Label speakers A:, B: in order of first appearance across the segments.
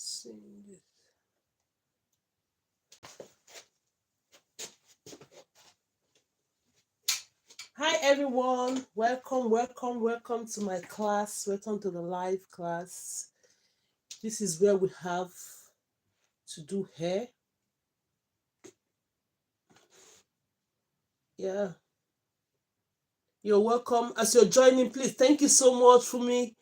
A: seeing this. Hi everyone, welcome to my class. Welcome to the live class. This is where we have to do hair. Yeah, you're welcome. As you're joining, please thank you so much for me.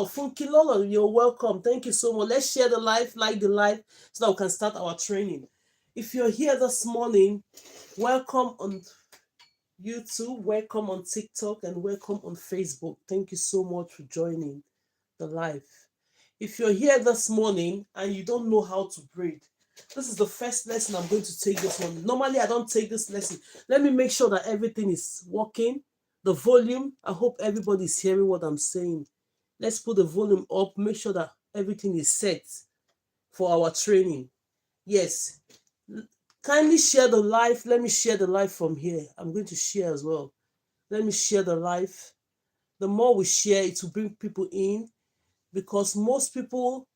A: Funkilolo, you're welcome. Thank you so much. Let's share the live, like the live, so that we can start our training. If you're here this morning, welcome on YouTube, welcome on TikTok, and welcome on Facebook. Thank you so much for joining the live. If you're here this morning and you don't know how to braid, this is the first lesson I'm going to take this one. Normally, I don't take this lesson. Let me make sure that everything is working. The volume, I hope everybody's hearing what I'm saying. Let's put the volume up, make sure that everything is set for our training. Yes. Kindly share the live. Let me share the live from here. I'm going to share as well. Let me share the live. The more we share, it will bring people in, because most people,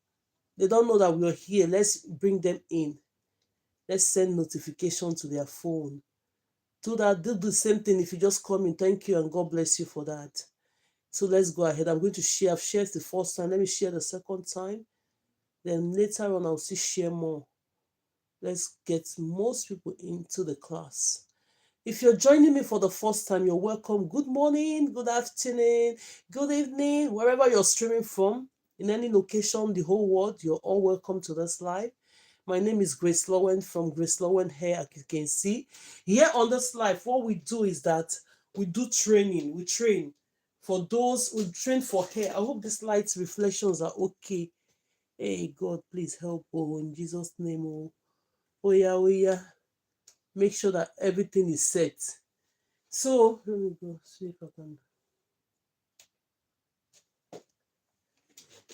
A: they don't know that we're here. Let's bring them in. Let's send notification to their phone. Do the same thing. If you just come in, thank you and God bless you for that. So let's go ahead. I'm going to share. I've shared the first time. Let me share the second time. Then later on, I'll still share more. Let's get most people into the class. If you're joining me for the first time, you're welcome. Good morning, good afternoon, good evening, wherever you're streaming from, in any location, the whole world, you're all welcome to this live. My name is GraceLawendhair from GraceLawendhair, as you can see. Here on this live, what we do is that we do training. We train for those who train for hair. I hope these light reflections are okay. Hey, God, please help. Oh, in Jesus' name. Oh, yeah. Make sure that everything is set. So let me go see if I can.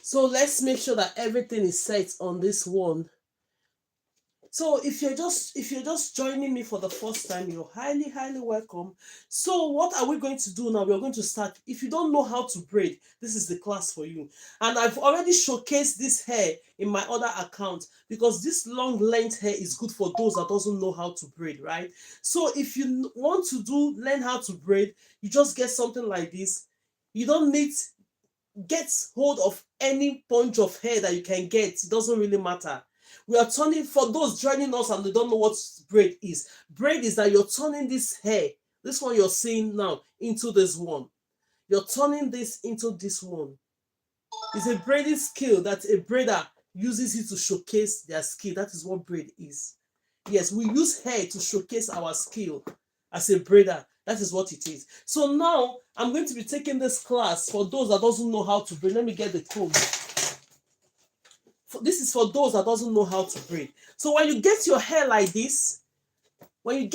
A: So let's make sure that everything is set on this one. So if you're just joining me for the first time, you're highly welcome. So what are we going to do now? We're going to start. If you don't know how to braid, this is the class for you. And I've already showcased this hair in my other account, because this long length hair is good for those that doesn't know how to braid, right? So if you want to learn how to braid, you just get something like this. You don't need get hold of any bunch of hair that you can get. It doesn't really matter. We are turning, for those joining us and they don't know what braid is. Braid is that you're turning this hair, this one you're seeing now, into this one. You're turning this into this one. It's a braiding skill that a braider uses it to showcase their skill. That is what braid is. Yes, we use hair to showcase our skill as a braider. That is what it is. So now I'm going to be taking this class for those that doesn't know how to braid. Let me get the comb. This is for those that doesn't know how to braid. So when you get your hair like this, what are you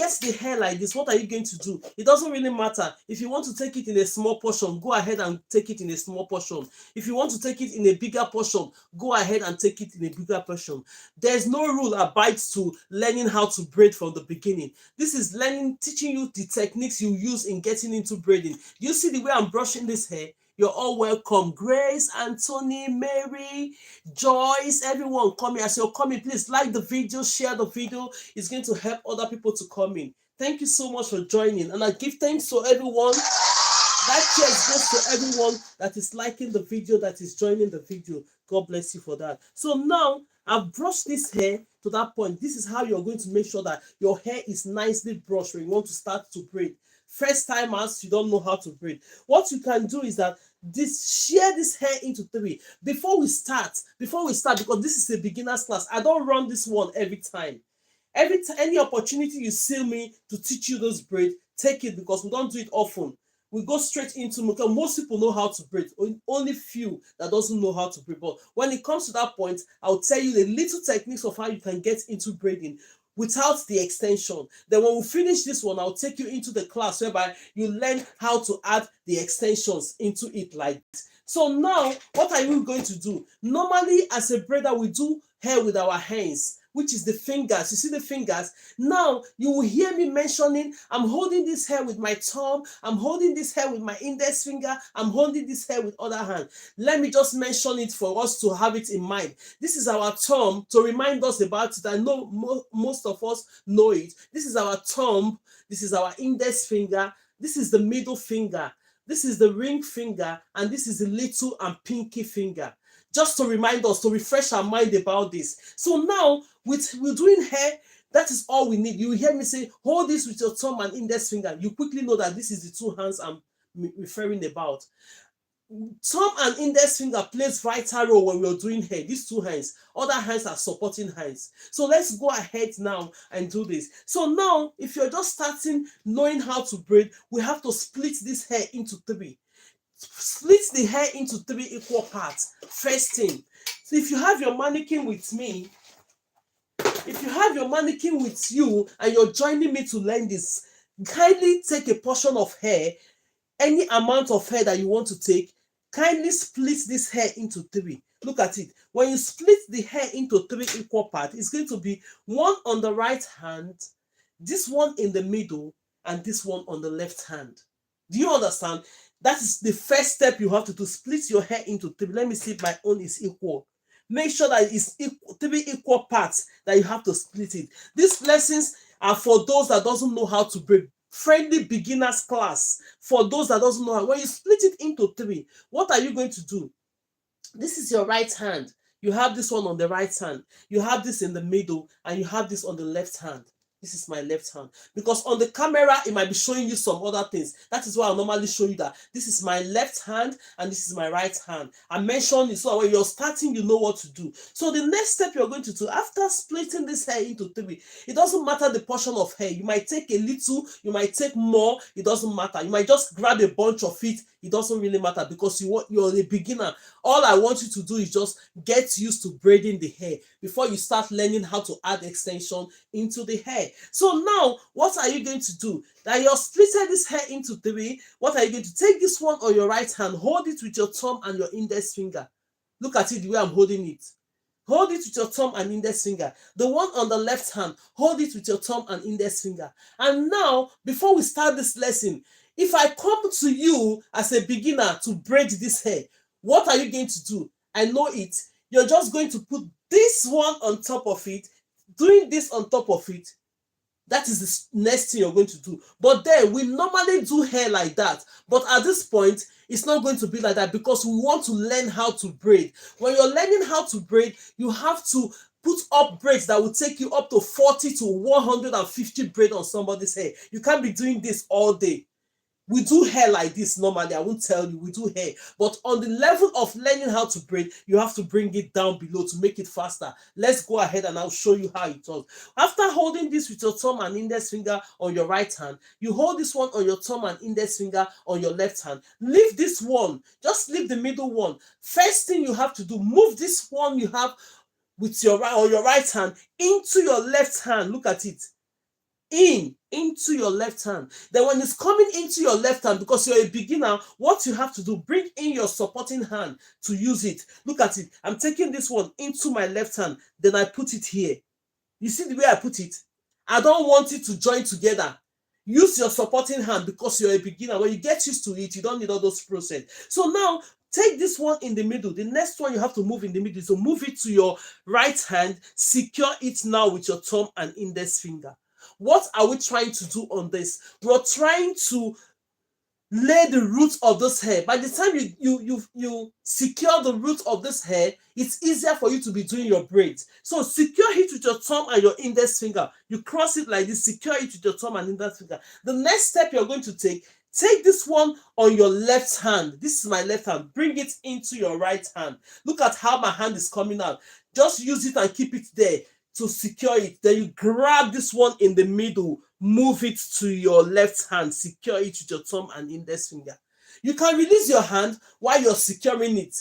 A: going to do? It doesn't really matter. If you want to take it in a small portion, go ahead and take it in a small portion. If you want to take it in a bigger portion, go ahead and take it in a bigger portion. There's no rule abides to learning how to braid from the beginning. This is teaching you the techniques you use in getting into braiding. You see the way I'm brushing this hair? You're all welcome. Grace, Anthony, Mary, Joyce, everyone coming. As you're coming, please like the video, share the video. It's going to help other people to come in. Thank you so much for joining. And I give thanks to everyone. That cheers goes to everyone that is liking the video, that is joining the video. God bless you for that. So now I've brushed this hair to that point. This is how you're going to make sure that your hair is nicely brushed when you want to start to braid. First timers, you don't know how to braid. What you can do is that share this hair into 3 before we start, because this is a beginner's class. I don't run this one every time. Any opportunity you see me to teach you this braid, take it, because we don't do it often. We go straight into, because most people know how to braid, only few that doesn't know how to braid. But when it comes to that point, I'll tell you the little techniques of how you can get into braiding without the extension. Then when we finish this one, I'll take you into the class whereby you learn how to add the extensions into it like this. So now, what are you going to do? Normally, as a braider, we do hair with our hands. which is the fingers. You see the fingers? Now you will hear me mentioning, I'm holding this hair with my thumb, I'm holding this hair with my index finger, I'm holding this hair with other hand. Let me just mention it for us to have it in mind. This is our thumb, to remind us about it. I know most of us know it. This is our thumb, this is our index finger, this is the middle finger, this is the ring finger, and this is the little and pinky finger. Just to remind us, to refresh our mind about this. So now, we're doing hair, that is all we need. You hear me say, hold this with your thumb and index finger. You quickly know that this is the two hands I'm referring about. Thumb and index finger plays vital role when we're doing hair. These two hands, other hands are supporting hands. So let's go ahead now and do this. So now, if you're just starting knowing how to braid, we have to split this hair into three. Split the hair into three equal parts. First thing, so if you have your mannequin with me, if you have your mannequin with you and you're joining me to learn this, kindly take a portion of hair, any amount of hair that you want to take, kindly split this hair into three. Look at it. When you split the hair into three equal parts, it's going to be one on the right hand, this one in the middle, and this one on the left hand. Do you understand? That is the first step you have to do. Split your hair into three. Let me see if my own is equal. Make sure that it's equal, three equal parts that you have to split it. These lessons are for those that doesn't know how to braid. Friendly beginners class. For those that doesn't know how. When you split it into three, what are you going to do? This is your right hand. You have this one on the right hand. You have this in the middle, and you have this on the left hand. This is my left hand. Because on the camera, it might be showing you some other things. That is why I normally show you that this is my left hand and this is my right hand. I mentioned it so when you're starting, you know what to do. So the next step you're going to do, after splitting this hair into three, it doesn't matter the portion of hair. You might take a little, you might take more, it doesn't matter. You might just grab a bunch of it. It doesn't really matter because you're a beginner. All I want you to do is just get used to braiding the hair before you start learning how to add extension into the hair. So now, what are you going to do? That you're splitting this hair into three. What are you going to take this one on your right hand, hold it with your thumb and your index finger. Look at it the way I'm holding it. Hold it with your thumb and index finger. The one on the left hand, hold it with your thumb and index finger. And now, before we start this lesson, if I come to you as a beginner to braid this hair, what are you going to do? I know it. You're just going to put this one on top of it, doing this on top of it. That is the next thing you're going to do. But then we normally do hair like that. But at this point, it's not going to be like that because we want to learn how to braid. When you're learning how to braid, you have to put up braids that will take you up to 40 to 150 braids on somebody's hair. You can't be doing this all day. We do hair like this normally. I won't tell you, we do hair. But on the level of learning how to braid, you have to bring it down below to make it faster. Let's go ahead and I'll show you how it does. After holding this with your thumb and index finger on your right hand, you hold this one on your thumb and index finger on your left hand. Leave this one. Just leave the middle one. First thing you have to do, move this one you have with your right on your right hand into your left hand. Look at it. Into your left hand. Then when it's coming into your left hand, because you're a beginner, what you have to do, bring in your supporting hand to use it. Look at it. I'm taking this one into my left hand, then I put it here. You see the way I put it? I don't want it to join together. Use your supporting hand because you're a beginner. When you get used to it, you don't need all those process. So now, take this one in the middle. The next one you have to move in the middle. So move it to your right hand. Secure it now with your thumb and index finger. What are we trying to do on this? We're trying to lay the roots of this hair. By the time you secure the roots of this hair, it's easier for you to be doing your braids. So secure it with your thumb and your index finger. You cross it like this, secure it with your thumb and index finger. The next step you're going to take this one on your left hand. This is my left hand. Bring it into your right hand. Look at how my hand is coming out. Just use it and keep it there to secure it. Then you grab this one in the middle, move it to your left hand, secure it with your thumb and index finger. You can release your hand while you're securing it.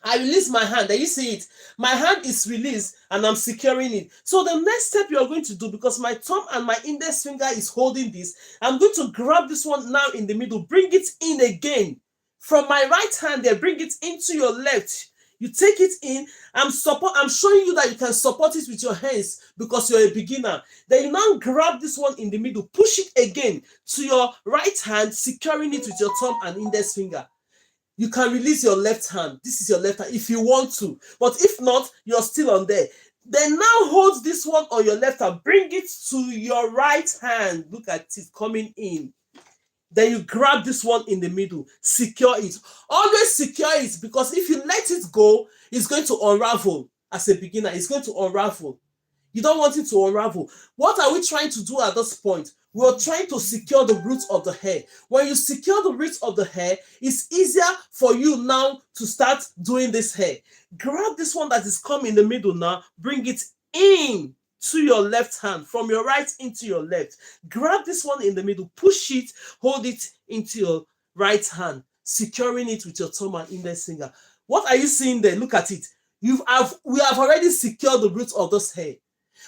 A: I release my hand, and you see it. My hand is released and I'm securing it. So the next step you're going to do, because my thumb and my index finger is holding this, I'm going to grab this one now in the middle, bring it in again. From my right hand there, bring it into your left. You take it in. I'm showing you that you can support it with your hands because you're a beginner. Then you now grab this one in the middle, push it again to your right hand, securing it with your thumb and index finger. You can release your left hand. This is your left hand if you want to. But if not, you're still on there. Then now hold this one on your left hand. Bring it to your right hand. Look at it coming in. Then you grab this one in the middle. Secure it. Always secure it, because if you let it go, it's going to unravel. As a beginner, it's going to unravel. You don't want it to unravel. What are we trying to do at this point? We're trying to secure the roots of the hair. When you secure the roots of the hair, it's easier for you now to start doing this hair. Grab this one that is coming in the middle now. Bring it in to your left hand, from your right into your left. Grab this one in the middle. Push it. Hold it into your right hand, securing it with your thumb and index finger. What are you seeing there? Look at it. We have already secured the roots of this hair.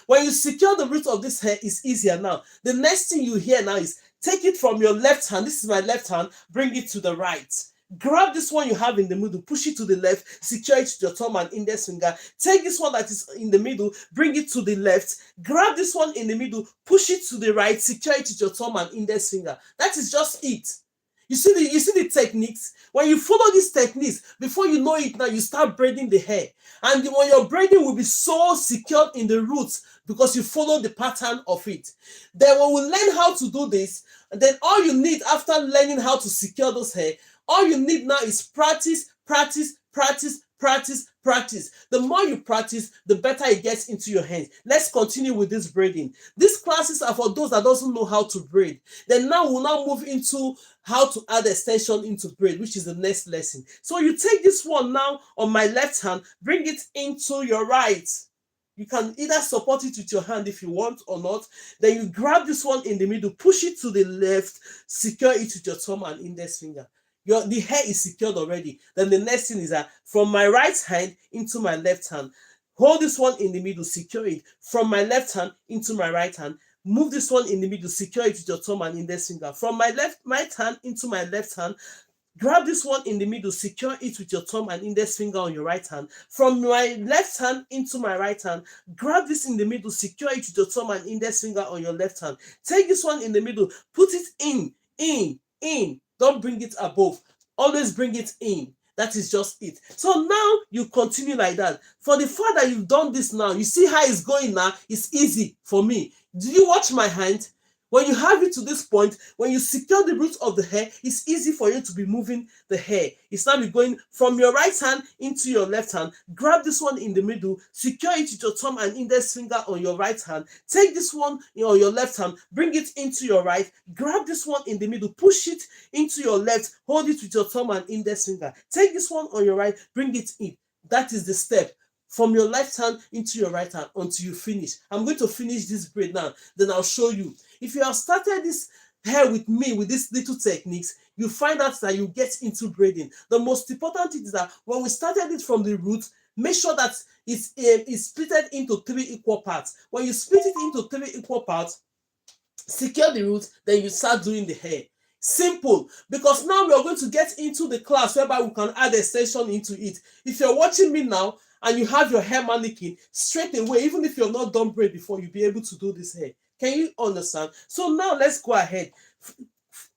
A: When you secure the root of this hair, it's easier now. The next thing you hear now is take it from your left hand. This is my left hand. Bring it to the right. Grab this one you have in the middle. Push it to the left. Secure it to your thumb and index finger. Take this one that is in the middle. Bring it to the left. Grab this one in the middle. Push it to the right. Secure it to your thumb and index finger. That is just it. You see the techniques? When you follow these techniques, before you know it now, you start braiding the hair. And when your braiding will be so secured in the roots because you follow the pattern of it. Then when we learn how to do this, then all you need after learning how to secure those hair, all you need now is practice, practice, practice, practice, practice. The more you practice, the better it gets into your hands. Let's continue with this braiding. These classes are for those that doesn't know how to braid. Then now we'll now move into how to add extension into braid, which is the next lesson. So you take this one now on my left hand, bring it into your right. You can either support it with your hand if you want or not. Then you grab this one in the middle, push it to the left, secure it with your thumb and index finger. The hair is secured already. Then the next thing is that from my right hand into my left hand, hold this one in the middle, secure it. From my left hand into my right hand, move this one in the middle, secure it with your thumb and index finger. From my right hand into my left hand, grab this one in the middle, secure it with your thumb and index finger on your right hand. From my left hand into my right hand, grab this in the middle, secure it with your thumb and index finger on your left hand. Take this one in the middle, put it in. Don't bring it above. Always bring it in. That is just it. So now you continue like that. For the fact that you've done this now, you see how it's going now. It's easy for me. Do you watch my hand? When you have it to this point, when you secure the roots of the hair, it's easy for you to be moving the hair. It's now be going from your right hand into your left hand. Grab this one in the middle, secure it with your thumb and index finger on your right hand. Take this one on your left hand, bring it into your right. Grab this one in the middle, push it into your left, hold it with your thumb and index finger. Take this one on your right, bring it in. That is the step. From your left hand into your right hand until you finish. I'm going to finish this braid now, then I'll show you. If you have started this hair with me with these little techniques, you find out that you get into braiding. The most important thing is that when we started it from the root, make sure that it's splitted into 3 equal parts. When you split it into 3 equal parts, secure the root, then you start doing the hair. Simple, because now we are going to get into the class whereby we can add extension into it. If you're watching me now, and you have your hair mannequin, straight away, even if you're not done braid before, you'll be able to do this hair. Can you understand? So now let's go ahead.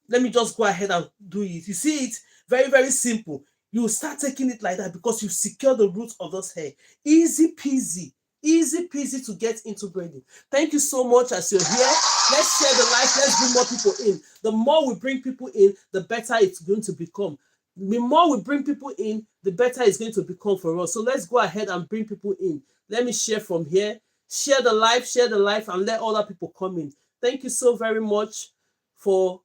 A: Let me just go ahead and do it. You see it? Very, very simple. You start taking it like that because you secure the roots of this hair. Easy peasy. Easy peasy to get into braiding. Thank you so much as you're here. Let's share the life. Let's bring more people in. The more we bring people in, the better it's going to become. The more we bring people in, the better it's going to become for us. So let's go ahead and bring people in. Let me share from here. Share the life, and let other people come in. Thank you so very much for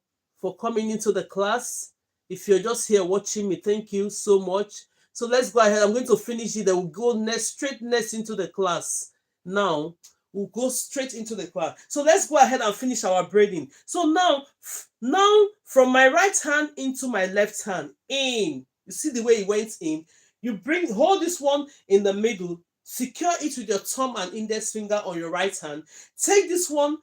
A: coming into the class. If you're just here watching me, thank you so much. So let's go ahead. I'm going to finish it. Then we'll go straight into the class. Now, we'll go straight into the class. So let's go ahead and finish our braiding. So now from my right hand into my left hand, in. You see the way it went in? You hold this one in the middle, secure it with your thumb and index finger on your right hand. Take this one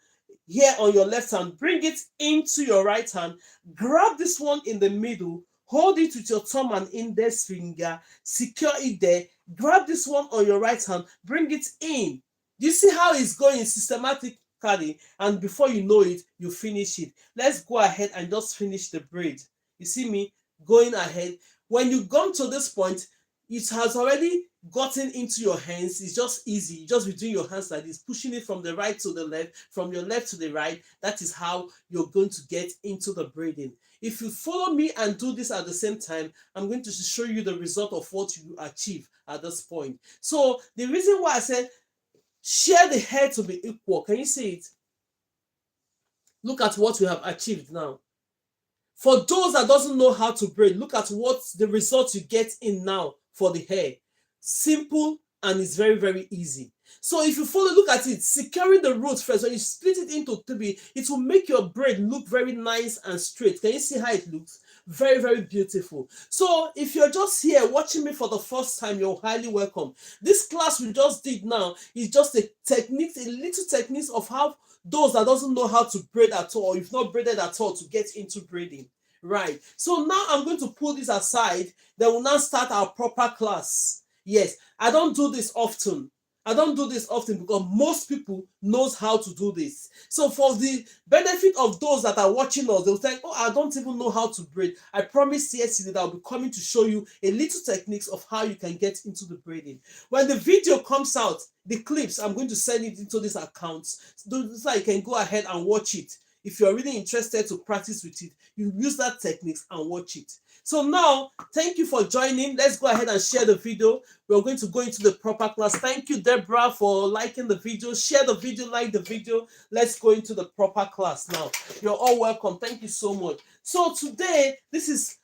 A: here on your left hand, bring it into your right hand, grab this one in the middle, hold it with your thumb and index finger, secure it there, grab this one on your right hand, bring it in. You see how it's going systematically, and before you know it, you finish it. Let's go ahead and just finish the braid. You see me going ahead. When you come to this point, it has already gotten into your hands. It's just easy. You just be doing your hands like this, pushing it from the right to the left, from your left to the right. That is how you're going to get into the braiding. If you follow me and do this at the same time, I'm going to show you the result of what you achieve at this point. So the reason why I said share the hair to be equal, can you see it? Look at what we have achieved now. For those that doesn't know how to braid, look at what the result you get in now for the hair. Simple, and it's very, very easy. So if you follow, look at it, securing the roots first. When you split it into three, it will make your braid look very nice and straight. Can you see how it looks? Very, very beautiful. So if you're just here watching me for the first time, you're highly welcome. This class we just did now is just a little techniques of how those that doesn't know how to braid at all, or if not braided at all, to get into braiding. Right. So now I'm going to pull this aside. Then we'll now start our proper class. Yes, I don't do this often. I don't do this often because most people knows how to do this. So for the benefit of those that are watching us, they'll think, oh, I don't even know how to braid. I promise yesterday that I'll be coming to show you a little techniques of how you can get into the braiding. When the video comes out, the clips, I'm going to send it into this account so you can go ahead and watch it. If you're really interested to practice with it, you use that techniques and watch it. So now, thank you for joining. Let's go ahead and share the video. We're going to go into the proper class. Thank you, Deborah, for liking the video. Share the video, like the video. Let's go into the proper class now. You're all welcome. Thank you so much. So today,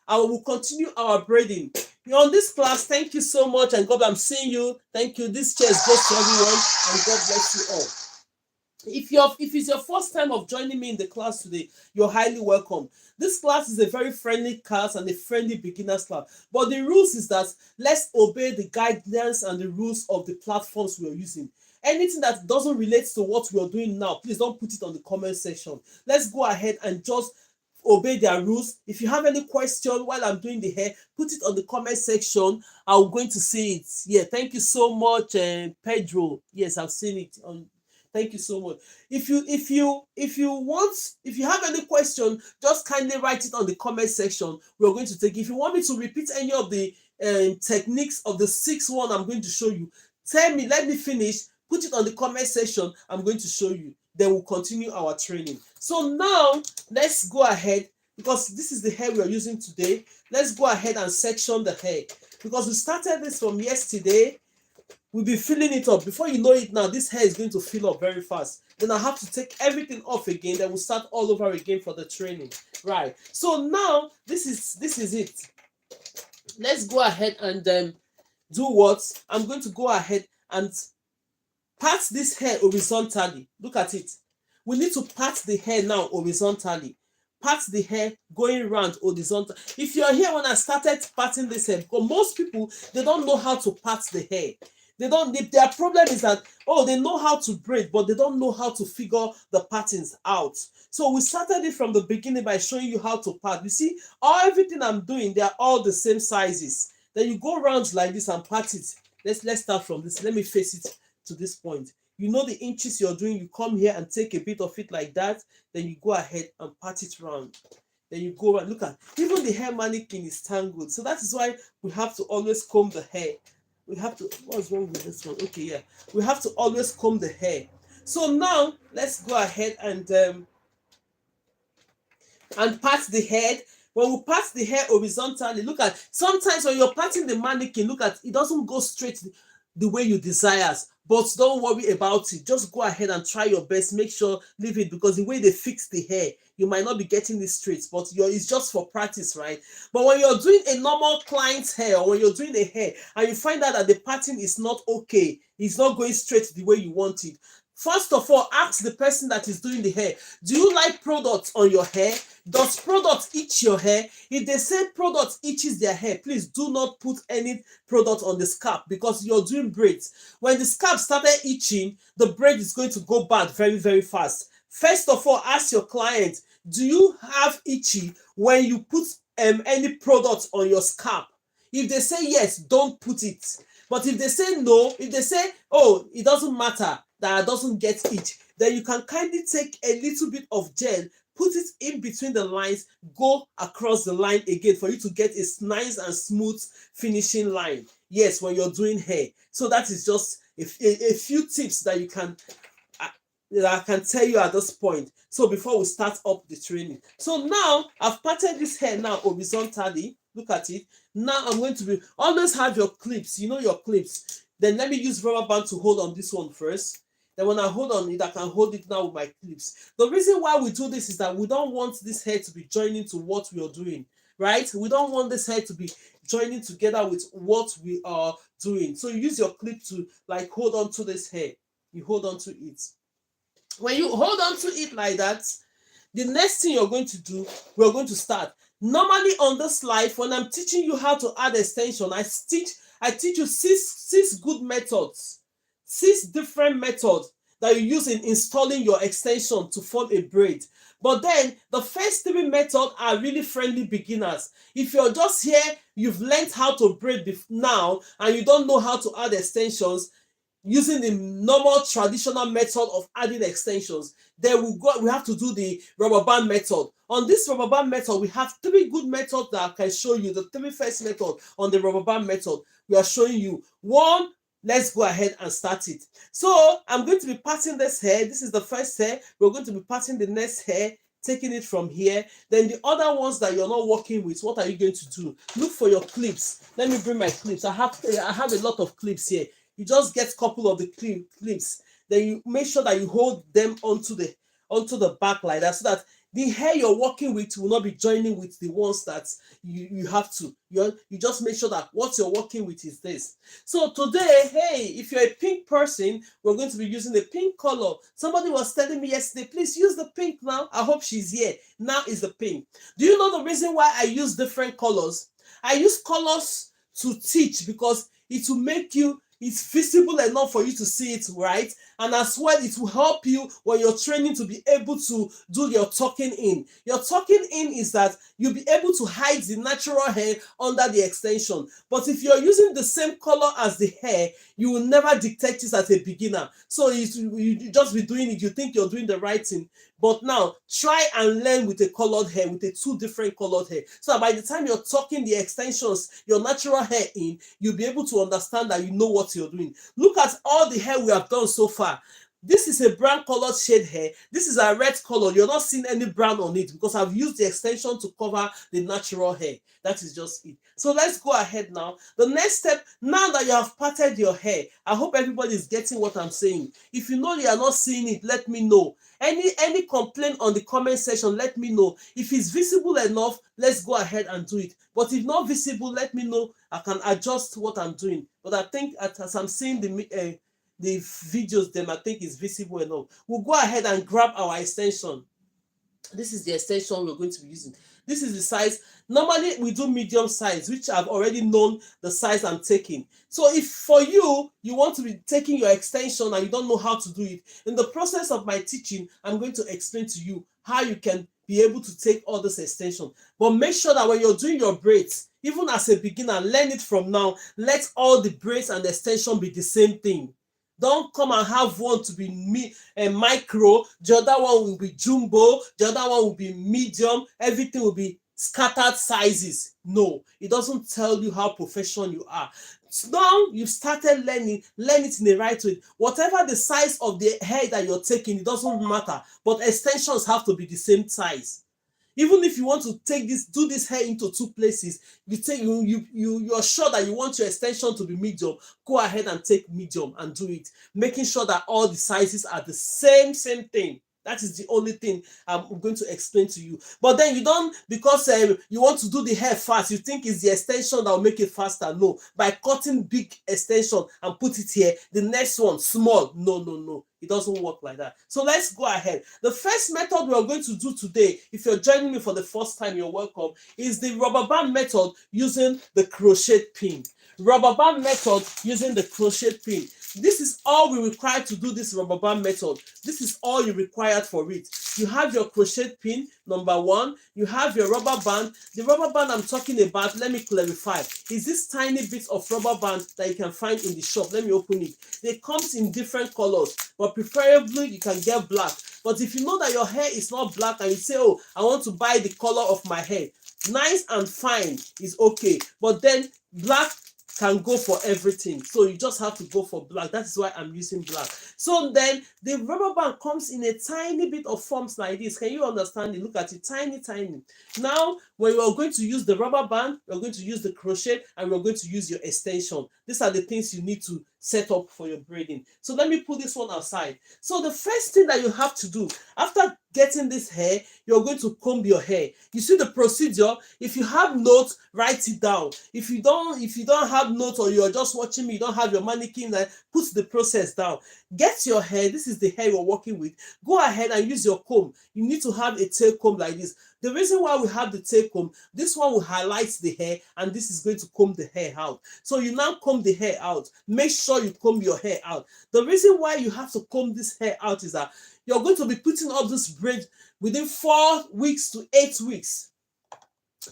A: we'll continue our braiding. On this class, thank you so much, and God, I'm seeing you. Thank you. This chair goes to everyone, and God bless you all. If it's your first time of joining me in the class today, you're highly welcome. This class is a very friendly class and a friendly beginner's class. But the rules is that let's obey the guidance and the rules of the platforms we're using. Anything that doesn't relate to what we're doing now, please don't put it on the comment section. Let's go ahead and just obey their rules. If you have any question while I'm doing the hair, put it on the comment section. I'm going to see it. Yeah, thank you so much, Pedro. Yes, I've seen it on. Thank you so much. If you have any question, just kindly write it on the comment section. We're going to take. If you want me to repeat any of the techniques of the 6th one I'm going to show you, tell me, let me finish, put it on the comment section. I'm going to show you. Then we'll continue our training. So now let's go ahead, because this is the hair we are using today. Let's go ahead and section the hair, because we started this from yesterday. We'll be filling it up. Before you know it now, this hair is going to fill up very fast. Then I have to take everything off again. Then we'll start all over again for the training. Right. So now this is it. Let's go ahead and do what? I'm going to go ahead and part this hair horizontally. Look at it. We need to part the hair now horizontally. Part the hair going around horizontal. If you're here when I started parting this hair, because most people, they don't know how to part the hair. Their problem is that, oh, they know how to braid, but they don't know how to figure the patterns out. So we started it from the beginning by showing you how to part. You see, everything I'm doing, they are all the same sizes. Then you go around like this and part it. Let's start from this. Let me face it to this point. You know the inches you're doing. You come here and take a bit of it like that. Then you go ahead and part it round. Then you go around. Look at, even the hair mannequin is tangled. So that is why we have to always comb the hair. We have to, what's wrong with this one? Okay, yeah. We have to always comb the hair. So now, let's go ahead and part the head. When we part the hair horizontally, look at, sometimes when you're parting the mannequin, look at, it doesn't go straight the way you desire. But don't worry about it. Just go ahead and try your best. Make sure, leave it, because the way they fix the hair, you might not be getting it straight, but it's just for practice, right? But when you're doing a normal client's hair, or when you're doing a hair, and you find out that the pattern is not okay, it's not going straight the way you want it, first of all, ask the person that is doing the hair, do you like products on your hair? Does product itch your hair? If they say product itches their hair, please do not put any product on the scalp, because you're doing braids. When the scalp started itching, the braid is going to go bad very, very fast. First of all, ask your client, do you have itchy when you put any product on your scalp. If they say yes, don't put it. But if they say no, if they say, oh, it doesn't matter, that I doesn't get itch, then you can kindly take a little bit of gel, put it in between the lines, go across the line again for you to get a nice and smooth finishing line. Yes, when you're doing hair. So that is just a few tips that you can that I can tell you at this point. So before we start up the training. So now I've parted this hair now horizontally. Look at it. Now I'm going to be always have your clips. You know your clips. Then let me use rubber band to hold on this one first. Then when I hold on it, I can hold it now with my clips. The reason why we do this is that we don't want this hair to be joining to what we are doing, right? We don't want this hair to be joining together with what we are doing. So you use your clip to like hold on to this hair. You hold on to it. When you hold on to it like that, the next thing you're going to do, we're going to start. Normally on this life, when I'm teaching you how to add extension, I teach you six good methods, 6 different methods that you use in installing your extension to form a braid. But then the first 3 methods are really friendly beginners. If you're just here, you've learned how to braid now, and you don't know how to add extensions using the normal traditional method of adding extensions, then we have to do the rubber band method. On this rubber band method, we have 3 good methods that I can show you. The 3 first method on the rubber band method, we are showing you. 1, let's go ahead and start it. So I'm going to be parting this hair. This is the first hair. We're going to be parting the next hair, taking it from here. Then the other ones that you're not working with, what are you going to do? Look for your clips. Let me bring my clips. I have a lot of clips here. You just get a couple of the clips. Then you make sure that you hold them onto the back like that, so that the hair you're working with will not be joining with the ones that you have to. You just make sure that what you're working with is this. So today, hey, if you're a pink person, we're going to be using the pink color. Somebody was telling me yesterday, please use the pink now. I hope she's here. Now is the pink. Do you know the reason why I use different colors? I use colors to teach because it will make you, it's visible enough for you to see it, right? And as well, it will help you when you're training to be able to do your tucking in. Your tucking in is that you'll be able to hide the natural hair under the extension. But if you're using the same color as the hair, you will never detect it as a beginner. So you just be doing it. You think you're doing the right thing. But now, try and learn with a colored hair, with a 2 different colored hair. So that by the time you're tucking the extensions, your natural hair in, you'll be able to understand that you know what you're doing. Look at all the hair we have done so far. This is a brown colored shade hair. This is a red color. You're not seeing any brown on it because I've used the extension to cover the natural hair. That is just it. So let's go ahead now. The next step, now that you have parted your hair, I hope everybody is getting what I'm saying. If you know you are not seeing it, let me know. Any complaint on the comment section, let me know. If it's visible enough, let's go ahead and do it. But if not visible, let me know. I can adjust what I'm doing. But I think as I'm seeing the videos, then I think it's visible enough. We'll go ahead and grab our extension. This is the extension we're going to be using. This is the size. Normally we do medium size, which I've already known the size I'm taking. So if for you want to be taking your extension and you don't know how to do it, in the process of my teaching, I'm going to explain to you how you can be able to take all this extension. But make sure that when you're doing your braids, even as a beginner, learn it from now. Let all the braids and extension be the same thing. Don't come and have one to be micro, the other one will be jumbo, the other one will be medium, everything will be scattered sizes. No, it doesn't tell you how professional you are. So now you've started learning, learn it in the right way. Whatever the size of the hair that you're taking, it doesn't matter, but extensions have to be the same size. Even if you want to do this hair into 2 places, you're sure that you want your extension to be medium, go ahead and take medium and do it, making sure that all the sizes are the same thing. That is the only thing I'm going to explain to you. But then you don't, because you want to do the hair fast, you think it's the extension that will make it faster. No, by cutting big extension and put it here, the next one small. No. It doesn't work like that. So let's go ahead. The first method we are going to do today, if you're joining me for the first time, you're welcome, is the rubber band method using the crochet pin. Rubber band method using the crochet pin. This is all we require to do this rubber band method. This is all you required for it. You have your crochet pin, number 1. You have your rubber band. The rubber band I'm talking about, let me clarify, is this tiny bit of rubber band that you can find in the shop. Let me open it. They comes in different colors, but preferably you can get black. But if you know that your hair is not black and you say, oh, I want to buy the color of my hair, nice and fine is okay, but then black can go for everything, so you just have to go for black. That is why I'm using black. So then the rubber band comes in a tiny bit of forms like this. Can you understand it? Look at it, tiny. Now when you are going to use the rubber band, you're going to use the crochet, and we're going to use your extension. These are the things you need to set up for your braiding. So let me put this one aside. So the first thing that you have to do after getting this hair, you're going to comb your hair. You see the procedure. If you have notes, write it down. If you don't have notes, or you're just watching me, you don't have your mannequin, like, put the process down. Get your hair. This is the hair you're working with. Go ahead and use your comb. You need to have a tail comb like this. The reason why we have the tail comb, this one will highlight the hair, and this is going to comb the hair out. So you now comb the hair out. Make sure you comb your hair out. The reason why you have to comb this hair out is that you're going to be putting up this braid within 4 weeks to 8 weeks.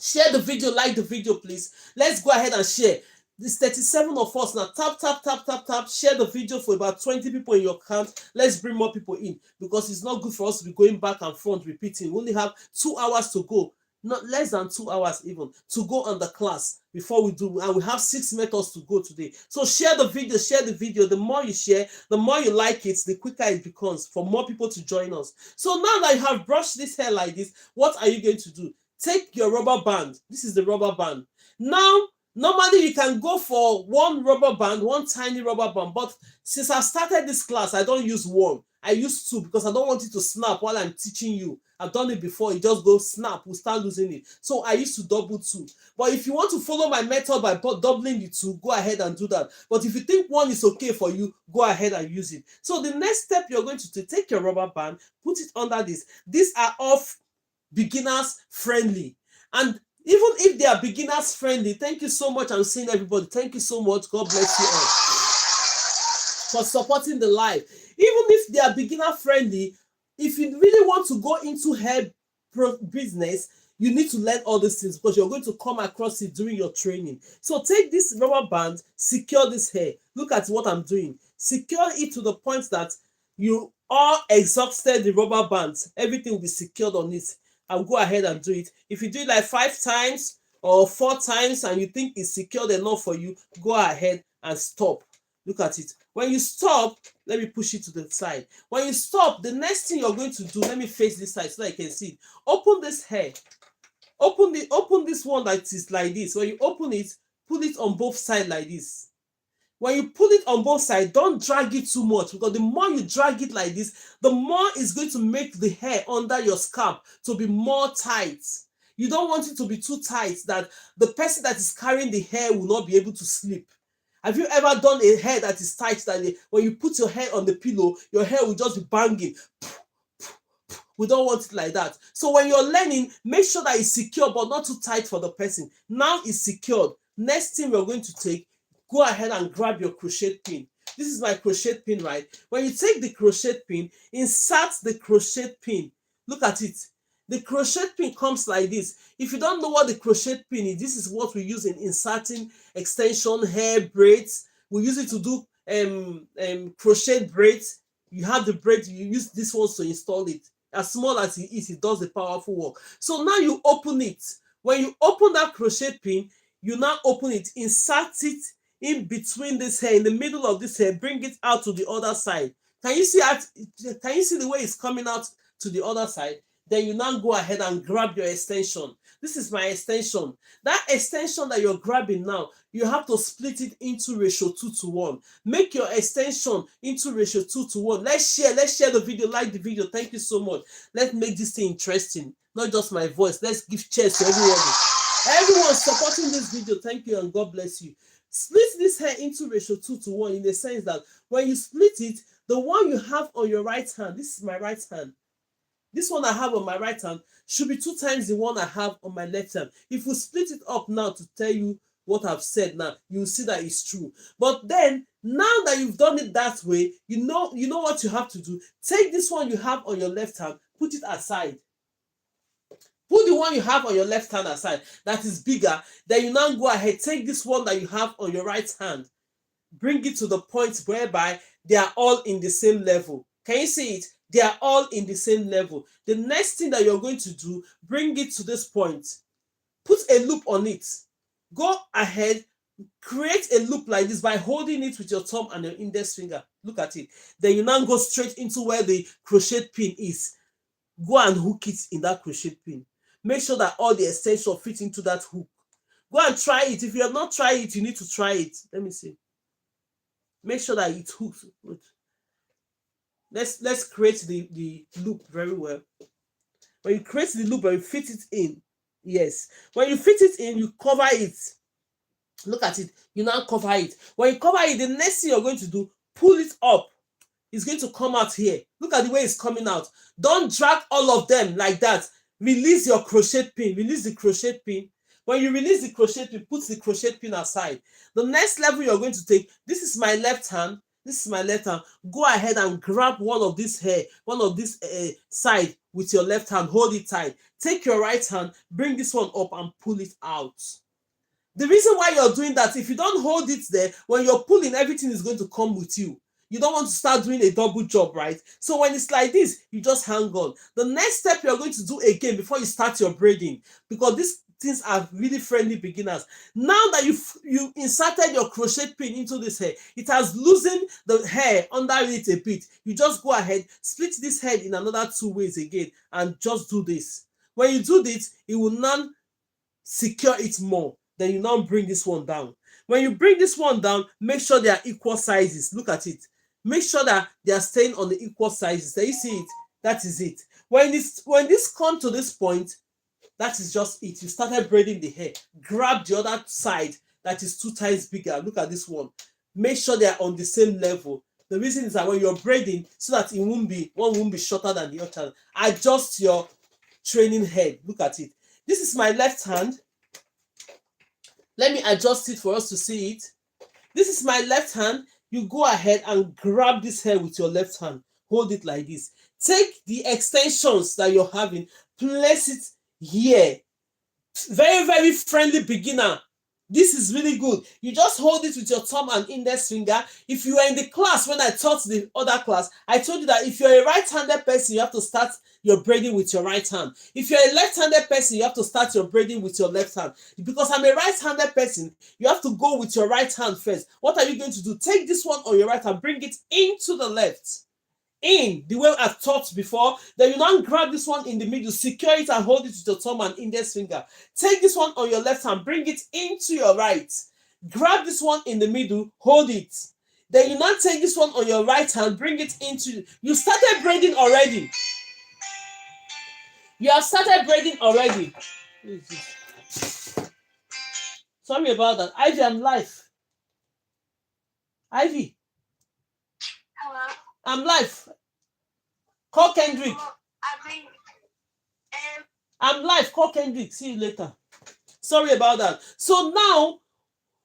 A: Share the video, like the video, please. Let's go ahead and share. There's 37 of us now. Tap. Share the video for about 20 people in your account. Let's bring more people in, because it's not good for us to be going back and front repeating. We only have 2 hours to go. Not less than 2 hours even to go on the class before we do, and we have 6 methods to go today. So share the video. The more you share, the more you like it, the quicker it becomes for more people to join us. So now that you have brushed this hair like this, what are you going to do? Take your rubber band. This is the rubber band. Now normally you can go for one rubber band, one tiny rubber band, but since I started this class, I don't use one. I use 2 because I don't want it to snap while I'm teaching you. I've done it before. It just goes snap. We'll start losing it. So I used to double 2. But if you want to follow my method by doubling the 2, go ahead and do that. But if you think 1 is okay for you, go ahead and use it. So the next step you're going to take your rubber band, put it under this. These are all beginners friendly. And even if they are beginners friendly, thank you so much. I'm seeing everybody. Thank you so much. God bless you all for supporting the live. Even if they are beginner friendly, if you really want to go into hair business, you need to learn all these things, because you're going to come across it during your training. So take this rubber band, secure this hair. Look at what I'm doing. Secure it to the point that you are exhausted the rubber bands. Everything will be secured on it. I'll go ahead and do it. If you do it like 5 times or 4 times and you think it's secured enough for you, go ahead and stop. Look at it. When you stop, let me push it to the side. When you stop, the next thing you're going to do, let me face this side so that you can see it. Open this hair. Open this one that is like this. When you open it, put it on both sides like this. When you put it on both sides, don't drag it too much, because the more you drag it like this, the more it's going to make the hair under your scalp to be more tight. You don't want it to be too tight that the person that is carrying the hair will not be able to sleep. Have you ever done a hair that is tight that when you put your hair on the pillow, your hair will just be banging? We don't want it like that. So when you're learning, make sure that it's secure but not too tight for the person. Now it's secured. Next thing we're going to take, go ahead and grab your crochet pin. This is my crochet pin, right? When you take the crochet pin, insert the crochet pin. Look at it. The crochet pin comes like this. If you don't know what the crochet pin is, this is what we use in inserting extension hair braids. We use it to do crochet braids. You have the braid, you use this one to install it. As small as it is, it does the powerful work. So now you open it. When you open that crochet pin, you now open it, insert it in between this hair, in the middle of this hair, bring it out to the other side. Can you see the way it's coming out to the other side? Then you now go ahead and grab your extension. This is my extension. That extension that you're grabbing now, you have to split it into ratio 2:1. Make your extension into ratio 2:1. Let's share the video, like the video. Thank you so much. Let's make this thing interesting. Not just my voice. Let's give cheers to everybody. Everyone supporting this video, thank you and God bless you. Split this hair into ratio 2:1 in the sense that when you split it, the one you have on your right hand, this is my right hand. This one I have on my right hand should be 2 times the one I have on my left hand. If we split it up now to tell you what I've said now, you'll see that it's true. But then, now that you've done it that way, you know what you have to do. Take this one you have on your left hand, put it aside. Put the one you have on your left hand aside that is bigger. Then you now go ahead, take this one that you have on your right hand, bring it to the point whereby they are all in the same level. Can you see it? They are all in the same level. The next thing that you're going to do, bring it to this point. Put a loop on it. Go ahead, create a loop like this by holding it with your thumb and your index finger. Look at it. Then you now go straight into where the crochet pin is. Go and hook it in that crochet pin. Make sure that all the extension fit into that hook. Go and try it. If you have not tried it, you need to try it. Let me see. Make sure that it hooks. Let's create the loop very well. When you create the loop and you fit it in, yes. When you fit it in, you cover it. Look at it. You now cover it. When you cover it, the next thing you're going to do, pull it up. It's going to come out here. Look at the way it's coming out. Don't drag all of them like that. Release your crochet pin. Release the crochet pin. When you release the crochet pin, put the crochet pin aside. The next level you're going to take, this is my left hand. This is my left hand. Go ahead and grab one of this hair, one of this side with your left hand. Hold it tight. Take your right hand, bring this one up and pull it out. The reason why you're doing that, if you don't hold it there, when you're pulling, everything is going to come with you. You don't want to start doing a double job, right? So when it's like this, you just hang on. The next step you're going to do again before you start your braiding, because these things are really friendly beginners. Now that you inserted your crochet pin into this hair, it has loosened the hair under it a bit. You just go ahead, split this head in another 2 ways again, and just do this. When you do this, it will now secure it more. Then you now bring this one down. When you bring this one down, make sure they are equal sizes. Look at it. Make sure that they are staying on the equal sizes. There you see it. That is it. When this comes to this point, that is just it. You started braiding the hair. Grab the other side that is 2 times bigger. Look at this one. Make sure they are on the same level. The reason is that when you're braiding, so that one won't be shorter than the other. Adjust your training head. Look at it. This is my left hand. Let me adjust it for us to see it. This is my left hand. You go ahead and grab this hair with your left hand. Hold it like this. Take the extensions that you're having, place it here. Very, very friendly beginner. This is really good. You just hold it with your thumb and index finger. If you were in the class when I taught the other class, I told you that if you're a right-handed person, you have to start your braiding with your right hand. If you're a left-handed person, you have to start your braiding with your left hand. Because I'm a right-handed person, you have to go with your right hand first. What are you going to do? Take this one on your right hand, bring it into the left. In the way I've taught before. Then you now grab this one in the middle, secure it and hold it with your thumb and index finger. Take this one on your left hand, bring it into your right. Grab this one in the middle, hold it. Then you now take this one on your right hand, bring it into. You started braiding already. You have started braiding already. Sorry about that. Ivy, I'm live. Ivy.
B: Hello.
A: I'm live. Call Kendrick. I'm live. Call Kendrick. See you later. Sorry about that. So now,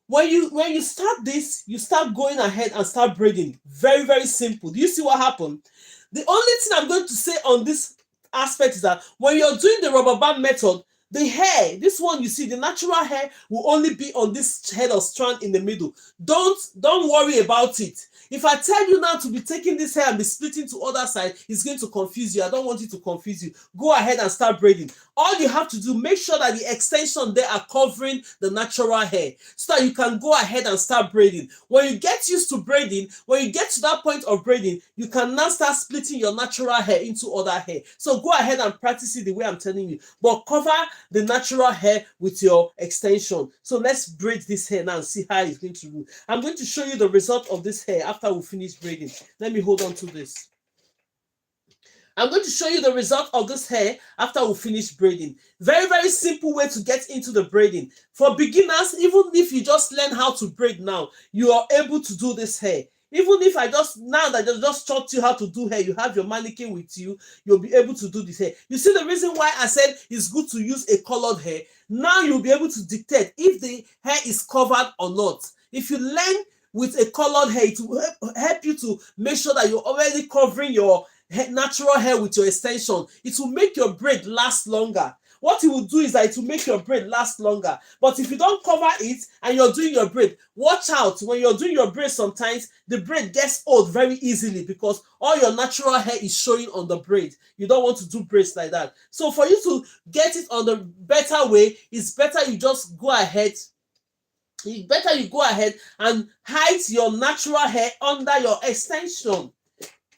A: when you start this, you start going ahead and start braiding. Very, very simple. Do you see what happened? The only thing I'm going to say on this aspect is that when you're doing the rubber band method, the hair, this one you see, the natural hair will only be on this head or strand in the middle. Don't worry about it. If I tell you now to be taking this hair and be splitting to other side, it's going to confuse you. I don't want it to confuse you. Go ahead and start braiding. All you have to do, make sure that the extension there are covering the natural hair so that you can go ahead and start braiding. When you get used to braiding, when you get to that point of braiding, you can now start splitting your natural hair into other hair. So go ahead and practice it the way I'm telling you. But cover the natural hair with your extension. So let's braid this hair now and see how it's going to look. I'm going to show you the result of this hair after we finish braiding. Let me hold on to this. I'm going to show you the result of this hair after we finish braiding. Very, very simple way to get into the braiding. For beginners, even if you just learn how to braid now, you are able to do this hair. Even if I just taught you how to do hair, you have your mannequin with you, you'll be able to do this hair. You see the reason why I said it's good to use a colored hair? Now you'll be able to dictate if the hair is covered or not. If you learn with a colored hair, to help you to make sure that you're already covering your natural hair with your extension, it will make your braid last longer. What it will do is that it will make your braid last longer. But if you don't cover it and you're doing your braid, watch out. When you're doing your braid, sometimes the braid gets old very easily because all your natural hair is showing on the braid. You don't want to do braids like that. So for you to get it on the better way, it's better you just go ahead. It's better you go ahead and hide your natural hair under your extension.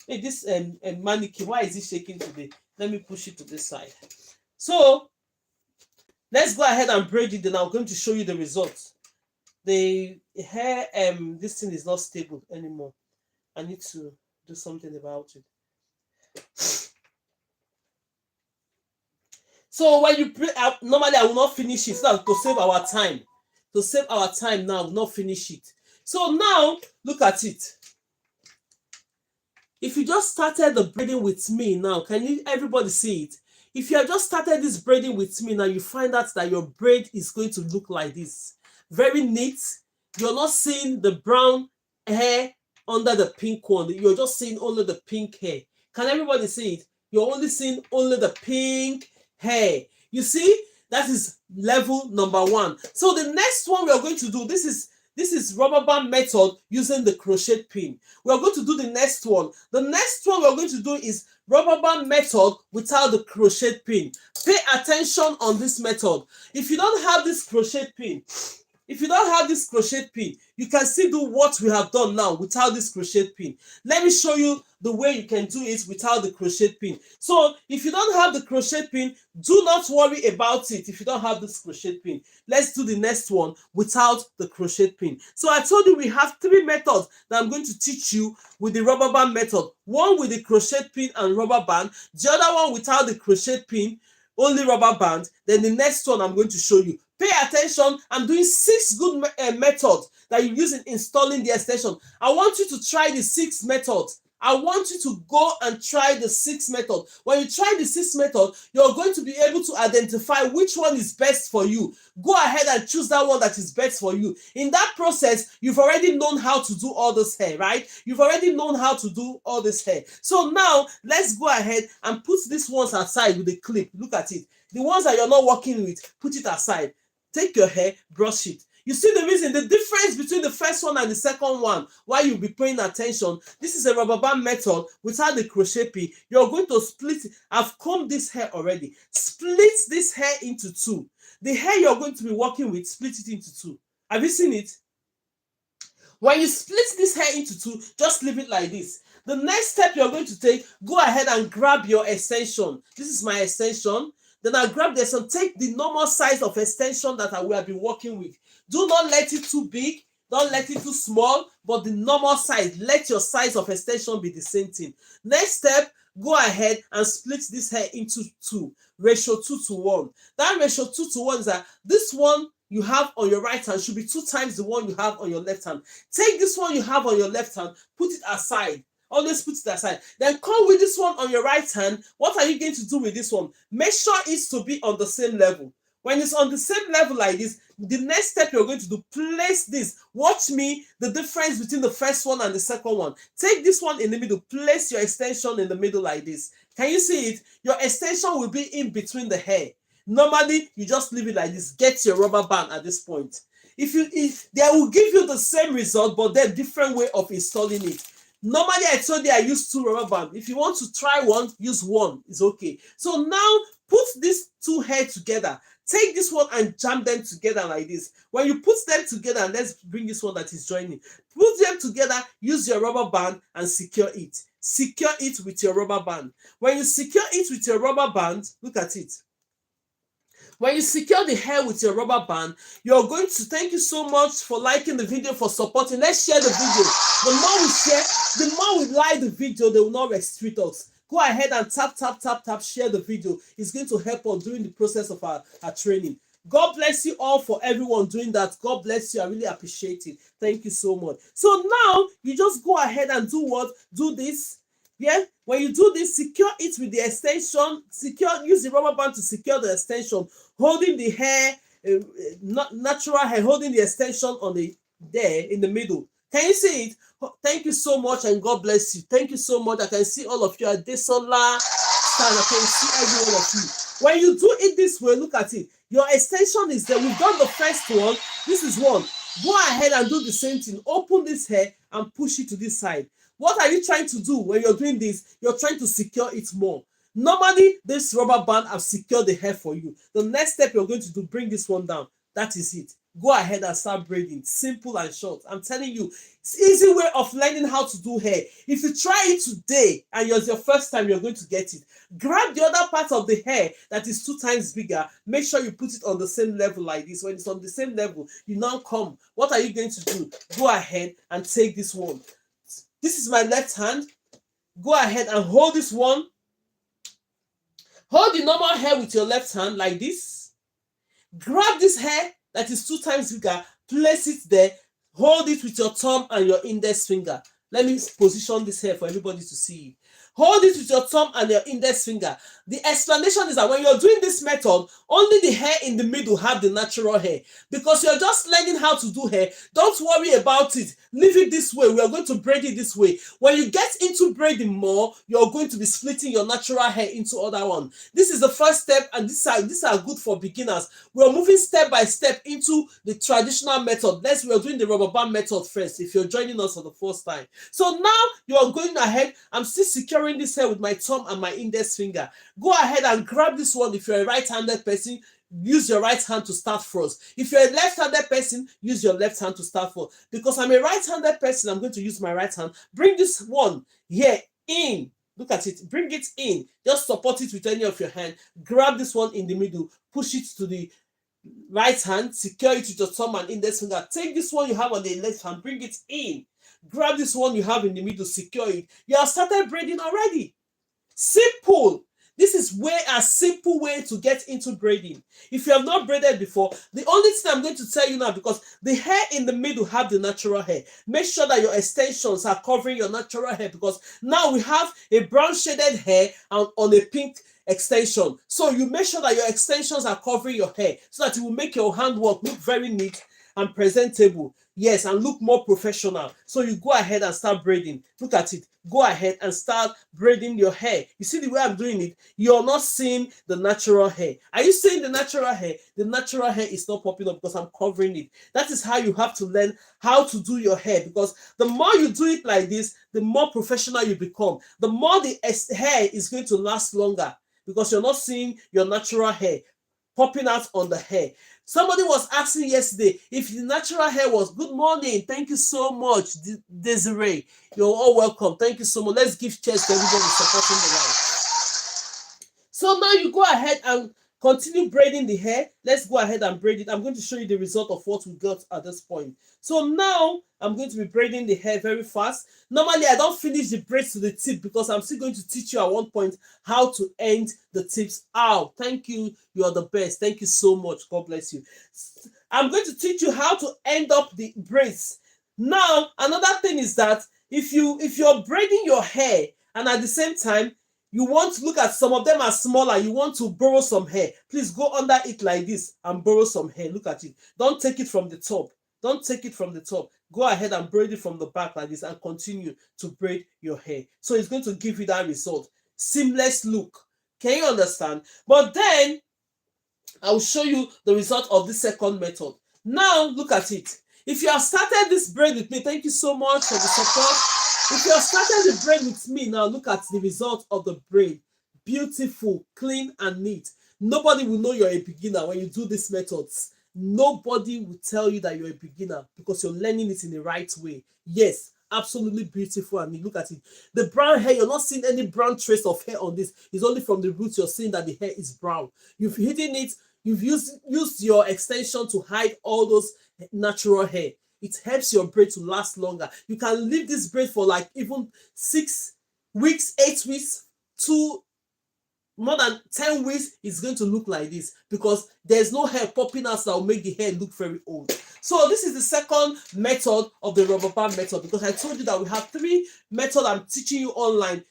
A: Hey, this mannequin, why is it shaking today? Let me push it to this side. So let's go ahead and braid it. Then I'm going to show you the results. The hair, this thing is not stable anymore. I need to do something about it. So when you braid, normally I will not finish it so to save our time. To save our time now, I will not finish it. So now look at it. If you just started the braiding with me now, can you everybody see it? If you have just started this braiding with me now, you find out that your braid is going to look like this. Very neat. You're not seeing the brown hair under the pink one. You're just seeing only the pink hair. Can everybody see it? You're only seeing only the pink hair. You see? That is level number 1. So the next one we are going to do, this is rubber band method using the crochet pin. We are going to do the next one. The next one we are going to do is rubber band method without the crochet pin. Pay attention on this method. If you don't have this crochet pin, you can still do what we have done now without this crochet pin. Let me show you the way you can do it without the crochet pin. So if you don't have the crochet pin, do not worry about it if you don't have this crochet pin. Let's do the next one without the crochet pin. So I told you we have 3 methods that I'm going to teach you with the rubber band method. One with the crochet pin and rubber band, the other one without the crochet pin, only rubber band. Then the next one I'm going to show you. Pay attention. I'm doing 6 good methods that you use in installing the extension. I want you to try the 6 methods. I want you to go and try the 6 method. When you try the 6 method, you're going to be able to identify which one is best for you. Go ahead and choose that one that is best for you. In that process, you've already known how to do all this hair, right? You've already known how to do all this hair. So now, let's go ahead and put these ones aside with the clip. Look at it. The ones that you're not working with, put it aside. Take your hair, brush it. You see the reason, the difference between the first one and the second one, why you'll be paying attention. This is a rubber band method without the crochet pin. You're going to split it. I've combed this hair already. Split this hair into 2. The hair you're going to be working with, split it into 2. Have you seen it? When you split this hair into 2, just leave it like this. The next step you're going to take, go ahead and grab your extension. This is my extension. Then I grab this and take the normal size of extension that I will have been working with. Do not let it too big. Don't let it too small, but the normal size. Let your size of extension be the same thing. Next step, go ahead and split this hair into 2. Ratio 2 to 1. That ratio 2 to 1 is that this one you have on your right hand should be 2 times the one you have on your left hand. Take this one you have on your left hand, put it aside. Always put it aside. Then come with this one on your right hand. What are you going to do with this one? Make sure it's to be on the same level. When it's on the same level like this, the next step you're going to do, place this. Watch me, the difference between the first one and the second one. Take this one in the middle. Place your extension in the middle like this. Can you see it? Your extension will be in between the hair. Normally, you just leave it like this. Get your rubber band at this point. If they will give you the same result, but they're different way of installing it. Normally, I told you I use 2 rubber bands. If you want to try one, use 1. It's okay. So now, put these 2 hair together. Take this one and jam them together like this. When you put them together, and let's bring this one that is joining. Put them together, use your rubber band and secure it. Secure it with your rubber band. When you secure it with your rubber band, look at it. When you secure the hair with your rubber band, you're going to thank you so much for liking the video, for supporting. Let's share the video. The more we share, the more we like the video, they will not restrict us. Go ahead and tap, share the video. It's going to help us during the process of our training. God bless you all for everyone doing that. God bless you. I really appreciate it. Thank you so much. So now, you just go ahead and do what? Do this. Yeah, when you do this, secure it with the extension. Use the rubber band to secure the extension, holding the hair, natural hair, holding the extension on there in the middle. Can you see it? Thank you so much and God bless you. Thank you so much. I can see all of you at Desola. I can see every one of you. When you do it this way, look at it. Your extension is there. We've done the first one. This is one. Go ahead and do the same thing. Open this hair and push it to this side. What are you trying to do when you're doing this? You're trying to secure it more. Normally, this rubber band have secured the hair for you. The next step you're going to do, bring this one down. That is it. Go ahead and start braiding. Simple and short. I'm telling you, it's easy way of learning how to do hair. If you try it today and it's your first time, you're going to get it. Grab the other part of the hair that is 2 times bigger. Make sure you put it on the same level like this. When it's on the same level, you now come. What are you going to do? Go ahead and take this one. This is my left hand. Go ahead and hold this one. Hold the normal hair with your left hand like this. Grab this hair that is 2 times bigger. Place it there. Hold it with your thumb and your index finger. Let me position this hair for everybody to see. Hold it with your thumb and your index finger. The explanation is that when you're doing this method, only the hair in the middle have the natural hair. Because you're just learning how to do hair, don't worry about it. Leave it this way. We are going to braid it this way. When you get into braiding more, you're going to be splitting your natural hair into other one. This is the first step, and these are good for beginners. We're moving step by step into the traditional method. We're doing the rubber band method first, if you're joining us for the first time. So now you're going ahead. I'm still securing this hair with my thumb and my index finger. Go ahead and grab this one. If you're a right-handed person, use your right hand to start first. If you're a left-handed person, use your left hand to start first. Because I'm a right-handed person, I'm going to use my right hand. Bring this one here in. Look at it. Bring it in. Just support it with any of your hand. Grab this one in the middle. Push it to the right hand. Secure it with your thumb and index finger. Take this one you have on the left hand. Bring it in. Grab this one you have in the middle. Secure it. You have started braiding already. Simple. This is a simple way to get into braiding. If you have not braided before, the only thing I'm going to tell you now, because the hair in the middle have the natural hair, make sure that your extensions are covering your natural hair, because now we have a brown shaded hair on a pink extension. So you make sure that your extensions are covering your hair so that it will make your handwork look very neat and presentable. Yes, and look more professional. So you go ahead and start braiding. Look at it. Go ahead and start braiding your hair. You see the way I'm doing it? You're not seeing the natural hair. Are you seeing the natural hair? The natural hair is not popping up because I'm covering it. That is how you have to learn how to do your hair, because the more you do it like this, the more professional you become. The more the hair is going to last longer, because you're not seeing your natural hair popping out on the hair. Somebody was asking yesterday if the natural hair was. Good morning. Thank you so much, Desiree. You're all welcome. Thank you so much. Let's give cheers to everybody supporting the live. So now you go ahead and continue braiding the hair. Let's go ahead and braid it. I'm going to show you the result of what we got at this point. So now I'm going to be braiding the hair very fast. Normally, I don't finish the braids to the tip because I'm still going to teach you at one point how to end the tips. Ow, thank you. You are the best. Thank you so much. God bless you. I'm going to teach you how to end up the braids. Now, another thing is that if you're braiding your hair and at the same time, you want to look at some of them are smaller, you want to borrow some hair, please go under it like this and borrow some hair. Look at it. Don't take it from the top. Don't take it from the top. Go ahead and braid it from the back like this and continue to braid your hair. So it's going to give you that result. Seamless look. Can you understand? But then I will show you the result of the second method. Now look at it. If you have started this braid with me, thank you so much for the support. If you have started the braid with me, now look at the result of the braid. Beautiful, clean, and neat. Nobody will know you're a beginner when you do these methods. Nobody will tell you that you're a beginner because you're learning it in the right way. Yes, absolutely beautiful and neat. Look at it. The brown hair, you're not seeing any brown trace of hair on this. It's only from the roots you're seeing that the hair is brown. You've hidden it. You've used your extension to hide all those natural hair. It helps your braid to last longer. You can leave this braid for like even 6 weeks, 8 weeks, more than 10 weeks. It's going to look like this because there's no hair popping out that will make the hair look very old. So this is the second method of the rubber band method, because I told you that we have 3 methods I'm teaching you online.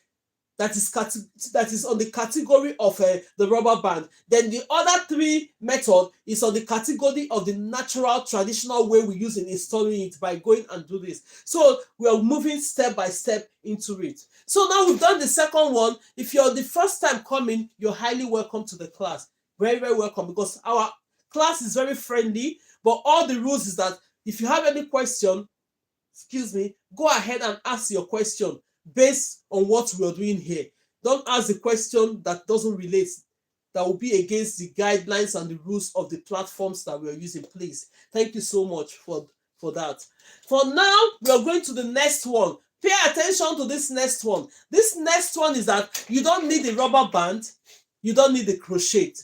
A: that is on the category of the rubber band. Then the other 3 method is on the category of the natural traditional way we use in installing it by going and do this. So we are moving step by step into it. So now we've done the second one. If you're the first time coming, you're highly welcome to the class. Very, very welcome, because our class is very friendly, but all the rules is that if you have any question, go ahead and ask your question based on what we're doing here. Don't ask the question that doesn't relate, that will be against the guidelines and the rules of the platforms that we are using. Please, thank you so much for that. For now, we are going to the next one. Pay attention to this next one. This next one is that you don't need a rubber band, you don't need a crochet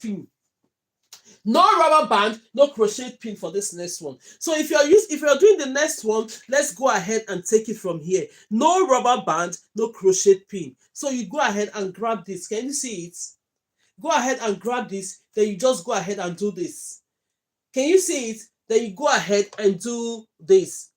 A: pin. No rubber band, no crochet pin for this next one. So if you're doing the next one, let's go ahead and take it from here. No rubber band, no crochet pin. So you go ahead and grab this. Can you see it? Go ahead and grab this. Then you just go ahead and do this. Can you see it? Then you go ahead and do this.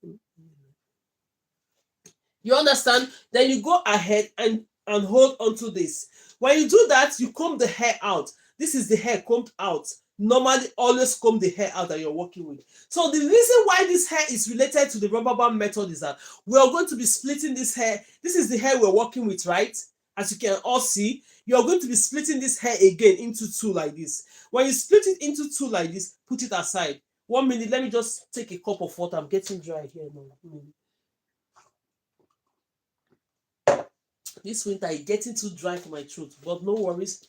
A: You understand? Then you go ahead and hold onto this. When you do that, you comb the hair out. This is the hair combed out. Normally, always comb the hair out that you're working with. So the reason why this hair is related to the rubber band method is that we are going to be splitting this hair. This is the hair we're working with, right? As you can all see, you're going to be splitting this hair again into 2 like this. When you split it into 2 like this, put it aside. 1 minute, let me just take a cup of water. I'm getting dry here now. This winter is getting too dry for my throat, but no worries.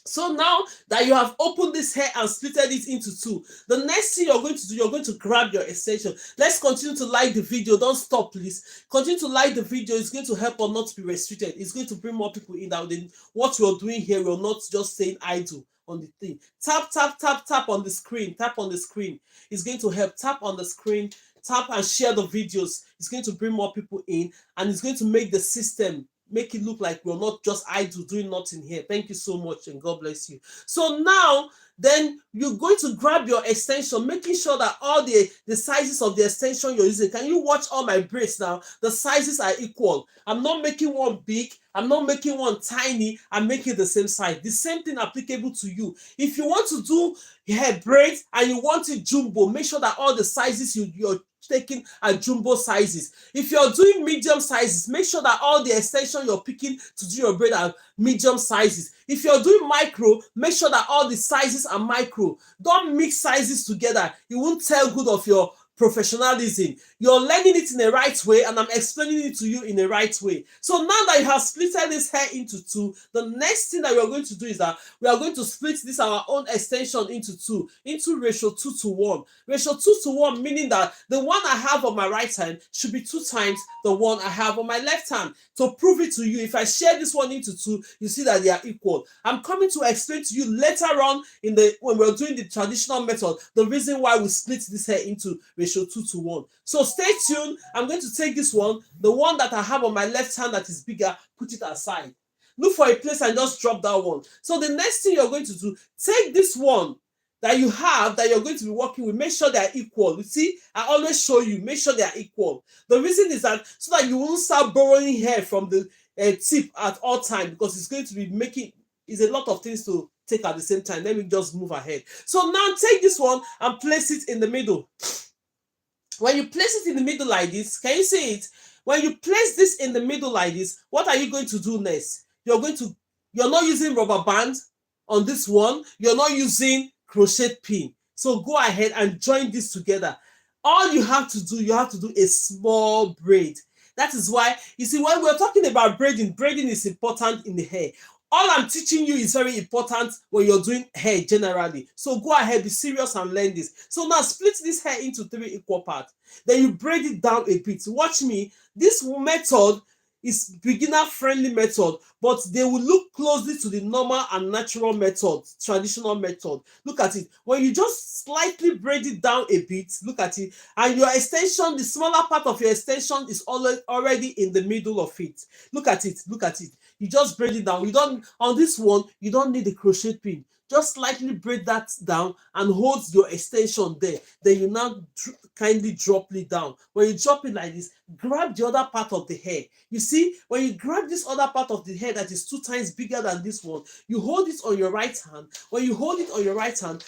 A: So now that you have opened this hair and splitted it into 2, the next thing you're going to do, you're going to grab your extension. Let's continue to like the video. Don't stop, please. Continue to like the video. It's going to help us not to be restricted. It's going to bring more people in. That what we're doing here, we're not just saying idle on the thing. Tap, tap, tap, tap on the screen. Tap on the screen. It's going to help. Tap on the screen. Tap and share the videos. It's going to bring more people in, and it's going to make the system, make it look like we're not just idle doing nothing here. Thank you so much, and God bless you. So now, then you're going to grab your extension, making sure that all the sizes of the extension you're using. Can you watch all my braids now? The sizes are equal. I'm not making one big. I'm not making one tiny. I'm making the same size. The same thing applicable to you. If you want to do hair braids and you want it jumbo, make sure that all the sizes you're taking are jumbo sizes. If you're doing medium sizes, make sure that all the extension you're picking to do your braid are medium sizes. If you're doing micro, make sure that all the sizes are micro. Don't mix sizes together. It won't tell good of your professionalism. You're learning it in the right way, and I'm explaining it to you in the right way. So now that you have split this hair into 2, the next thing that we are going to do is that we are going to split this our own extension into 2, into ratio 2:1. Ratio 2:1 meaning that the one I have on my right hand should be 2 times the one I have on my left hand. To prove it to you, if I share this one into 2, you see that they are equal. I'm coming to explain to you later on when we're doing the traditional method, the reason why we split this hair into ratio 2:1. So stay tuned. I'm going to take this one, the one that I have on my left hand that is bigger, put it aside. Look for a place and just drop that one. So the next thing you're going to do, take this one that you have that you're going to be working with, make sure they are equal. You see, I always show you, make sure they are equal. The reason is that so that you won't start borrowing hair from the tip at all times, because it's going to be it's a lot of things to take at the same time. Let me just move ahead. So now take this one and place it in the middle. When you place it in the middle like this, can you see it? When you place this in the middle like this, what are you going to do next? You're not using rubber band on this one. You're not using crochet pin. So go ahead and join this together. All you have to do a small braid. That is why, you see, when we're talking about braiding is important in the hair. All I'm teaching you is very important when you're doing hair generally. So go ahead, be serious and learn this. So now split this hair into 3 equal parts. Then you braid it down a bit. Watch me. This method is beginner-friendly method, but they will look closely to the normal and natural method, traditional method. Look at it. When you just slightly braid it down a bit, look at it, and your extension, the smaller part of your extension is already in the middle of it. Look at it. Look at it. You just braid it down. On this one, you don't need a crochet pin. just slightly braid that down and hold your extension there. Then you now kindly drop it down. When you drop it like this, grab the other part of the hair. You see, when you grab this other part of the hair that is 2 times bigger than this one, you hold it on your right hand. When you hold it on your right hand,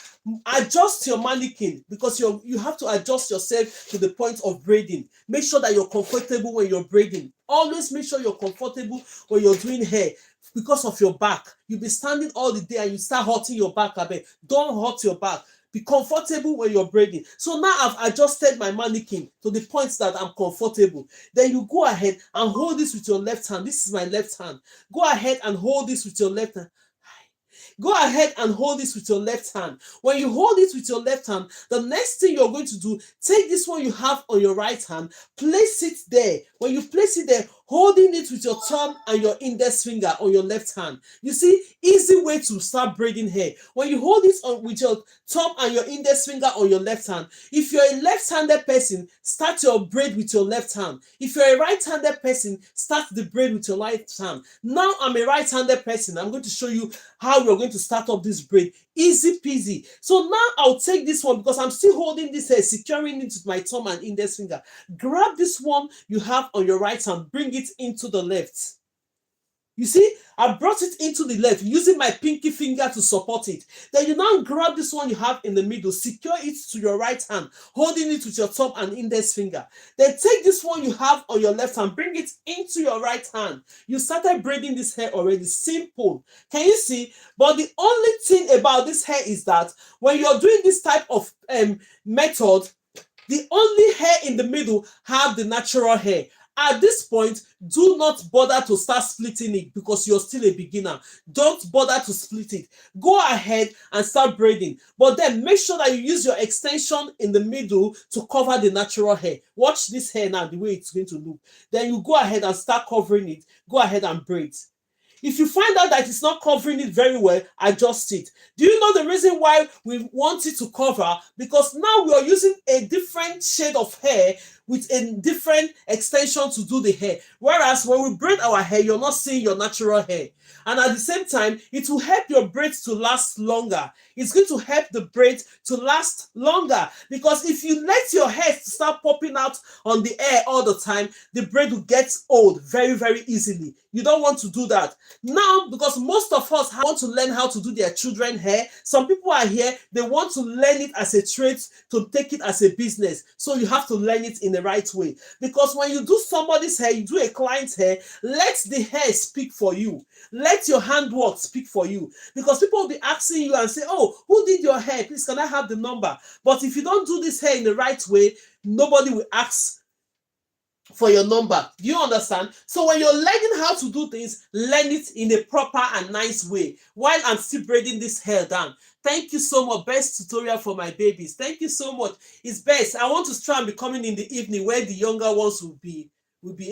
A: adjust your mannequin, because you have to adjust yourself to the point of braiding. Make sure that you're comfortable when you're braiding. Always make sure you're comfortable when you're doing hair, because of your back. You'll be standing all the day and you start hurting your back. Don't hurt your back. Be comfortable when you're braiding. So now I've adjusted my mannequin to the point that I'm comfortable. Then you go ahead and hold this with your left hand. This is my left hand. Go ahead and hold this with your left hand. Go ahead and hold this with your left hand. When you hold it with your left hand, the next thing you're going to do, take this one you have on your right hand, place it there. When you place it there, holding it with your thumb and your index finger on your left hand. You see, easy way to start braiding hair. When you hold it on with your thumb and your index finger on your left hand, if you're a left-handed person, start your braid with your left hand. If you're a right-handed person, start the braid with your right hand. Now I'm a right-handed person. I'm going to show you how you're going to start up this braid. Easy peasy. So now I'll take this one, because I'm still holding this hair, securing it with my thumb and index finger. Grab this one you have on your right hand, bring it into the left. You see, I brought it into the left using my pinky finger to support it. Then you now grab this one you have in the middle, secure it to your right hand, holding it with your thumb and index finger. Then take this one you have on your left hand, bring it into your right hand. You started braiding this hair already. Simple. Can you see? But the only thing about this hair is that when you're doing this type of method, the only hair in the middle have the natural hair. At this point, do not bother to start splitting it, because you're still a beginner. Don't bother to split it. Go ahead and start braiding. But then make sure that you use your extension in the middle to cover the natural hair. Watch this hair now, the way it's going to look. Then you go ahead and start covering it. Go ahead and braid. If you find out that it's not covering it very well, adjust it. Do you know the reason why we want it to cover? Because now we are using a different shade of hair with a different extension to do the hair. Whereas when we braid our hair, you're not seeing your natural hair. And at the same time, it will help your braids to last longer. It's going to help the braid to last longer, because if you let your hair start popping out on the air all the time, the braid will get old very, very easily. You don't want to do that. Now, because most of us want to learn how to do their children hair, some people are here, they want to learn it as a trade, to take it as a business. So you have to learn it in the right way. Because when you do somebody's hair, you do a client's hair, let the hair speak for you. Let your handwork speak for you. Because people will be asking you and say, oh, who did your hair? Please, can I have the number? But if you don't do this hair in the right way, nobody will ask for your number. Do you understand? So when you're learning how to do things, learn it in a proper and nice way, while I'm still braiding this hair down. Thank you so much. Best tutorial for my babies. Thank you so much. It's best. I want to try and be coming in the evening, where the younger ones will be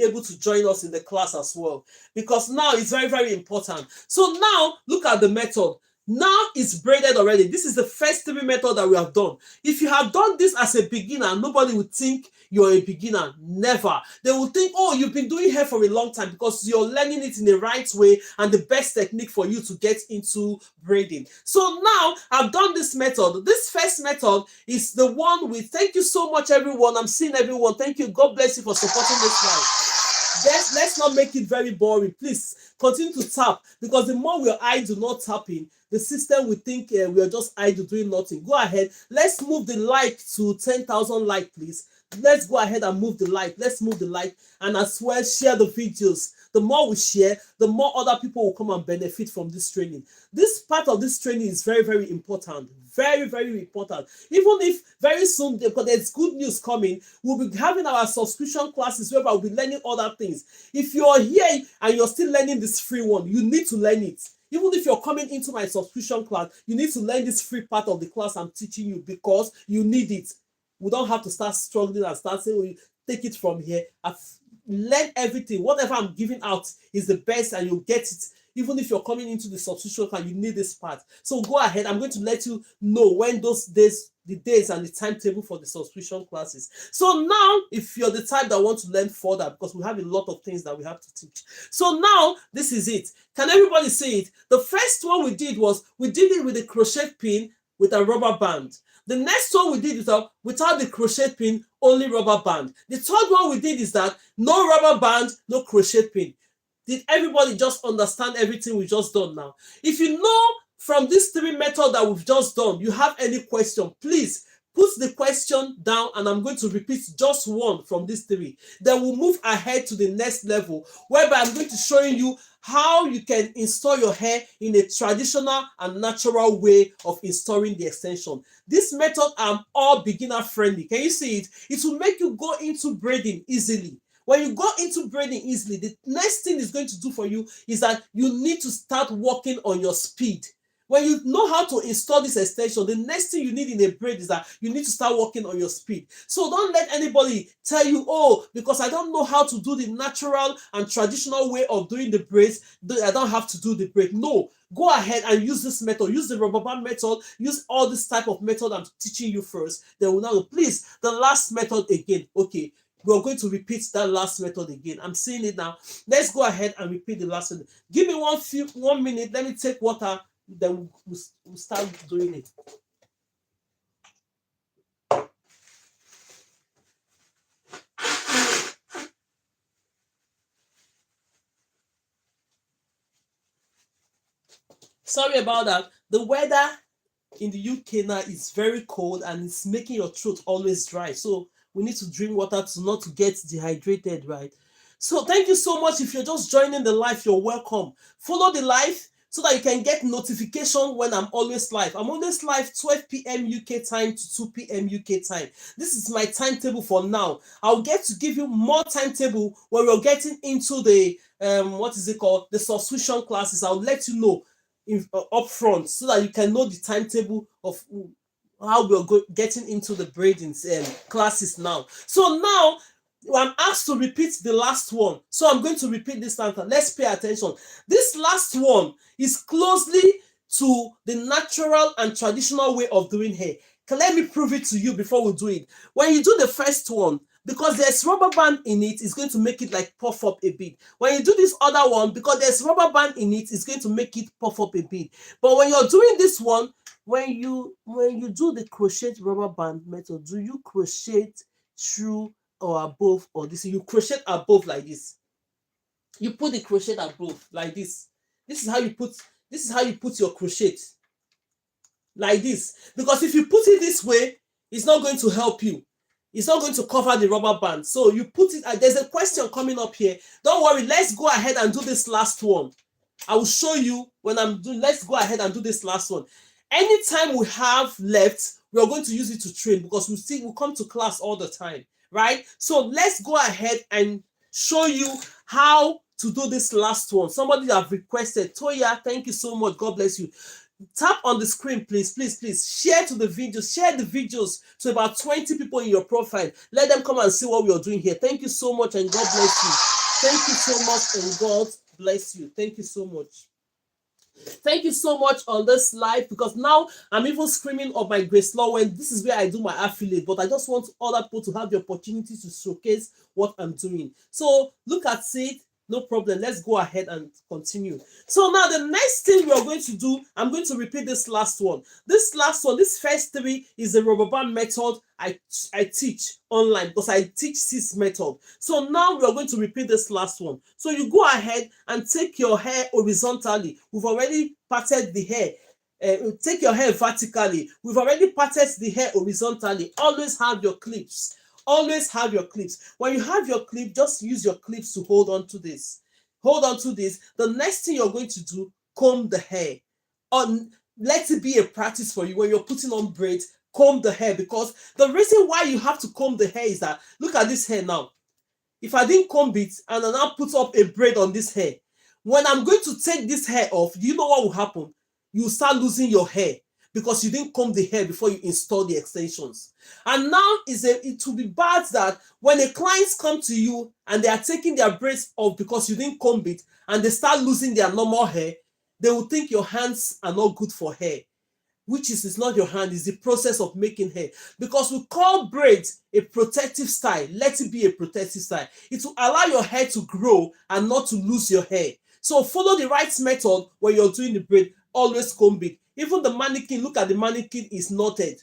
A: able to join us in the class as well, because now it's very, very important. So now look at the method. Now it's braided already. This is the first 3 method that we have done. If you have done this as a beginner, nobody would think you're a beginner. Never. They will think, oh, you've been doing hair for a long time, because you're learning it in the right way and the best technique for you to get into braiding. So now I've done this method. This first method is the one with, thank you so much, everyone. I'm seeing everyone. Thank you. God bless you for supporting this live. Let's not make it very boring. Please continue to tap, because the more we are idle not tapping, the system will think we are just idle doing nothing. Go ahead. Let's move the like to 10,000 like, please. Let's go ahead and move the like. Let's move the like, and as well share the videos. The more we share, the more other people will come and benefit from this training. This part of this training is very, very important. Very, very important. Even if very soon, because there's good news coming, we'll be having our subscription classes where we'll be learning other things. If you're here and you're still learning this free one, you need to learn it. Even if you're coming into my subscription class, you need to learn this free part of the class I'm teaching you, because you need it. We don't have to start struggling and start saying, well, take it from here. I've learned everything. Whatever I'm giving out is the best, and you'll get it. even if you're coming into the substitution class, you need this part. So go ahead. I'm going to let you know when those days, the days and the timetable for the subscription classes. So now, if you're the type that want to learn further, because we have a lot of things that we have to teach. So now, this is it. Can everybody see it? The first one we did was, we did it with a crochet pin with a rubber band. The next one we did is without the crochet pin, only rubber band. The third one we did is that no rubber band, no crochet pin. Did everybody just understand everything we just done now? If you know from these three methods that we've just done, you have any question, please put the question down, and I'm going to repeat just one from these three. Then we'll move ahead to the next level, whereby I'm going to show you how you can install your hair in a traditional and natural way of installing the extension. This method are all beginner friendly. Can you see it? It will make you go into braiding easily. When you go into braiding easily, the next thing it's going to do for you is that you need to start working on your speed. When you know how to install this extension, the next thing you need in a braid is that you need to start working on your speed. So don't let anybody tell you, oh, because I don't know how to do the natural and traditional way of doing the braids, I don't have to do the braid. No, go ahead and use this method. Use the rubber band method. Use all this type of method I'm teaching you first. Then we'll now, please, the last method again. Okay, we're going to repeat that last method again. I'm seeing it now. Let's go ahead and repeat the last one. Give me 1 minute. Let me take water. Then we'll start doing it. Sorry about that. The weather in the UK now is very cold, and it's making your throat always dry. So we need to drink water to not to get dehydrated, right? So thank you so much. If you're just joining the live, you're welcome. Follow the live so that you can get notification when I'm always live. I'm always live 12 p.m. UK time to 2 p.m. UK time. This is my timetable for now. I'll get to give you more timetable when we're getting into the what is it called? The subscription classes. I'll let you know up front so that you can know the timetable of how we're getting into the braiding classes now. So now I'm asked to repeat the last one. So I'm going to repeat this time. Let's pay attention. This last one is closely to the natural and traditional way of doing hair. Let me prove it to you before we do it. When you do the first one, because there's rubber band in it, it's going to make it like puff up a bit. When you do this other one, because there's rubber band in it, it's going to make it puff up a bit. But when you're doing this one, when you do the crochet rubber band method, do you crochet through or above, or this? You crochet above like this. You put the crochet above like this. This is how you put your crochet like this. Because if you put it this way, it's not going to help you. It's not going to cover the rubber band. So you put it, there's a question coming up here. Don't worry, let's go ahead and do this last one. I will show you when I'm doing, let's go ahead and do this last one. Anytime we have left, we're going to use it to train, because we come to class all the time, right? So let's go ahead and show you how to do this last one. Somebody have requested, Toya, thank you so much. God bless you. Tap on the screen, please, please, please. Share to the videos. Share the videos to about 20 people in your profile. Let them come and see what we are doing here. Thank you so much, and God bless you. Thank you so much, and God bless you. Thank you so much. Thank you so much on this live, because now I'm even screaming of my GraceLawendhair. This is where I do my affiliate, but I just want other people to have the opportunity to showcase what I'm doing. So look at it. No problem. Let's go ahead and continue. So now the next thing we are going to do, I'm going to repeat this last one. This last one, this first three is the rubber band method I teach online, because I teach this method. So now we are going to repeat this last one. So you go ahead and take your hair horizontally. We've already parted the hair. Take your hair vertically. We've already parted the hair horizontally. Always have your clips. Always have your clips. When you have your clip, just use your clips to hold on to this. Hold on to this. The next thing you're going to do, comb the hair. Let it be a practice for you. When you're putting on braids, comb the hair, because the reason why you have to comb the hair is that, look at this hair now. If I didn't comb it and I now put up a braid on this hair, when I'm going to take this hair off, do you know what will happen? You start losing your hair. because you didn't comb the hair before you install the extensions. And now it will be bad that when a client come to you and they are taking their braids off because you didn't comb it and they start losing their normal hair, they will think your hands are not good for hair, which is it's not your hand, it's the process of making hair. Because we call braids a protective style. Let it be a protective style. It will allow your hair to grow and not to lose your hair. So follow the right method when you're doing the braid. Always comb it. Even the mannequin, look at the mannequin is knotted.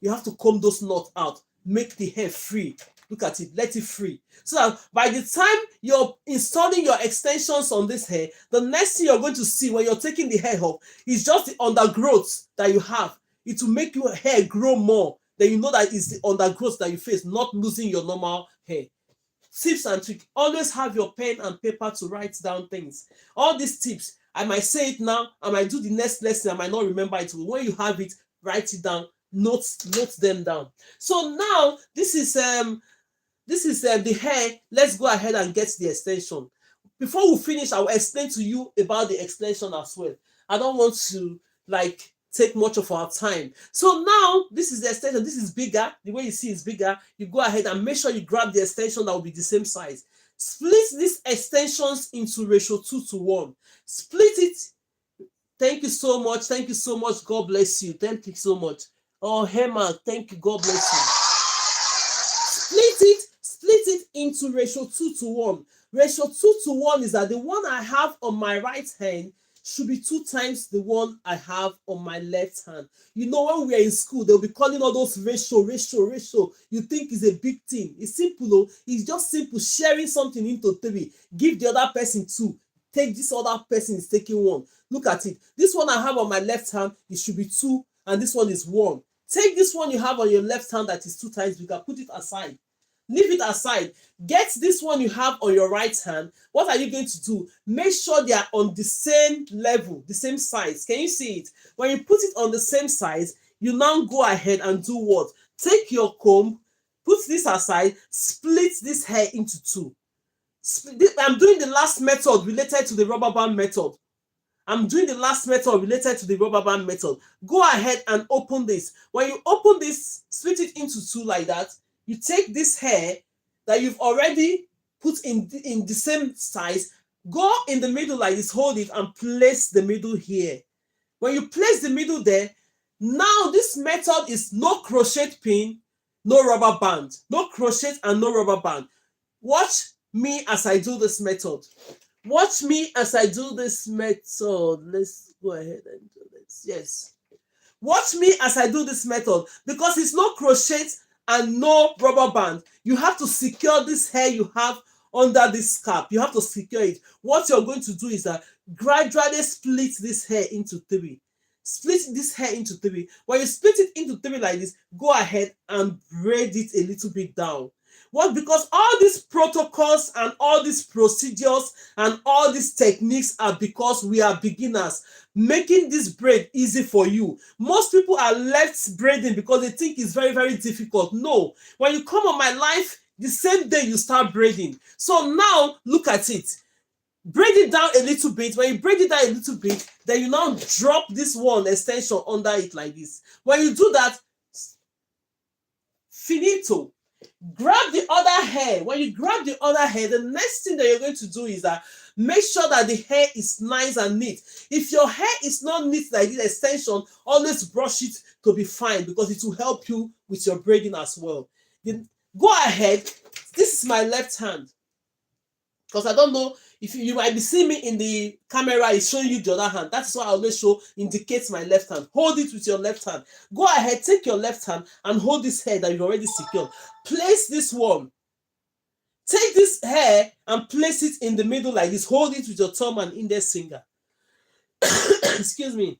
A: You have to comb those knots out. Make the hair free. Look at it, let it free. So that by the time you're installing your extensions on this hair, the next thing you're going to see when you're taking the hair off is just the undergrowth that you have. It will make your hair grow more. Then you know that it's the undergrowth that you face, not losing your normal hair. Tips and tricks. Always have your pen and paper to write down things. All these tips, I might say it now, I might do the next lesson, I might not remember it. But when you have it, write it down, note them down. So now this is the hair. Let's go ahead and get the extension. Before we finish, I will explain to you about the extension as well. I don't want to take much of our time. So now this is the extension. This is bigger. The way you see is bigger. You go ahead and make sure you grab the extension that will be the same size. Split these extensions into ratio 2:1. Split it. Thank you so much. Thank you so much. God bless you. Thank you so much. Oh, Hema, thank you. God bless you. Split it into ratio 2:1. Ratio 2:1 is that the one I have on my right hand should be 2 times the one I have on my left hand. You know, when we are in school, they'll be calling all those ratio. You think it's a big thing. It's simple, though. It's just simple. Sharing something into 3. Give the other person 2. Take this other person is taking 1. Look at it. This one I have on my left hand, it should be 2, and this one is 1. Take this one you have on your left hand that is 2 times bigger. Put it aside. Leave it aside. Get this one you have on your right hand. What are you going to do? Make sure they are on the same level, the same size. Can you see it? When you put it on the same size, you now go ahead and do what? Take your comb, put this aside, split this hair into 2. I'm doing the last method related to the rubber band method. Go ahead and open this. When you open this, split it into 2 like that. You take this hair that you've already put in the same size, go in the middle like this, hold it and place the middle here. When you place the middle there, now this method is no crochet pin, no rubber band. No crochet and no rubber band. Watch me as I do this method. Let's go ahead and do this. Yes. Watch me as I do this method because it's no crochet and no rubber band. You have to secure this hair you have under this scalp. You have to secure it. What you're going to do is that gradually split this hair into 3. Split this hair into 3. When you split it into 3 like this, go ahead and braid it a little bit down. What? Because all these protocols and all these procedures and all these techniques are because we are beginners, making this braid easy for you. Most people are left braiding because they think it's very, very difficult. No, when you come on my live, the same day you start braiding. So now look at it. Braid it down a little bit. When you braid it down a little bit, then you now drop this one extension under it like this. When you do that, finito. Grab the other hair. When you grab the other hair, the next thing that you're going to do is that make sure that the hair is nice and neat. If your hair is not neat like this extension, always brush it to be fine because it will help you with your braiding as well. Then go ahead. This is my left hand. Because I don't know if you might be seeing me in the camera, it's showing you the other hand. That's why I always show indicates my left hand. Hold it with your left hand. Go ahead, take your left hand and hold this hair that you've already secured. Place this one. Take this hair and place it in the middle like this. Hold it with your thumb and index finger. Excuse me.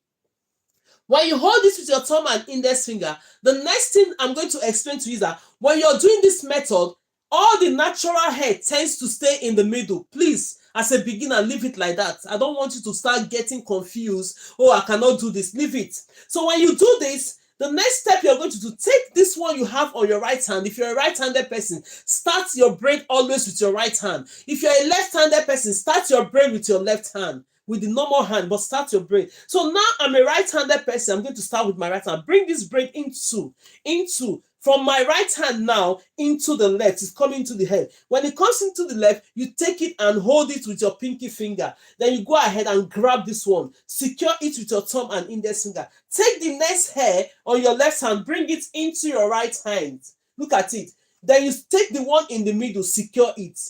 A: When you hold this with your thumb and index finger, the next thing I'm going to explain to you is that when you're doing this method, all the natural hair tends to stay in the middle. Please, as a beginner, leave it like that. I don't want you to start getting confused. Oh, I cannot do this. Leave it. So when you do this, the next step you're going to do, take this one you have on your right hand. If you're a right-handed person, start your braid always with your right hand. If you're a left-handed person, start your braid with your left hand. with the normal hand, but start your braid. So now I'm a right-handed person. I'm going to start with my right hand. Bring this braid into from my right hand now into the left. It's coming to the head. When it comes into the left, you take it and hold it with your pinky finger. Then you go ahead and grab this one. Secure it with your thumb and index finger. Take the next hair on your left hand, bring it into your right hand. Look at it. Then you take the one in the middle, secure it.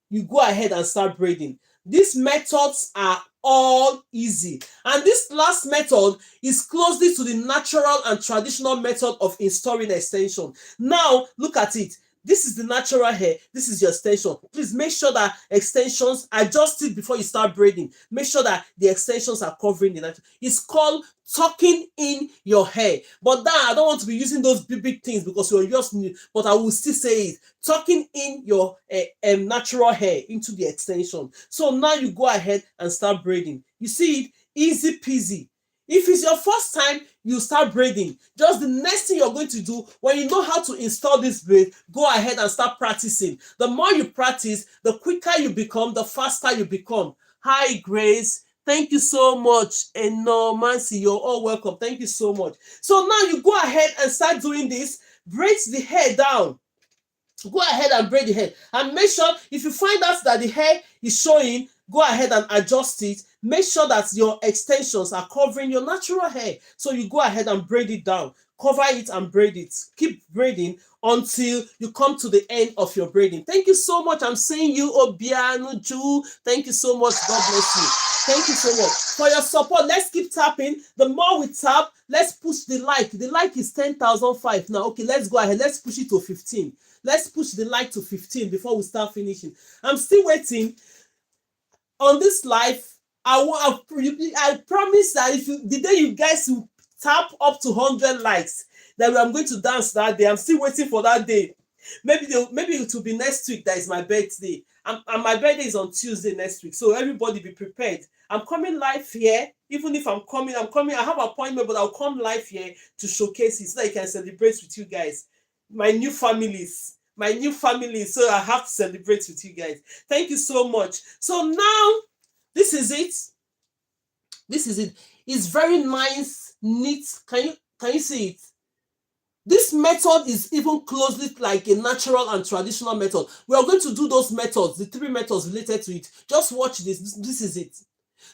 A: You go ahead and start braiding. These methods are all easy. And this last method is closely to the natural and traditional method of installing extension. Now, look at it. This is the natural hair. This is your extension. Please make sure that extensions, adjust it before you start braiding. Make sure that the extensions are covering the natural. It's called tucking in your hair. But now I don't want to be using those big things because you're just new, but I will still say it. Tucking in your natural hair into the extension. So now you go ahead and start braiding. You see it? Easy peasy. If it's your first time, you start braiding. Just the next thing you're going to do, when you know how to install this braid, go ahead and start practicing. The more you practice, the quicker you become, the faster you become. Hi, Grace. Thank you so much. And no, Mancy, you're all welcome. Thank you so much. So now you go ahead and start doing this. Braid the hair down. Go ahead and braid the hair. And make sure, if you find out that the hair is showing, go ahead and adjust it. Make sure that your extensions are covering your natural hair. So you go ahead and braid it down. Cover it and braid it. Keep braiding until you come to the end of your braiding. Thank you so much. I'm seeing you, Obiano Ju. Thank you so much. God bless you. Thank you so much for your support. Let's keep tapping. The more we tap, let's push the like. The like is 10,005 now. Okay, let's go ahead. Let's push it to 15. Let's push the like to 15 before we start finishing. I'm still waiting. On this live, I promise that if the day you guys will tap up to 100 likes, then I'm going to dance that day. I'm still waiting for that day. Maybe it will be next week. That is my birthday. And my birthday is on Tuesday next week. So everybody be prepared. I'm coming live here. Even if I'm coming. I have an appointment, but I'll come live here to showcase it so that I can celebrate with you guys. My new families. So I have to celebrate with you guys. Thank you so much. So now, this is it. It's very nice, neat. Can you see it? This method is even closely like a natural and traditional method. We are going to do those methods, the 3 methods related to it. Just watch this. This is it.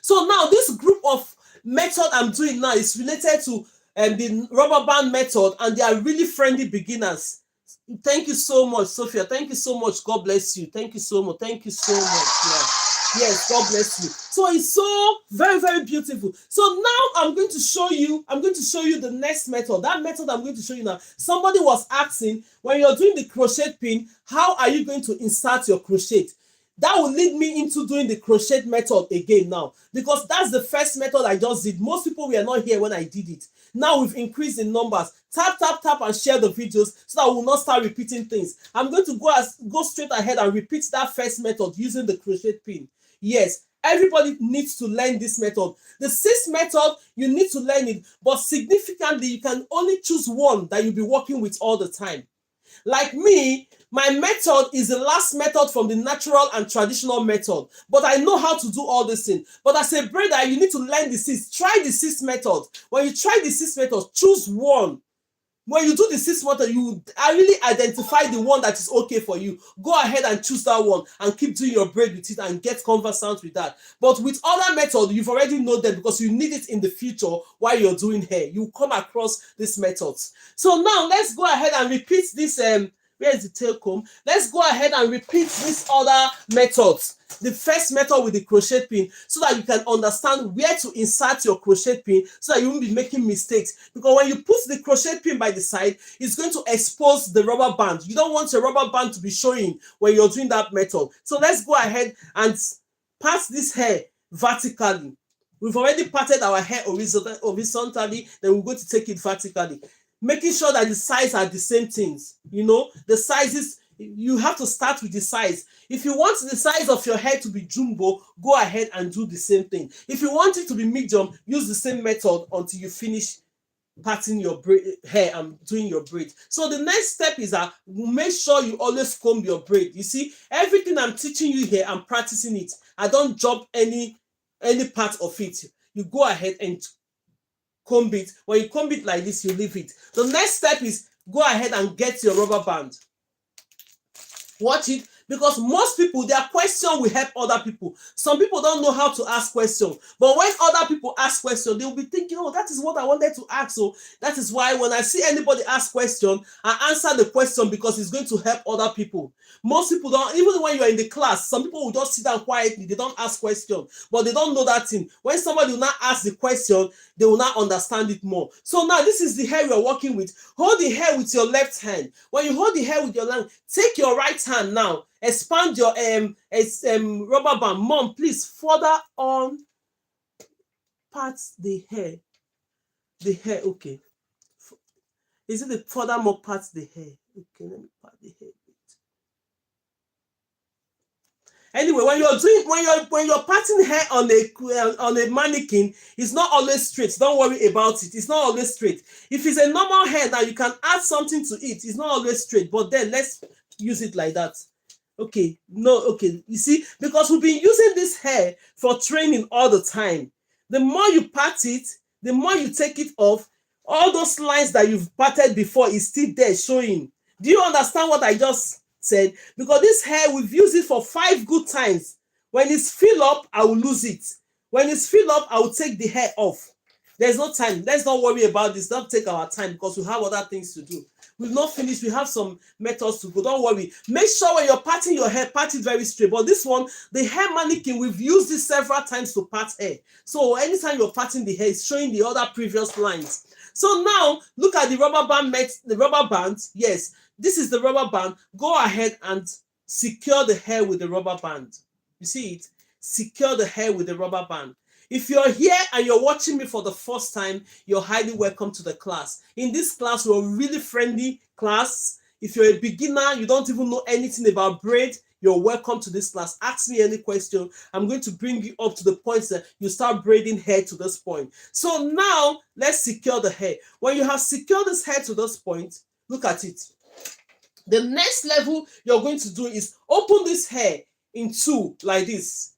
A: So now this group of method I'm doing now is related to the rubber band method, and they are really friendly beginners. Thank you so much, Sophia. Thank you so much. God bless you. Thank you so much. Thank you so much. Yeah. Yes, God bless you. So it's so very, very beautiful. So now I'm going to show you the next method. That method I'm going to show you now. Somebody was asking, when you're doing the crochet pin, how are you going to insert your crochet? That will lead me into doing the crochet method again now, because that's the first method I just did. Most people were not here when I did it. Now we've increased in numbers. Tap, and share the videos so that we will not start repeating things. I'm going to go straight ahead and repeat that first method using the crochet pin. Yes, everybody needs to learn this method. The 6th method, you need to learn it, but significantly, you can only choose one that you'll be working with all the time. Like me, my method is the last method from the natural and traditional method, but I know how to do all this thing. But as a braider, you need to learn the 6. Try the 6 method. When you try the 6 method, choose one. When you do the 6 method, you really identify the one that is okay for you. Go ahead and choose that one and keep doing your braid with it and get conversant with that. But with other methods, you've already know them because you need it in the future while you're doing hair. You come across these methods. So now let's go ahead and repeat this. Where is the tail comb? Let's go ahead and repeat these other methods. The first method with the crochet pin, so that you can understand where to insert your crochet pin so that you won't be making mistakes. Because when you put the crochet pin by the side, it's going to expose the rubber band. You don't want your rubber band to be showing when you're doing that method. So let's go ahead and part this hair vertically. We've already parted our hair horizontally, then we're going to take it vertically. Making sure that the size are the same things. You know, the sizes, you have to start with the size. If you want the size of your hair to be jumbo, go ahead and do the same thing. If you want it to be medium, use the same method until you finish parting your hair and doing your braid. So the next step is that make sure you always comb your braid. You see, everything I'm teaching you here, I'm practicing it. I don't drop any any part of it, you go ahead and comb it. When you comb it like this, you leave it. The next step is go ahead and get your rubber band. Watch it, because most people, their question will help other people. Some people don't know how to ask questions, but when other people ask questions, they will be thinking, oh, that is what I wanted to ask. So that is why when I see anybody ask question, I answer the question, because it's going to help other people. Most people don't, even when you're in the class, some people will just sit down quietly, they don't ask questions, but they don't know that thing. When somebody will not ask the question, they will not understand it more. So now this is the hair you're working with. Hold the hair with your left hand. When you hold the hair with your left, take your right hand now, expand your rubber band. Mom, please further on part the hair. The hair, okay. Is it the furthermore part the hair? Okay, let me part the hair. Anyway, when you're parting hair on a mannequin, it's not always straight. Don't worry about it. It's not always straight. If it's a normal hair, now you can add something to it. It's not always straight, but then let's use it like that. Okay, no, okay. You see, because we've been using this hair for training all the time. The more you part it, the more you take it off, all those lines that you've parted before is still there showing. Do you understand what I just said? Because this hair, we've used it for 5 good times. When it's filled up, I will lose it. When it's filled up, I will take the hair off. There's no time. Let's not worry about this. Don't take our time, because we have other things to do. We've not finished. We have some methods to go. Don't worry. Make sure when you're parting your hair, part it very straight. But this one, the hair mannequin, we've used this several times to part hair. So anytime you're parting the hair, it's showing the other previous lines. So now, look at the rubber band. The rubber band, yes, this is the rubber band. Go ahead and secure the hair with the rubber band. You see it? Secure the hair with the rubber band. If you're here and you're watching me for the first time, you're highly welcome to the class. In this class, we're a really friendly class. If you're a beginner, you don't even know anything about braid, you're welcome to this class. Ask me any question. I'm going to bring you up to the point that you start braiding hair to this point. So now, let's secure the hair. When you have secured this hair to this point, look at it. The next level you're going to do is open this hair in two, like this.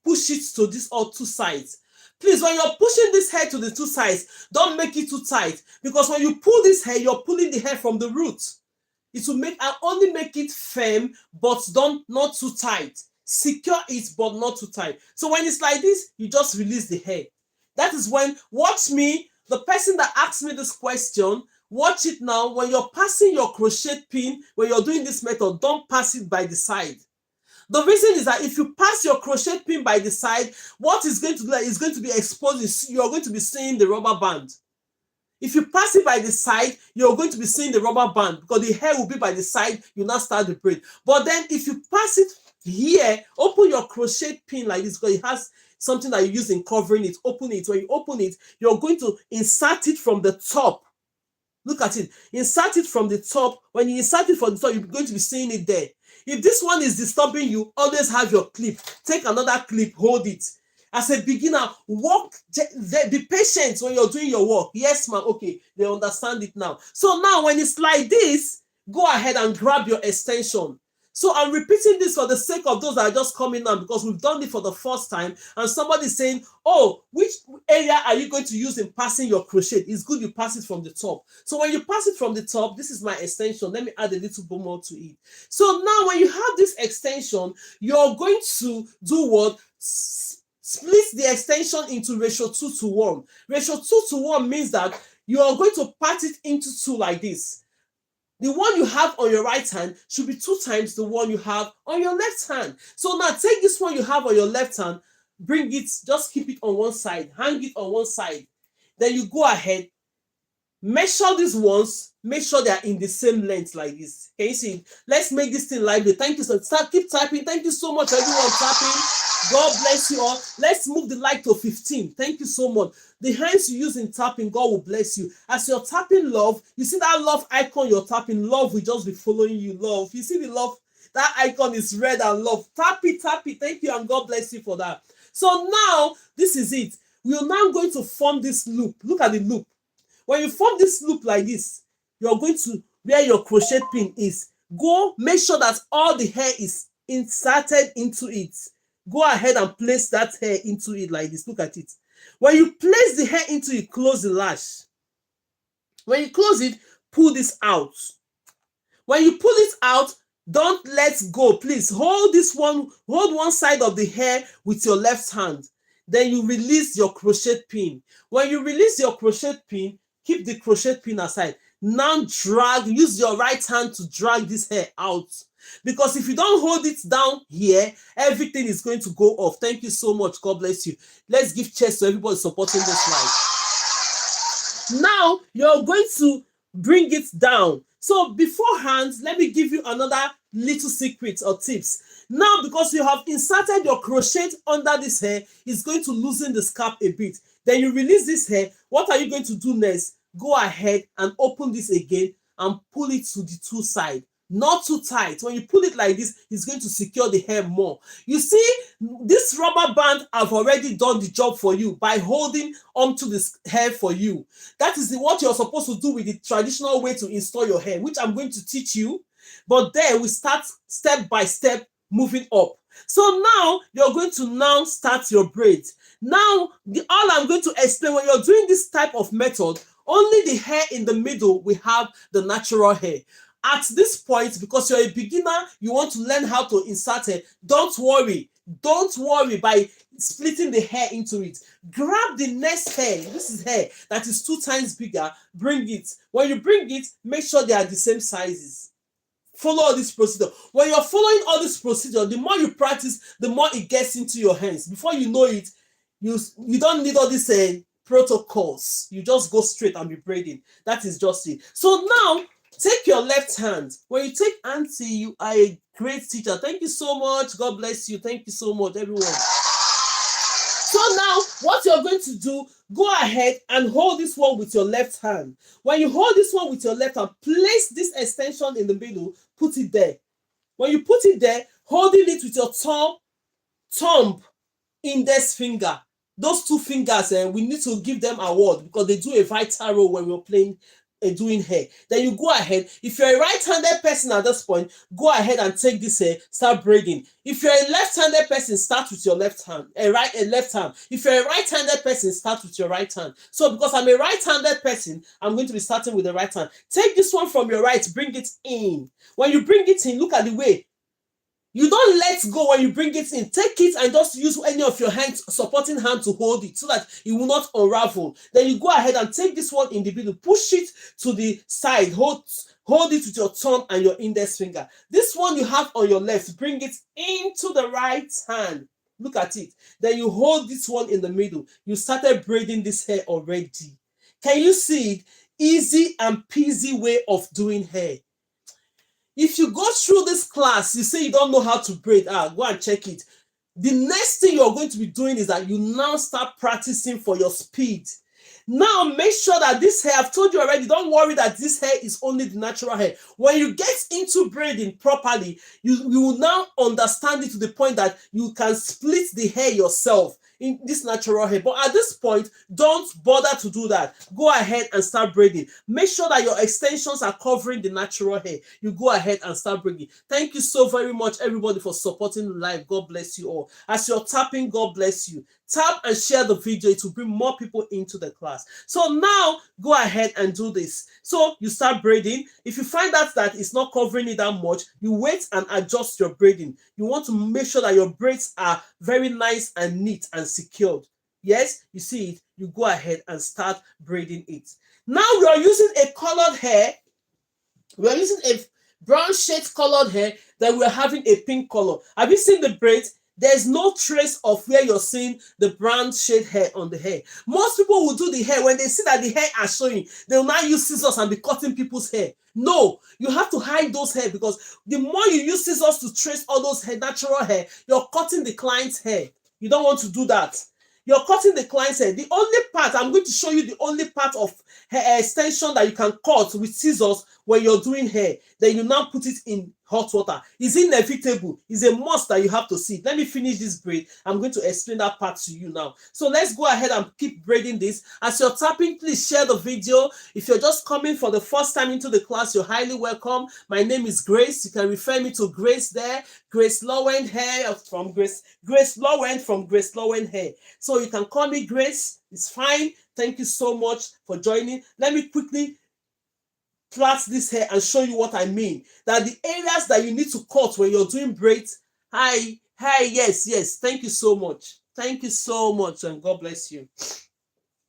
A: Push it to this or 2 sides. Please, when you're pushing this hair to the 2 sides, don't make it too tight, because when you pull this hair, you're pulling the hair from the root. It will only make it firm, but not too tight. Secure it, but not too tight. So when it's like this, you just release the hair. That is when, watch me, the person that asked me this question, watch it now. When you're passing your crochet pin, when you're doing this method, don't pass it by the side. The reason is that if you pass your crochet pin by the side, what is going to do is going to be exposed. You're going to be seeing the rubber band. If you pass it by the side, you're going to be seeing the rubber band, because the hair will be by the side. You now start the braid. But then if you pass it here, open your crochet pin like this, because it has something that you use in covering it. Open it. When you open it, you're going to insert it from the top. Look at it. Insert it from the top. When you insert it from the top, you're going to be seeing it there. If this one is disturbing you, always have your clip. Take another clip, hold it. As a beginner, be patient when you're doing your work. Yes, ma'am. Okay, they understand it now. So now when it's like this, go ahead and grab your extension. So I'm repeating this for the sake of those that are just coming now, because we've done it for the first time, and somebody's saying, oh, which area are you going to use in passing your crochet? It's good you pass it from the top. So when you pass it from the top, this is my extension. Let me add a little bit more to it. So now when you have this extension, you're going to do what? Split the extension into ratio 2:1. Ratio 2:1 means that you are going to part it into 2 like this. The one you have on your right hand should be 2 times the one you have on your left hand. So now take this one you have on your left hand, bring it, just keep it on one side, hang it on one side. Then you go ahead, measure these ones, make sure they are in the same length like this. Can you see? Let's make this thing lively. Thank you so much. Keep typing. Thank you so much, everyone tapping. God bless you all. Let's move the light to 15. Thank you so much. The hands you use in tapping, God will bless you. As you're tapping love, you see that love icon you're tapping, love will just be following you. Love. You see the love? That icon is red and love. Tap it, tap it. Thank you, and God bless you for that. So now, this is it. We are now going to form this loop. Look at the loop. When you form this loop like this, you're going to, where your crochet pin is, go make sure that all the hair is inserted into it. go ahead and place that hair into it like this. Look at it. When you place the hair into it, close the lash. When you close it, pull this out. When you pull it out, don't let go. Please hold one side of the hair with your left hand. Then you release your crochet pin. When you release your crochet pin, keep the crochet pin aside. Now use your right hand to drag this hair out. Because if you don't hold it down here, everything is going to go off. Thank you so much. God bless you. Let's give cheers to everybody supporting this live. Now you're going to bring it down. So beforehand, let me give you another little secret or tips. Now, because you have inserted your crochet under this hair, it's going to loosen the scalp a bit. Then you release this hair. What are you going to do next? Go ahead and open this again and pull it to the two sides. Not too tight. When you pull it like this, it's going to secure the hair more. You see, this rubber band have already done the job for you by holding onto this hair for you. That is what you're supposed to do with the traditional way to install your hair, which I'm going to teach you. But there we start step by step moving up. So now you're going to now start your braid. Now, all I'm going to explain, when you're doing this type of method, only the hair in the middle will have the natural hair. At this point, because you're a beginner, you want to learn how to insert it, don't worry. Don't worry by splitting the hair into it. Grab the next hair. This is hair that is 2 times bigger. Bring it. When you bring it, make sure they are the same sizes. Follow all this procedure. When you're following all this procedure, the more you practice, the more it gets into your hands. Before you know it, you don't need all these protocols. You just go straight and be braiding. That is just it. So now, take your left hand. When you take Auntie, you are a great teacher. Thank you so much. God bless you. Thank you so much, everyone. So now, what you're going to do, go ahead and hold this one with your left hand. When you hold this one with your left hand, place this extension in the middle, put it there. When you put it there, holding it with your thumb, index finger. Those 2 fingers, we need to give them award because they do a vital role when we're playing doing hair. Then you go ahead. If you're a right-handed person at this point, go ahead and take this hair, start braiding. If you're a left-handed person, start with your left hand. Left hand. If you're a right-handed person, start with your right hand. So because I'm a right-handed person, I'm going to be starting with the right hand. Take this one from your right, bring it in. When you bring it in, look at the way. You don't let go when you bring it in. Take it and just use any of your hands, supporting hand to hold it so that it will not unravel. Then you go ahead and take this one in the middle, push it to the side, hold it with your thumb and your index finger. This one you have on your left, bring it into the right hand. Look at it. Then you hold this one in the middle. You started braiding this hair already. Can you see it? Easy and peasy way of doing hair. If you go through this class, you say you don't know how to braid, go and check it. The next thing you're going to be doing is that you now start practicing for your speed. Now make sure that this hair, I've told you already, don't worry that this hair is only the natural hair. When you get into braiding properly, you will now understand it to the point that you can split the hair yourself in this natural hair. But at this point, don't bother to do that. Go ahead and start braiding. Make sure that your extensions are covering the natural hair. You go ahead and start braiding. Thank you so very much, everybody, for supporting the live. God bless you all. As you're tapping, God bless you. Tap and share the video. It will bring more people into the class. So now, go ahead and do this. So you start braiding. If you find out that it's not covering it that much, you wait and adjust your braiding. You want to make sure that your braids are very nice and neat and secured. Yes, you see it. You go ahead and start braiding it. Now we are using a colored hair. We are using a brown shade colored hair. Then we are having a pink color. Have you seen the braids? There's no trace of where you're seeing the brown shade hair on the hair. Most people will do the hair when they see that the hair are showing. They will now use scissors and be cutting people's hair. No, you have to hide those hair because the more you use scissors to trace all those hair, natural hair, you're cutting the client's hair. You don't want to do that. You're cutting the client's hair. The only part, I'm going to show you the only part of hair extension that you can cut with scissors when you're doing hair. Then you now put it in hot water. It's inevitable. It's a must that you have to see. Let me finish this braid. I'm going to explain that part to you now. So let's go ahead and keep braiding this. As you're tapping, please share the video. If you're just coming for the first time into the class, you're highly welcome. My name is Grace. You can refer me to Grace there. GraceLawendhair from GraceLawend from GraceLawendhair. So you can call me Grace. It's fine. Thank you so much for joining. Let me quickly plait this hair and show you what I mean. That the areas that you need to cut when you're doing braids. Hi, yes. Thank you so much. Thank you so much, and God bless you.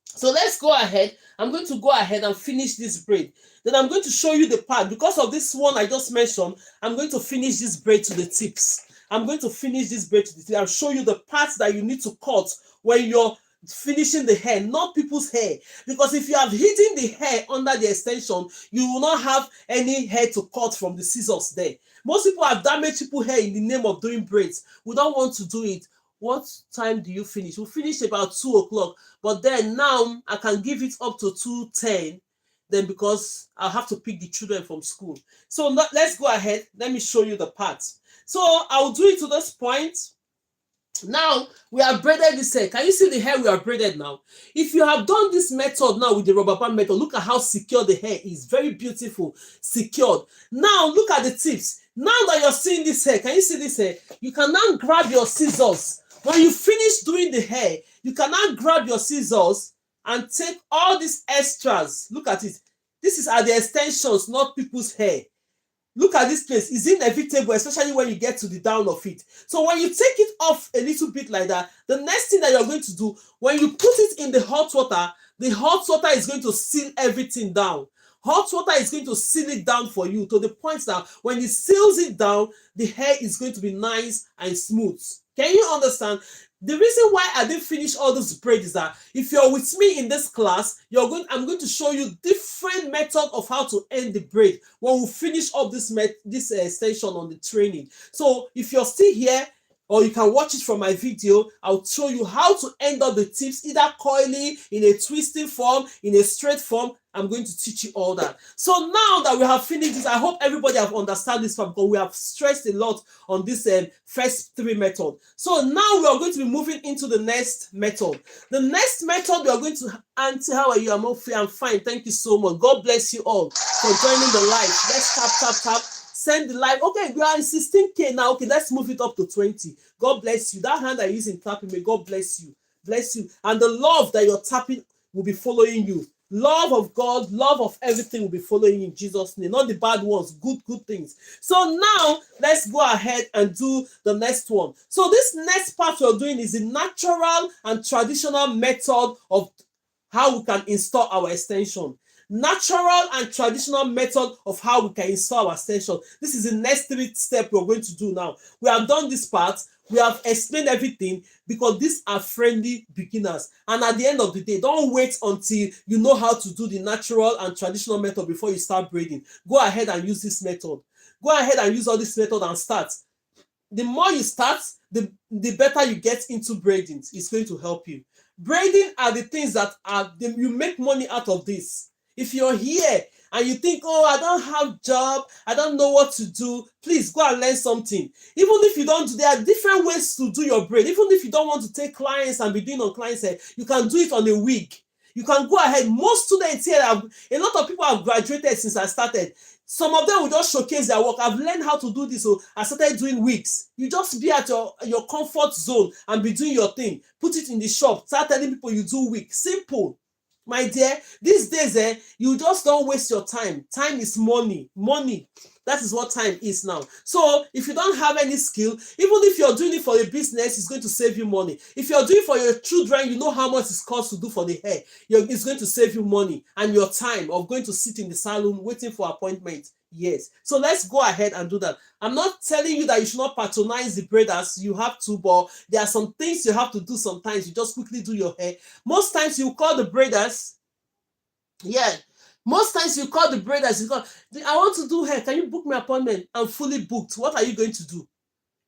A: So let's go ahead. I'm going to go ahead and finish this braid. Then I'm going to show you the part. Because of this one I just mentioned, I'm going to finish this braid to the tips. I'm going to finish this braid to the tips. I'll show you the parts that you need to cut when you're finishing the hair, not people's hair. Because if you have hidden the hair under the extension, you will not have any hair to cut from the scissors there. Most people have damaged people's hair in the name of doing braids. We don't want to do it. What time do you finish? We finish about 2 o'clock, but then now I can give it up to 2:10, then because I'll have to pick the children from school. So let's go ahead. Let me show you the parts. So I'll do it to this point. Now we have braided this hair. Can you see the hair we have braided now? If you have done this method now with the rubber band method, look at how secure the hair is. Very beautiful, secured. Now look at the tips. Now that you're seeing this hair, can you see this hair? You can now grab your scissors. When you finish doing the hair, you can now grab your scissors and take all these extras. Look at it. This are the extensions, not people's hair. Look at this place. It's inevitable, especially when you get to the down of it. So when you take it off a little bit like that, the next thing that you're going to do, when you put it in the hot water is going to seal everything down. Hot water is going to seal it down for you to the point that when it seals it down, the hair is going to be nice and smooth. Can you understand? The reason why I didn't finish all those braids is that if you're with me in this class, I'm going to show you different methods of how to end the braid when we finish up this extension on the training. So if you're still here, or you can watch it from my video, I'll show you how to end up the tips, either coiling, in a twisting form, in a straight form. I'm going to teach you all that. So now that we have finished this, I hope everybody have understood this part, because we have stressed a lot on this first 3 method. So now we are going to be moving into the next method. The next method we are going to, Auntie, how are you? I'm fine. Thank you so much. God bless you all for joining the live. Let's tap. Send the live. Okay, we are in 16K now. Okay, let's move it up to 20. God bless you. That hand I use in tapping, may God bless you. Bless you. And the love that you're tapping will be following you. Love of God, love of everything will be following you in Jesus' name. Not the bad ones, good things. So now, let's go ahead and do the next one. So this next part we're doing is the natural and traditional method of how we can install our extension. Natural and traditional method of how we can install our extension. This is the next 3 steps we're going to do now. We have done this part. We have explained everything, because these are friendly beginners. And at the end of the day, don't wait until you know how to do the natural and traditional method before you start braiding. Go ahead and use this method. Go ahead and use all this method and start. The more you start, the better you get into braiding. It's going to help you. Braiding are the things that you make money out of this. If you're here and you think, oh, I don't have job, I don't know what to do, please go and learn something. Even if you don't, there are different ways to do your braid. Even if you don't want to take clients and be doing on clients' hair, you can do it on a wig. You can go ahead. Most students here, a lot of people have graduated since I started. Some of them will just showcase their work. I've learned how to do this, so I started doing wigs. You just be at your comfort zone and be doing your thing. Put it in the shop. Start telling people you do wig. Simple. My dear, these days, you just don't waste your time. Time is money. Money. That is what time is now. So if you don't have any skill, even if you're doing it for a business, it's going to save you money. If you're doing it for your children, you know how much it costs to do for the hair. It's going to save you money and your time of going to sit in the salon waiting for appointment. Yes. So let's go ahead and do that. I'm not telling you that you should not patronize the braiders. You have to, but there are some things you have to do sometimes. You just quickly do your hair. Most times you call the braiders. Yeah. Most times you call the braiders. You call, I want to do hair. Can you book my appointment? I'm fully booked. What are you going to do?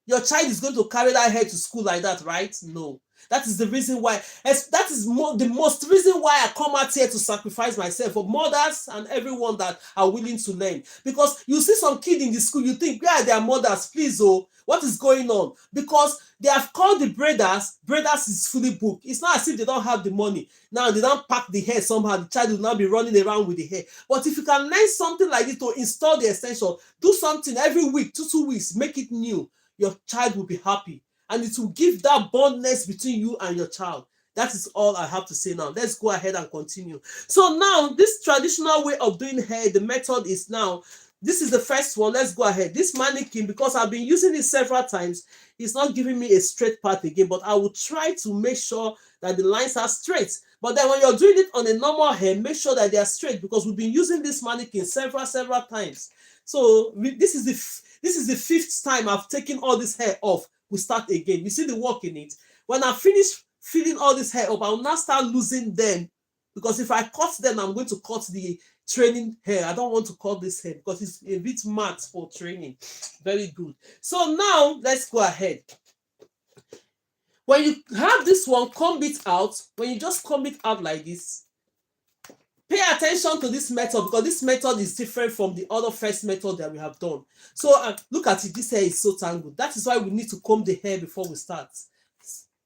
A: Your child is going to carry that hair to school like that, right? No. That is the reason why. That is the most reason why I come out here to sacrifice myself for mothers and everyone that are willing to learn. Because you see some kid in the school, you think, yeah, they are mothers, please, oh, what is going on? Because they have called the braiders. Braiders is fully booked. It's not as if they don't have the money. Now they don't pack the hair somehow. The child will not be running around with the hair. But if you can learn something like this to install the extension, do something every week, 2 weeks, make it new. Your child will be happy. And it will give that bondness between you and your child. That is all I have to say now. Let's go ahead and continue. So now, this traditional way of doing hair, the method is now, this is the first one. Let's go ahead. This mannequin, because I've been using it several times, it's not giving me a straight path again, but I will try to make sure that the lines are straight. But then when you're doing it on a normal hair, make sure that they are straight, because we've been using this mannequin several times. So this is the 5th time I've taken all this hair off. We start again. You see the work in it. When I finish filling all this hair up, I will now start losing them, because if I cut them, I'm going to cut the training hair. I don't want to cut this hair because it's a bit matte for training. Very good. So now let's go ahead. When you have this one, comb it out. When you just comb it out like this, pay attention to this method, because this method is different from the other first method that we have done. So look at it. This hair is so tangled. That is why we need to comb the hair before we start.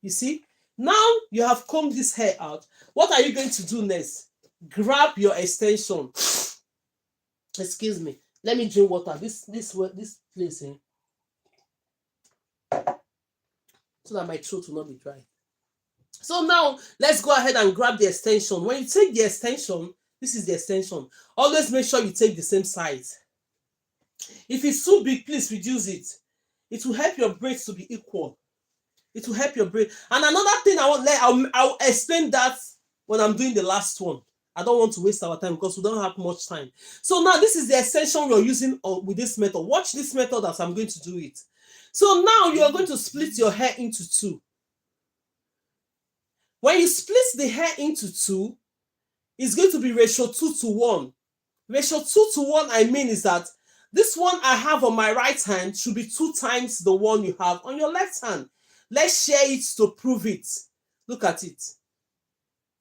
A: You see? Now you have combed this hair out. What are you going to do next? Grab your extension. Excuse me. Let me drink water. This place here. So that my throat will not be dry. So now let's go ahead and grab the extension. When you take the extension, this is the extension. Always make sure you take the same size. If it's too big, please reduce it. It will help your braids to be equal. It will help your braid. And another thing I'll explain that when I'm doing the last one. I don't want to waste our time because we don't have much time. So now this is the extension we're using with this method. Watch this method as I'm going to do it. So now you're going to split your hair into 2. When you split the hair into 2, it's going to be ratio 2:1. Ratio 2:1, I mean, is that this one I have on my right hand should be 2 times the one you have on your left hand. Let's share it to prove it. Look at it.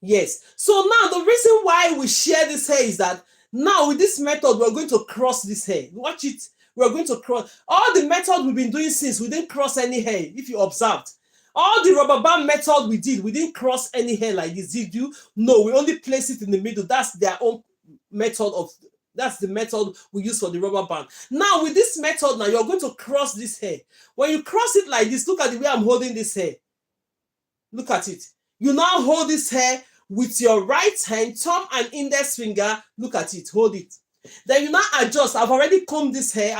A: Yes. So now the reason why we share this hair is that now with this method, we're going to cross this hair. Watch it. We're going to cross. All the method we've been doing since, we didn't cross any hair, if you observed. All the rubber band method we didn't cross any hair like this. Did you? No, we only place it in the middle. That's their own method that's the method we use for the rubber band. Now with this method, now you're going to cross this hair. When you cross it like this, look at the way I'm holding this hair. Look at it. You now hold this hair with your right hand, thumb and index finger. Look at it. Hold it. Then you now adjust. I've already combed this hair.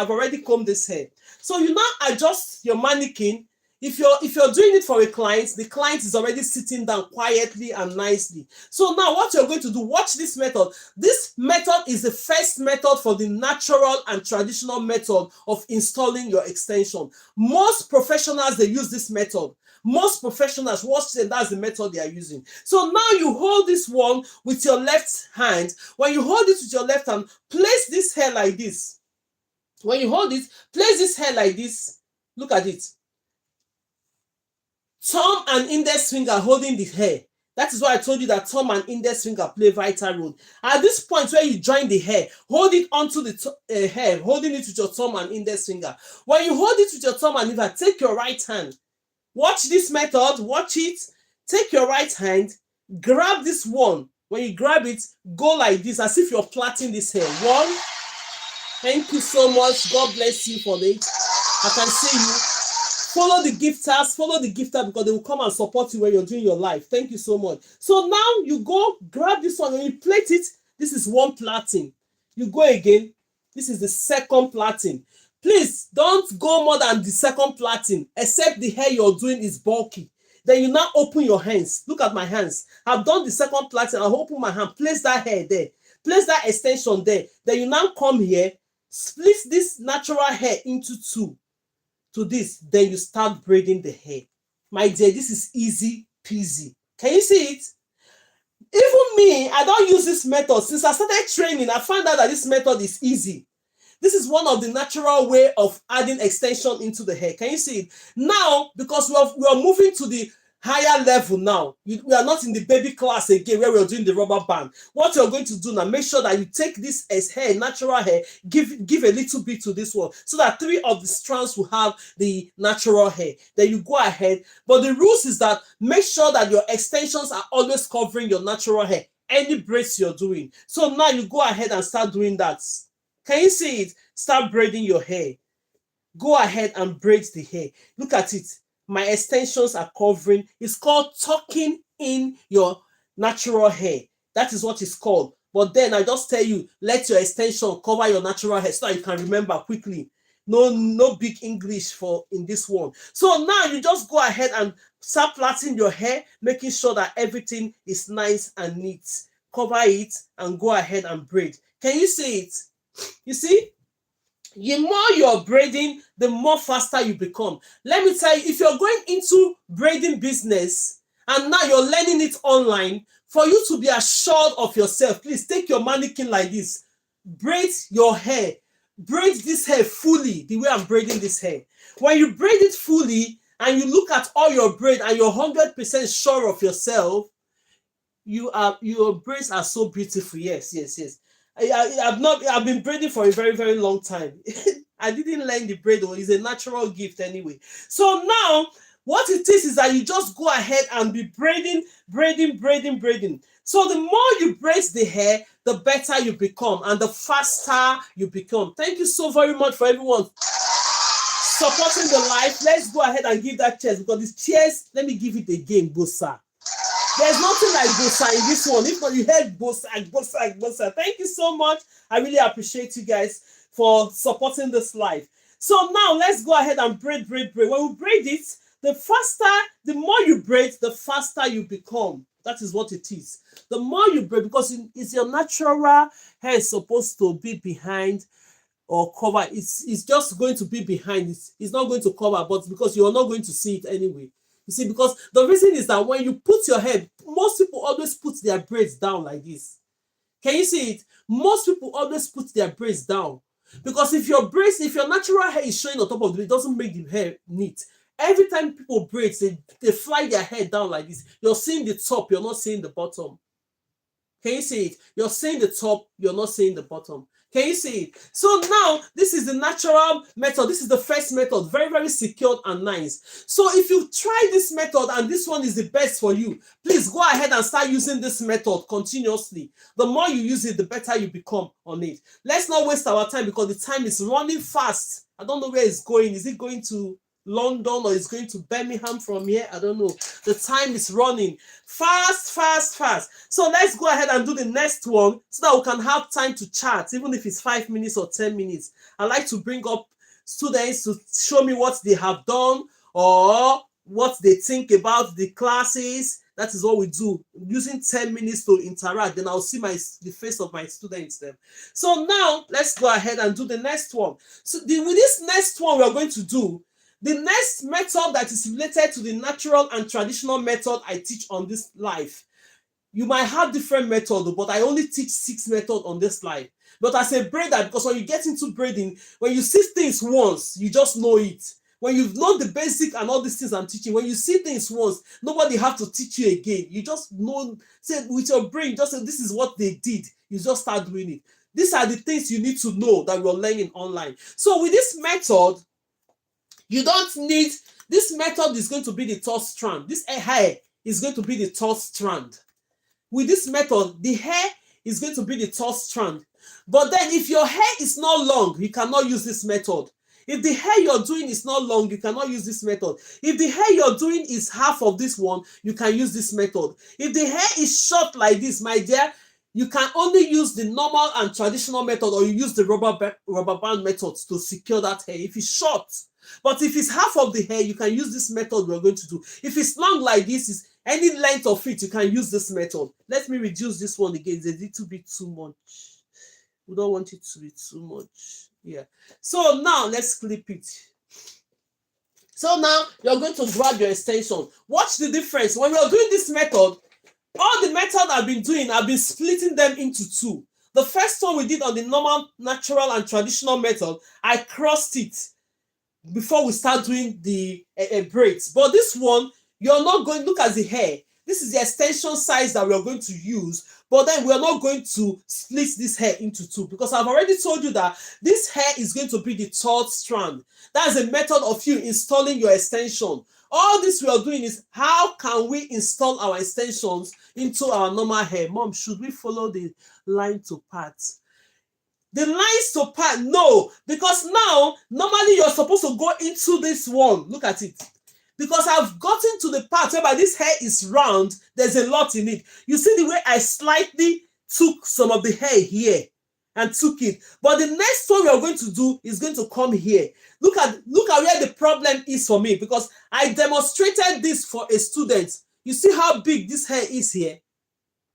A: So you now adjust your mannequin. If you're doing it for a client, the client is already sitting down quietly and nicely. So now what you're going to do, watch this method. This method is the first method for the natural and traditional method of installing your extension. Most professionals, they use this method. Most professionals, watch them, that's the method they are using. So now you hold this one with your left hand. When you hold it with your left hand, place this hair like this. When you hold it, place this hair like this. Look at it. Thumb and index finger holding the hair. That is why I told you that thumb and index finger play vital role. At this point where you join the hair, hold it onto the hair, holding it with your thumb and index finger. When you hold it with your thumb and finger, take your right hand. Watch this method. Watch it. Take your right hand. Grab this one. When you grab it, go like this as if you're plaiting this hair. 1. Thank you so much. God bless you for it. I can see you. Follow the gifters, because they will come and support you when you're doing your life. Thank you so much. So now you go grab this one and you plait it. This is 1 plaiting. You go again. This is the 2nd plaiting. Please don't go more than the 2nd plaiting, except the hair you're doing is bulky. Then you now open your hands. Look at my hands. I've done the 2nd plaiting. I'll open my hand. Place that hair there. Place that extension there. Then you now come here. Split this natural hair into 2. To this, then you start braiding the hair. My dear, this is easy peasy. Can you see it? Even me, I don't use this method. Since I started training, I found out that this method is easy. This is one of the natural way of adding extension into the hair. Can you see it? Now, because we are moving to the higher level now. We are not in the baby class again where we're doing the rubber band. What you're going to do now, make sure that you take this as hair, natural hair, give a little bit to this one so that 3 of the strands will have the natural hair. Then you go ahead. But the rules is that make sure that your extensions are always covering your natural hair, any braids you're doing. So now you go ahead and start doing that. Can you see it? Start braiding your hair. Go ahead and braid the hair. Look at it. My extensions are covering. It's called tucking in your natural hair. That is what it's called. But then I just tell you, let your extension cover your natural hair so that you can remember quickly. No big English for in this one. So now you just go ahead and start plaiting your hair, making sure that everything is nice and neat. Cover it and go ahead and braid. Can you see it? You see? The more you're braiding, the more faster you become. Let me tell you, if you're going into braiding business and now you're learning it online, for you to be assured of yourself, please take your mannequin like this. Braid your hair. Braid this hair fully, the way I'm braiding this hair. When you braid it fully and you look at all your braid and you're 100% sure of yourself, your braids are so beautiful. Yes. I've been braiding for a very, very long time. I didn't learn the braid, though. It's a natural gift anyway. So now what it is that you just go ahead and be braiding. So the more you braid the hair, the better you become and the faster you become. Thank you so very much for everyone supporting the life. Let's go ahead and give that cheers, because this cheers, let me give it again, Bosa. There's nothing like Bosa in this one. If not, you heard Bosa. Thank you so much. I really appreciate you guys for supporting this live. So now let's go ahead and braid. When we braid it, the more you braid, the faster you become. That is what it is. The more you braid, because it's your natural hair is supposed to be behind or cover. It's just going to be behind. It's not going to cover, but because you're not going to see it anyway. You see, because the reason is that when you put your hair, most people always put their braids down like this. Can you see it? Most people always put their braids down. Because if your natural hair is showing on top of it, it doesn't make the hair neat. Every time people braid, they fly their hair down like this. You're seeing the top, you're not seeing the bottom. Can you see it? You're seeing the top, you're not seeing the bottom. Can you see it? So now, this is the natural method. This is the first method. Very, very secured and nice. So if you try this method and this one is the best for you, please go ahead and start using this method continuously. The more you use it, the better you become on it. Let's not waste our time because the time is running fast. I don't know where it's going. Is it going to London or is going to Birmingham from here? I don't know. The time is running fast. So let's go ahead and do the next one so that we can have time to chat, even if it's 5 minutes or 10 minutes. I like to bring up students to show me what they have done or what they think about the classes. That is what we do, using 10 minutes to interact. Then I'll see the face of my students then. So now let's go ahead and do the next one. So with this next one, we are going to do the next method that is related to the natural and traditional method I teach on this live. You might have different methods, but I only teach 6 methods on this live. But as a braider, because when you get into braiding, when you see things once, you just know it. When you've known the basic and all these things I'm teaching, when you see things once, nobody have to teach you again. You just know, say with your brain, just say this is what they did. You just start doing it. These are the things you need to know that we're learning online. So with this method, you don't need, this method is going to be the 3rd strand. This hair is going to be the 3rd strand. With this method, the hair is going to be the 3rd strand. But then if your hair is not long, you cannot use this method. If the hair you're doing is not long, you cannot use this method. If the hair you're doing is half of this one, you can use this method. If the hair is short like this, my dear, you can only use the normal and traditional method, or you use the rubber band method to secure that hair if it's short. But if it's half of the hair, you can use this method we're going to do. If it's long like this, is any length of it, you can use this method. Let me reduce this one again. It's a little bit too much. We don't want it to be too much. Yeah. So now let's clip it. So now you're going to grab your extension. Watch the difference. When we're doing this method, all the method I've been doing, I've been splitting them into 2. The first one we did on the normal, natural, and traditional method, I crossed it before we start doing the braids. But this one, You're not going, look at the hair. This is the extension size that we're going to use, but then we're not going to split this hair into two, because I've already told you that this hair is going to be the third strand. That's a method of you installing your extension. All this we are doing is, how can we install our extensions into our normal hair? Mom, should we follow the line to part? The lines to part, no, because now normally you're supposed to go into this one. Look at it. Because I've gotten to the part whereby this hair is round, there's a lot in it. You see the way I slightly took some of the hair here and took it. But the next one we are going to do is going to come here. Look at where the problem is for me, because I demonstrated this for a student. You see how big this hair is here?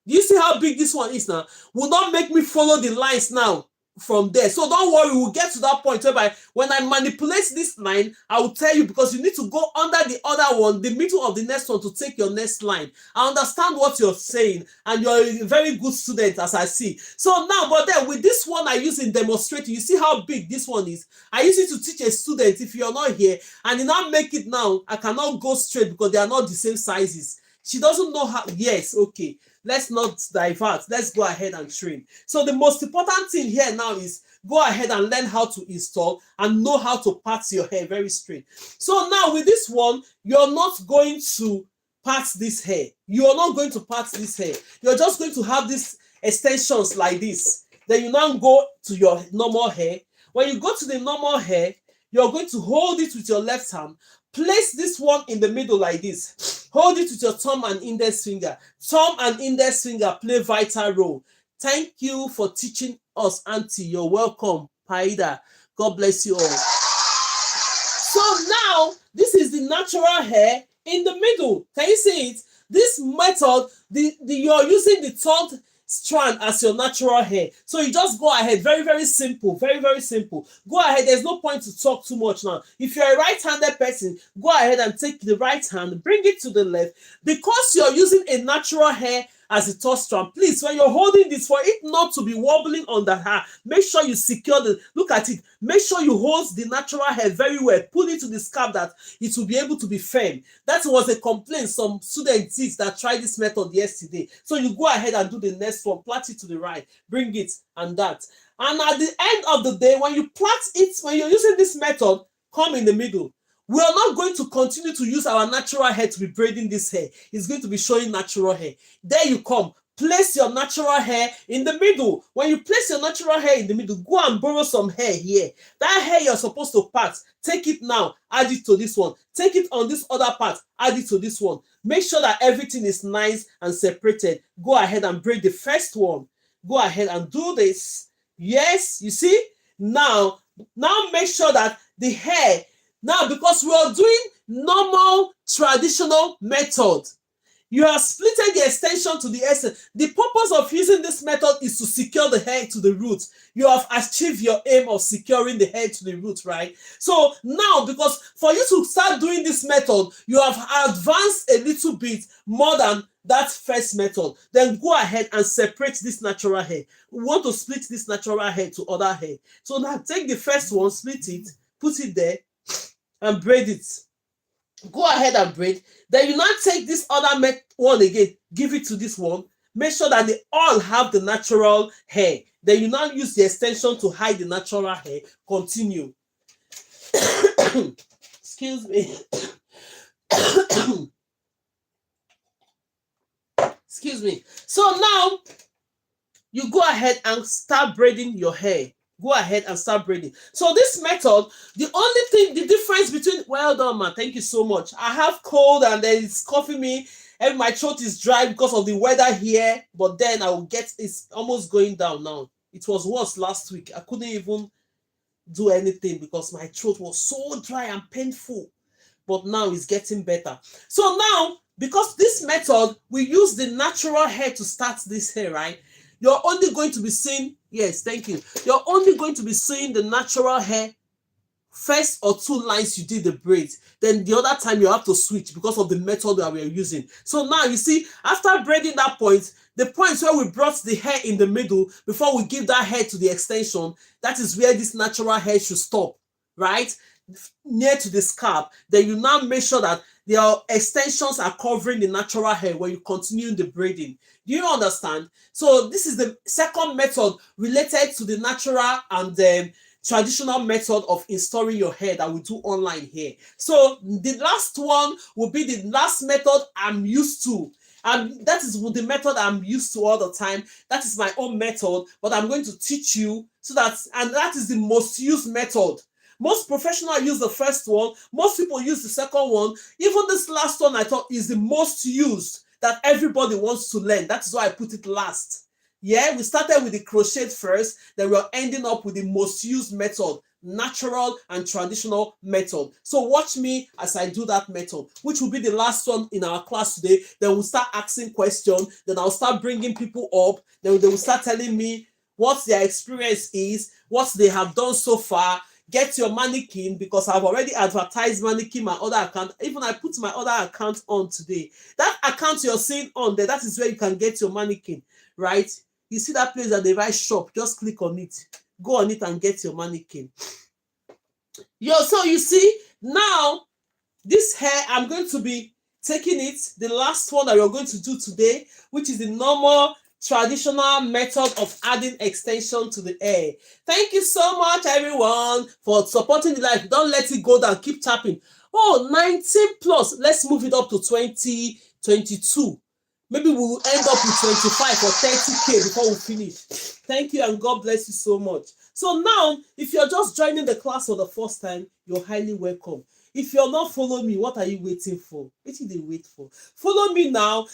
A: Do you see how big this one is now? Will not make me follow the lines now from there. So don't worry, we'll get to that point whereby when I manipulate this line, I will tell you, because you need to go under the other one, the middle of the next one, to take your next line. I understand what you're saying, and you're a very good student, as I see. So now, but then with this one I use in demonstrating, you see how big this one is. I use it to teach a student. If you're not here and you now make it now, I cannot go straight because they are not the same sizes. She doesn't know how. Yes, okay. Let's not divert. Let's go ahead and train. So the most important thing here now is go ahead and learn how to install and know how to part your hair very straight. So now with this one, you're not going to part this hair. You're not going to part this hair. You're just going to have these extensions like this. Then you now go to your normal hair. When you go to the normal hair, you're going to hold it with your left hand. Place this one in the middle like this. Hold it with your thumb and index finger. Thumb and index finger play vital role. Thank you for teaching us, Auntie. You're welcome, Paida. God bless you all. So now, this is the natural hair in the middle. Can you see it? This method, you're using the third strand as your natural hair. So you just go ahead. Very, very simple. Very, very simple. Go ahead. There's no point to talk too much now. If you're a right-handed person, go ahead and take the right hand, bring it to the left. Because you're using a natural hair as a third strand, please, when you're holding this, for it not to be wobbling on the hair, make sure you secure the, look at it, make sure you hold the natural hair very well. Pull it to the scalp that it will be able to be firm. That was a complaint some students did that tried this method yesterday. So you go ahead and do the next one, plait it to the right, bring it, and that. And at the end of the day, when you plait it, when you're using this method, come in the middle. We are not going to continue to use our natural hair to be braiding this hair. It's going to be showing natural hair. There you come. Place your natural hair in the middle. When you place your natural hair in the middle, go and borrow some hair here. That hair you're supposed to part, take it now, add it to this one. Take it on this other part, add it to this one. Make sure that everything is nice and separated. Go ahead and braid the first one. Go ahead and do this. Yes, you see? Now make sure that the hair, now, because we are doing normal, traditional method, you have splitted the extension to the essence. The purpose of using this method is to secure the hair to the root. You have achieved your aim of securing the hair to the root, right? So now, because for you to start doing this method, you have advanced a little bit more than that first method. Then go ahead and separate this natural hair. We want to split this natural hair to other hair. So now take the first one, split it, put it there, and braid it. Go ahead and braid. Then you now take this other one again, give it to this one. Make sure that they all have the natural hair. Then you now use the extension to hide the natural hair. Continue. Excuse me. Excuse me. So now you go ahead and start braiding your hair. Go ahead and start braiding. So this method, the only thing, the difference between, well done, man. Thank you so much. I have cold and then it's coughing me, and my throat is dry because of the weather here. But then I will get, it's almost going down now. It was worse last week. I couldn't even do anything because my throat was so dry and painful. But now it's getting better. So now, because this method, we use the natural hair to start this hair, right? You're only going to be seeing, yes, thank you. You're only going to be seeing the natural hair first or two lines you did the braids. Then the other time you have to switch because of the method that we're using. So now you see, after braiding that point, the point where we brought the hair in the middle before we give that hair to the extension, that is where this natural hair should stop, right? Near to the scalp. Then you now make sure that Your extensions are covering the natural hair when you continue the braiding. Do you understand? So this is the second method related to the natural and traditional method of installing your hair that we do online here. So the last one will be the last method I'm used to. And that is the method I'm used to all the time. That is my own method, but I'm going to teach you so that, and that is the most used method. Most professionals use the first one. Most people use the second one. Even this last one I thought is the most used that everybody wants to learn. That is why I put it last. Yeah, we started with the crochet first, then we're ending up with the most used method, natural and traditional method. So watch me as I do that method, which will be the last one in our class today. Then we'll start asking questions. Then I'll start bringing people up. Then they will start telling me what their experience is, what they have done so far. Get your mannequin, because I've already advertised mannequin, my other account. Even I put my other account on today. That account you're seeing on there, that is where you can get your mannequin, right? You see that place that they write shop, just click on it. Go on it and get your mannequin. So you see, now this hair, I'm going to be taking it, the last one that we're going to do today, which is the normal traditional method of adding extension to the hair. Thank you so much, everyone, for supporting the life. Don't let it go down. Keep tapping. Oh, 19 plus. Let's move it up to 2022. Maybe we'll end up with 25 or 30K before we finish. Thank you, and God bless you so much. So now, if you're just joining the class for the first time, you're highly welcome. If you're not following me, what are you waiting for? What did they wait for? Follow me now.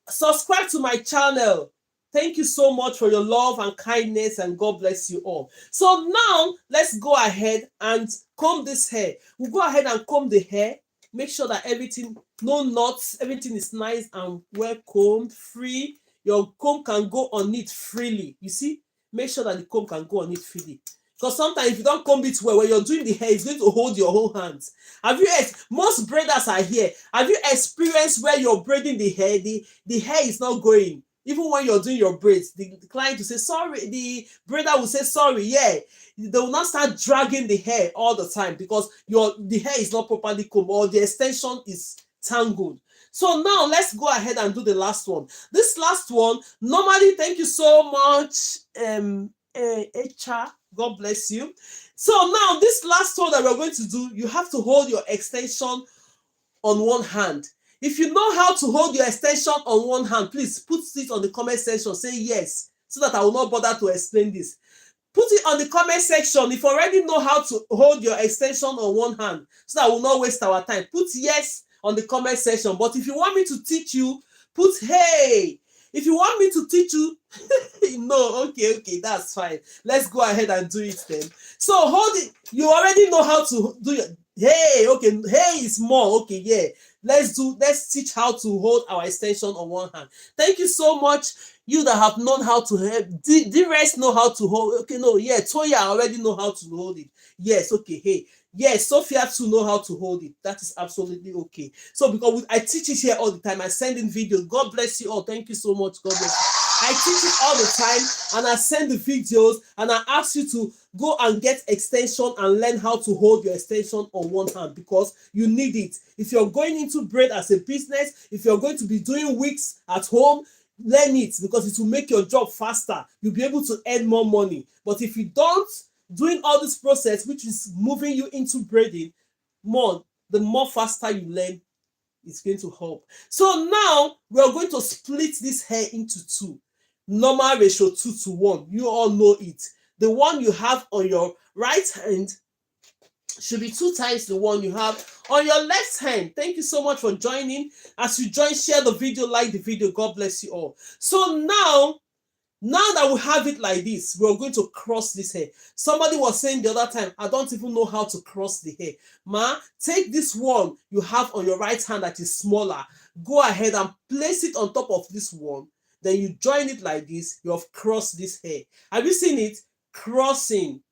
A: Subscribe to my channel. Thank you so much for your love and kindness, and God bless you all. So now, let's go ahead and comb this hair. We'll go ahead and comb the hair. Make sure that everything, no knots, everything is nice and well combed, free. Your comb can go on it freely. You see? Make sure that the comb can go on it freely. Because sometimes if you don't comb it well, when you're doing the hair, it's going to hold your whole hands. Have you, most braiders are here. Have you experienced where you're braiding the hair, the hair is not going? Even when you're doing your braids, the client will say, sorry, the braider will say, sorry, yeah. They will not start dragging the hair all the time because the hair is not properly combed or the extension is tangled. So now let's go ahead and do the last one. This last one, normally, thank you so much, HR. God bless you. So now this last one that we're going to do, you have to hold your extension on one hand. If you know how to hold your extension on one hand, please put it on the comment section. Say yes, so that I will not bother to explain this. Put it on the comment section if you already know how to hold your extension on one hand, so that I will not waste our time. Put yes on the comment section. But if you want me to teach you, put hey. If you want me to teach you, no, okay, that's fine. Let's go ahead and do it then. So hold it. You already know how to do it. Hey, okay, hey is more. Okay, yeah. Let's teach how to hold our extension on one hand. Thank you so much. You that have known how to help, the rest know how to hold. Okay, no, yeah, Toya already know how to hold it. Yes, okay, hey. Yes, Sophia too know how to hold it. That is absolutely okay. So because I teach it here all the time, I send in videos. God bless you all. Thank you so much. God bless you. I teach it all the time, and I send the videos, and I ask you to go and get extension and learn how to hold your extension on one hand, because you need it. If you're going into braid as a business, if you're going to be doing wigs at home, learn it, because it will make your job faster. You'll be able to earn more money. But if you don't, doing all this process, which is moving you into braiding the more faster you learn, it's going to help. So now we're going to split this hair into two. Normal ratio 2:1. You all know it. The one you have on your right hand should be 2 times the one you have on your left hand. Thank you so much for joining. As you join, share the video, like the video. God bless you all. So now that we have it like this, we're going to cross this hair. Somebody was saying the other time, I don't even know how to cross the hair. Ma, take this one you have on your right hand that is smaller. Go ahead and place it on top of this one. Then you join it like this. You have crossed this hair. Have you seen it? Crossing.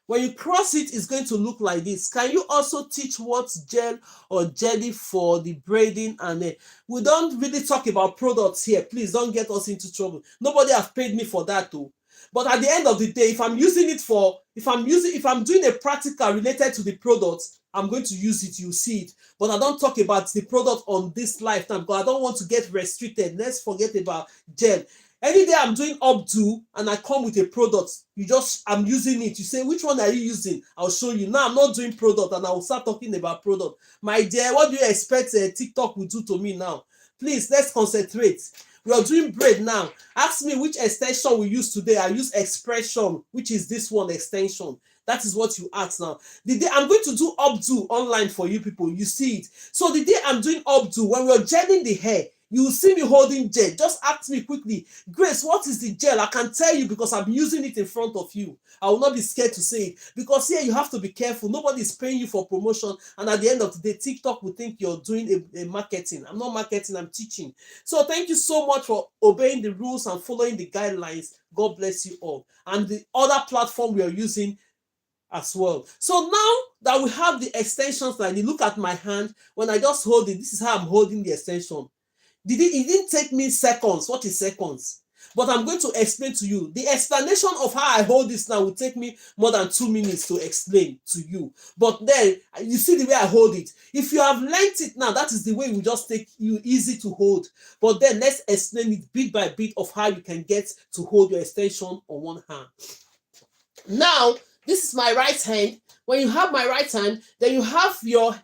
A: When you cross it, it's going to look like this. Can you also teach what's gel or jelly for the braiding? And we don't really talk about products here. Please don't get us into trouble. Nobody has paid me for that though. But at the end of the day, if I'm doing a practical related to the product, I'm going to use it, you see it. But I don't talk about the product on this lifetime because I don't want to get restricted. Let's forget about gel. Any day I'm doing updo and I come with a product, I'm using it. You say, which one are you using? I'll show you. Now I'm not doing product and I will start talking about product. My dear, what do you expect TikTok will do to me now? Please, let's concentrate. We are doing braid now. Ask me which extension we use today. I use expression, which is this one extension. That is what you ask now. The day I'm going to do updo online for you people, you see it. So the day I'm doing updo, when we're gelling the hair, you will see me holding gel. Just ask me quickly, Grace, what is the gel? I can tell you because I'm using it in front of you. I will not be scared to say it. Because here you have to be careful. Nobody is paying you for promotion. And at the end of the day, TikTok will think you're doing a marketing. I'm not marketing, I'm teaching. So thank you so much for obeying the rules and following the guidelines. God bless you all. And the other platform we are using as well. So now that we have the extensions, like you look at my hand, when I just hold it, this is how I'm holding the extension. It didn't take me seconds. What is seconds? But I'm going to explain to you. The explanation of how I hold this now will take me more than 2 minutes to explain to you. But then, you see the way I hold it. If you have learnt it now, that is the way it will just take you easy to hold. But then, let's explain it bit by bit of how you can get to hold your extension on one hand. Now, this is my right hand. When you have my right hand, then you have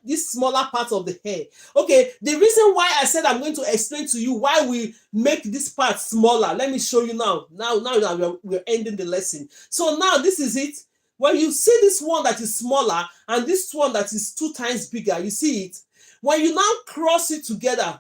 A: this smaller part of the hair. Okay, the reason why I said I'm going to explain to you why we make this part smaller. Let me show you now. Now that we're ending the lesson. So now this is it. When you see this one that is smaller and this one that is 2 times bigger, you see it. When you now cross it together,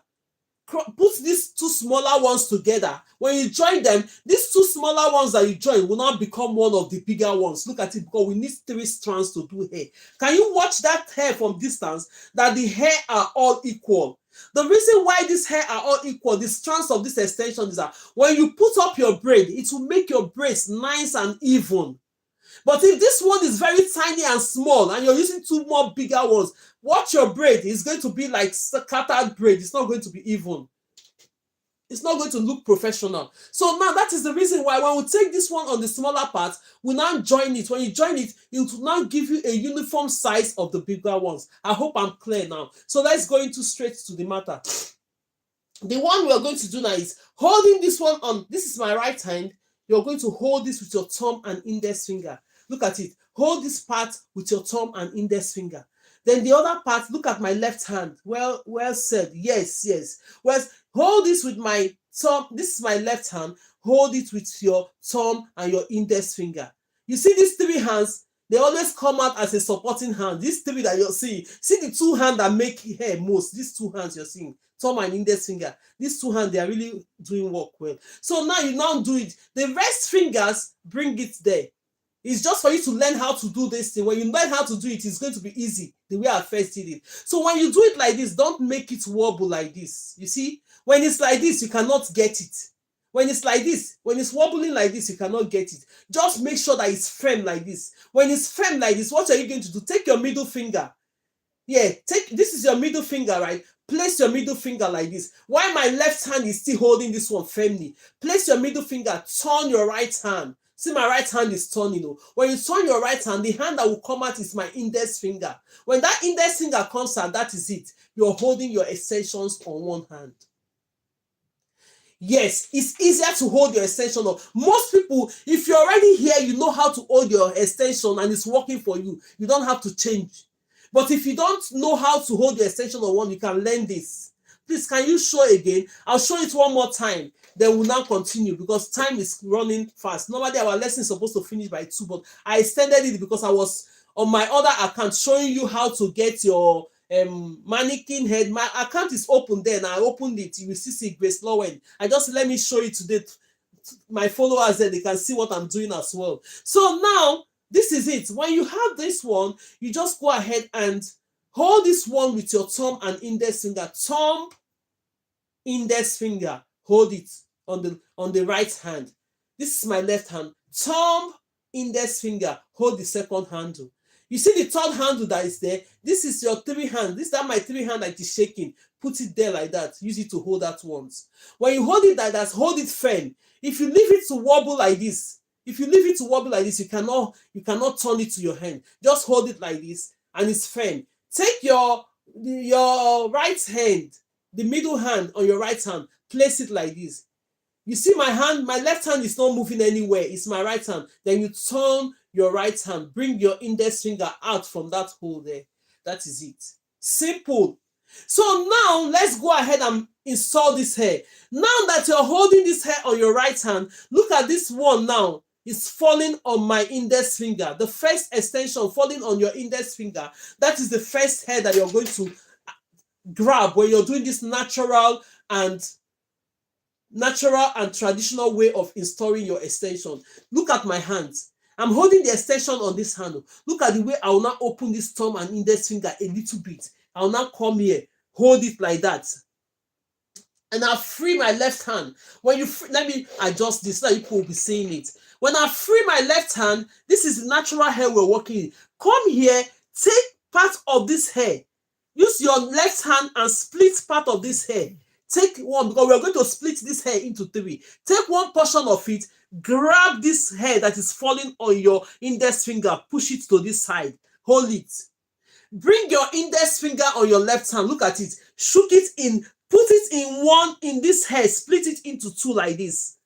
A: put these 2 smaller ones together. When you join them, these 2 smaller ones that you join will now become one of the bigger ones. Look at it, because we need 3 strands to do hair. Can you watch that hair from distance? That the hair are all equal. The reason why these hair are all equal, the strands of this extension, is that when you put up your braid, it will make your braids nice and even. But if this one is very tiny and small and you're using 2 more bigger ones, watch your braid. It's going to be like scattered braid. It's not going to be even. It's not going to look professional. So now that is the reason why when we take this one on the smaller part, we now join it. When you join it, it will now give you a uniform size of the bigger ones. I hope I'm clear now. So let's go into straight to the matter. The one we are going to do now is holding this one on. This is my right hand. You're going to hold this with your thumb and index finger. Look at it. Hold this part with your thumb and index finger. Then the other part, look at my left hand. Well said. Yes. Well, hold this with my thumb. This is my left hand. Hold it with your thumb and your index finger. You see these 3 hands? They always come out as a supporting hand. These 3 that you're seeing. See the 2 hands that make hair most. These 2 hands you're seeing. Thumb and index finger. These 2 hands, they are really doing work well. So now you now do it. The rest fingers, bring it there. It's just for you to learn how to do this thing. When you learn how to do it, it's going to be easy, the way I first did it. So when you do it like this, don't make it wobble like this. You see? When it's like this, you cannot get it. When it's like this, when it's wobbling like this, you cannot get it. Just make sure that it's firm like this. When it's firm like this, what are you going to do? Take your middle finger. Yeah, this is your middle finger, right? Place your middle finger like this. While my left hand is still holding this one firmly, place your middle finger, turn your right hand. See, my right hand is turning. When you turn your right hand, the hand that will come out is my index finger. When that index finger comes out, that is it. You're holding your extensions on one hand. Yes, it's easier to hold your extension on. Most people, if you're already here, you know how to hold your extension and it's working for you. You don't have to change. But if you don't know how to hold your extension on one, you can learn this. Please, can you show again? I'll show it one more time. Then we'll now continue because time is running fast. Normally, our lesson is supposed to finish by 2, but I extended it because I was on my other account showing you how to get your mannequin head. My account is open there, and I opened it. You will see GraceLawendhair. Let me show you today. My followers there, they can see what I'm doing as well. So now, this is it. When you have this one, you just go ahead and hold this one with your thumb and index finger. Thumb, index finger. Hold it on the right hand. This is my left hand. Thumb, index finger. Hold the second handle. You see the third handle that is there? This is your 3 hands. This is my 3 hand that is shaking. Put it there like that. Use it to hold that once. When you hold it like that, hold it firm. If you leave it to wobble like this, If you leave it to wobble like this, you cannot turn it to your hand. Just hold it like this and it's firm. Take your right hand, the middle hand on your right hand, place it like this. You see my hand, my left hand is not moving anywhere. It's my right hand. Then you turn your right hand. Bring your index finger out from that hole there. That is it. Simple. So now let's go ahead and install this hair. Now that you're holding this hair on your right hand, look at this one now. It's falling on my index finger. The first extension falling on your index finger. That is the first hair that you're going to grab when you're doing this natural and traditional way of installing your extension. Look at my hands. I'm holding the extension on this handle. Look at the way I will now open this thumb and index finger a little bit. I will now come here, hold it like that, and I'll free my left hand. When you let me adjust this so that people will be seeing it. When I free my left hand, this is the natural hair we're working in. Come here, take part of this hair. Use your left hand and split part of this hair. Take one, because we're going to split this hair into three. Take one portion of it, grab this hair that is falling on your index finger, push it to this side, hold it. Bring your index finger on your left hand, look at it, shook it in, put it in one, in this hair, split it into two like this.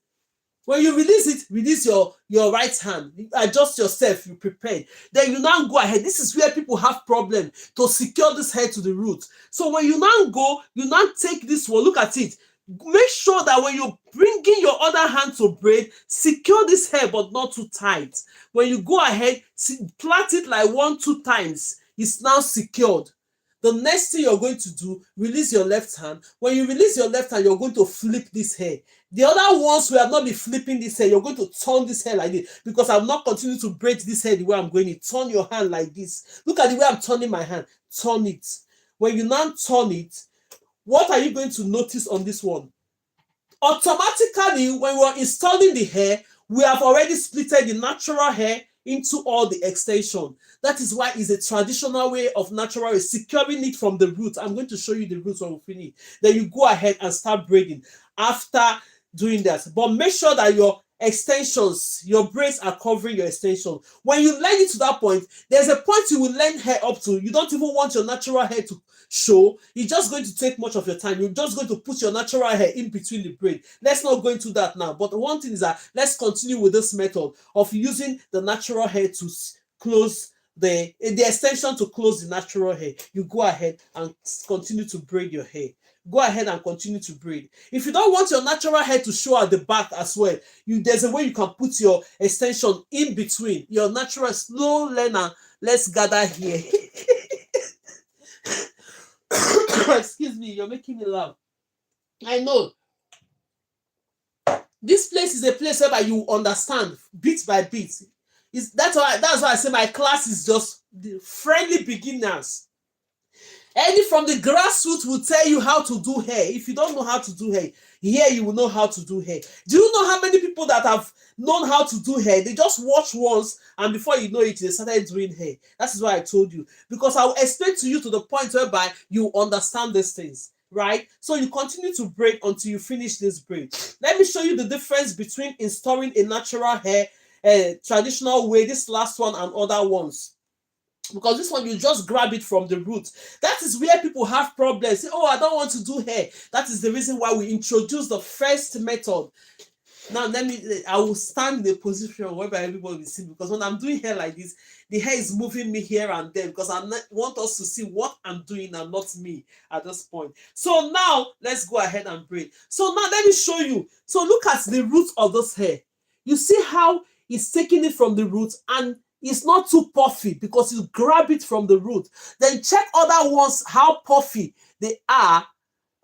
A: When you release it, release your right hand, adjust yourself, you prepare. Then you now go ahead. This is where people have problem to secure this hair to the root. So when you now go, you now take this one, look at it. Make sure that when you bring in your other hand to braid, secure this hair but not too tight. When you go ahead, plait it like 1-2 times. It's now secured. The next thing you're going to do, release your left hand. When you release your left hand, you're going to flip this hair. The other ones will not be flipping this hair. You're going to turn this hair like this, because I'm not continuing to braid this hair the way I'm going to. Turn your hand like this. Look at the way I'm turning my hand. Turn it. When you now turn it, what are you going to notice on this one? Automatically, when we're installing the hair, we have already splitted the natural hair into all the extension. That is why it's a traditional way of natural securing it from the root. I'm going to show you the roots when we finish. Then you go ahead and start braiding after doing that. But make sure that your extensions, your braids are covering your extension. When you learn it to that point, there's a point you will learn hair up to. You don't even want your natural hair to show. It's just going to take much of your time. You're just going to put your natural hair in between the braid. Let's not go into that now. But one thing is that let's continue with this method of using the natural hair to close the extension to close the natural hair. You go ahead and continue to braid your hair. Go ahead and continue to braid. If you don't want your natural hair to show at the back as well, there's a way you can put your extension in between. Your natural slow learner. Let's gather here. Excuse me, you're making me laugh. I know. This place is a place where you understand bit by bit. That's why I say my class is just the friendly beginners. Any from the grassroots will tell you how to do hair. If you don't know how to do hair, here you will know how to do hair. Do you know how many people that have known how to do hair? They just watch once and before you know it, they started doing hair. That is why I told you. Because I will explain to you to the point whereby you understand these things, right? So you continue to braid until you finish this braid. Let me show you the difference between installing a natural hair, traditional way, this last one and other ones. Because this one, you just grab it from the root. That is where people have problems. Say, oh, I don't want to do hair. That is the reason why we introduced the first method. Now, I will stand in a position whereby everybody will see. Because when I'm doing hair like this, the hair is moving me here and there. Because I want us to see what I'm doing and not me at this point. So now, let's go ahead and braid. So now, let me show you. So look at the root of this hair. You see how it's taking it from the root and it's not too puffy because you grab it from the root. Then check other ones, how puffy they are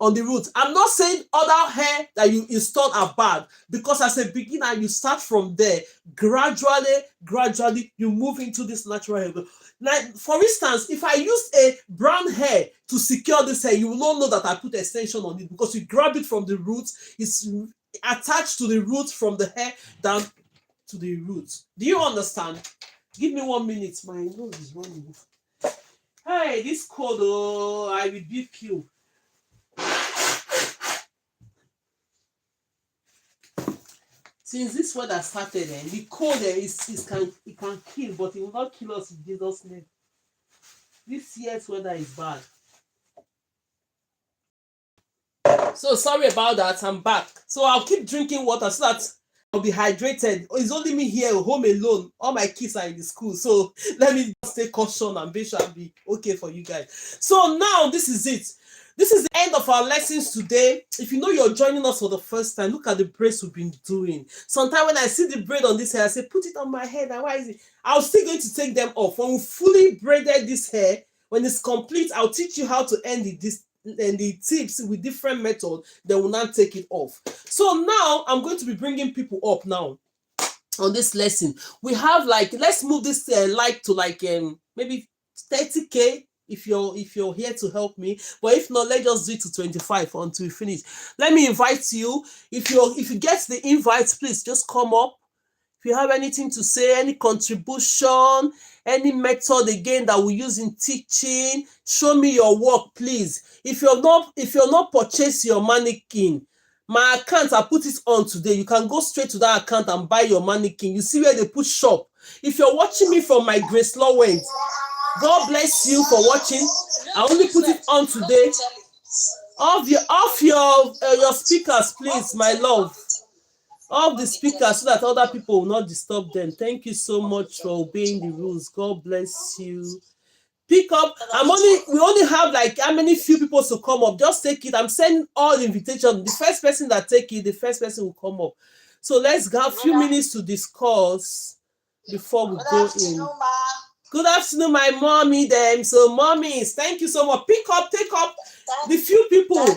A: on the root. I'm not saying other hair that you install are bad, because as a beginner, you start from there. Gradually, you move into this natural hair. Like, for instance, if I use a brown hair to secure this hair, you will not know that I put extension on it because you grab it from the root. It's attached to the root from the hair down to the root. Do you understand? Give me 1 minute. My nose is running. Hey, this cold, oh, I will beat you. Since this weather started, the cold it can kill, but it will not kill us in Jesus' name. This year's weather is bad. So sorry about that. I'm back. So I'll keep drinking water so that I'll be hydrated. It's only me here home alone. All my kids are in the school. So let me stay cautious and be sure I'll be okay for you guys. So now this is it. This is the end of our lessons today. If you know you're joining us for the first time, look at the braids we've been doing. Sometimes when I see the braid on this hair, I say, put it on my head. And why is it? I'm still going to take them off. When we fully braided this hair, when it's complete, I'll teach you how to end this and the tips with different methods. They will not take it off. So now I'm going to be bringing people up now on this lesson. We have let's move this to maybe 30K if you're here to help me, but if not, let's just do it to 25 until we finish. Let me invite you. If you get the invite, please just come up. If you have anything to say, any contribution, any method again that we use in teaching, show me your work, please. If you're not purchased your mannequin, my account, I put it on today. You can go straight to that account and buy your mannequin. You see where they put shop. If you're watching me from my GraceLawendhair, God bless you for watching. I only put it on today. Off your speakers, please, my love. Off the speakers so that other people will not disturb them. Thank you so much for obeying the rules. God bless you. Pick up. We only have how many few people to come up. Just take it. I'm sending all the invitations. The first person that take it, the first person will come up. So let's have a few minutes to discuss before we go in. Good afternoon, my mommy. So mommies, thank you so much. Pick up, take up the few people.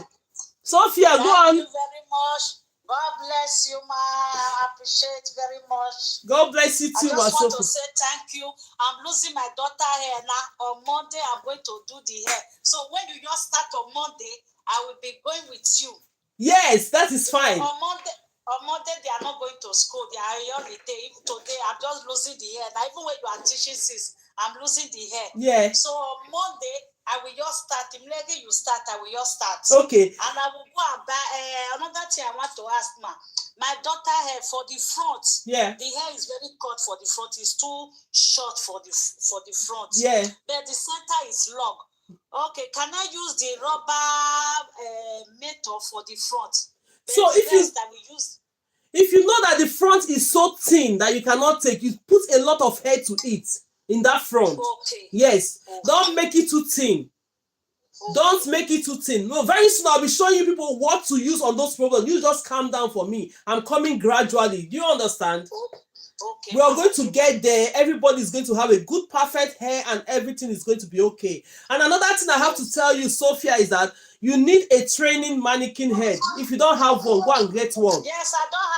A: Sophia, go on.
C: Thank you very much. God bless you, ma. I appreciate very much.
A: God bless you too,
C: I just want
A: Sophia.
C: to say thank you. I'm losing my daughter hair now. On Monday, I'm going to do the hair. So when you just start on Monday, I will be going with you.
A: Yes, that is fine.
C: On Monday, they are not going to school. They are on the day. Even today, I'm just losing the hair. Now, even when you are teaching sis, I'm losing the hair.
A: Yeah.
C: So on Monday, I will just start. Immediately you start, I will just start.
A: Okay.
C: And I will go and buy another thing I want to ask, ma. My daughter hair for the front.
A: Yeah.
C: The hair is very cut for the front. It's too short for the front.
A: Yeah.
C: But the center is long. Okay, can I use the rubber method for the front? But
A: so if you know that the front is so thin that you cannot take, you put a lot of hair to it in that front.
C: Okay.
A: Yes.
C: Okay.
A: Don't make it too thin. Okay. Don't make it too thin. No, very soon I'll be showing you people what to use on those problems. You just calm down for me. I'm coming gradually. Do you understand?
C: Okay.
A: We are going to get there. Everybody is going to have a good, perfect hair, and everything is going to be okay. And another thing I have to tell you, Sophia, is that you need a training mannequin head. If you don't have one, go and get one.
C: Yes, I don't have.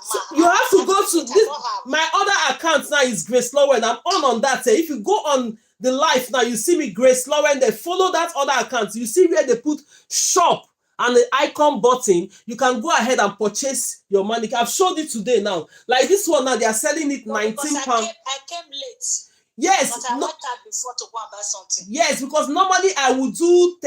A: So you have to go to this. My other account now is GraceLawendhair. I'm on that. If you go on the live now, you see me GraceLawendhair. Follow that other account. You see where they put shop and the icon button. You can go ahead and purchase your mannequin. I've showed it today now. Like this one now, they are selling it £19.
C: I came late.
A: Yes.
C: But I went out before to go and buy something.
A: Yes, because normally I would do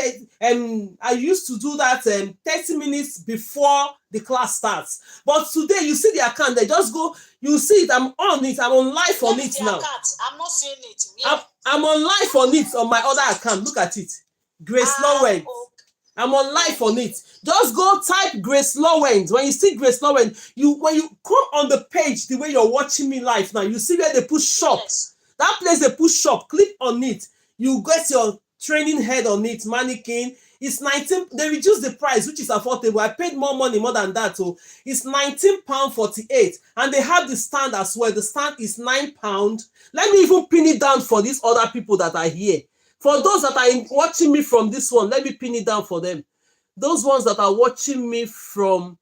A: I used to do that 30 minutes before the class starts. But today you see the account, they just go, you see it, I'm on it, I'm on live on it now.
C: Account? I'm not seeing it.
A: I'm on live on it on my other account. Look at it. GraceLawendhair. Okay. I'm on live on it. Just go type GraceLawendhair. When you see GraceLawendhair, when you come on the page the way you're watching me live now, you see where they put shop. Yes. That place they put shop, click on it. You get your training head on it, mannequin. It's 19. They reduce the price, which is affordable. I paid more than that. So it's £19.48. And they have the stand as well. The stand is £9. Let me even pin it down for these other people that are here. For those that are watching me from this one, let me pin it down for them. Those ones that are watching me from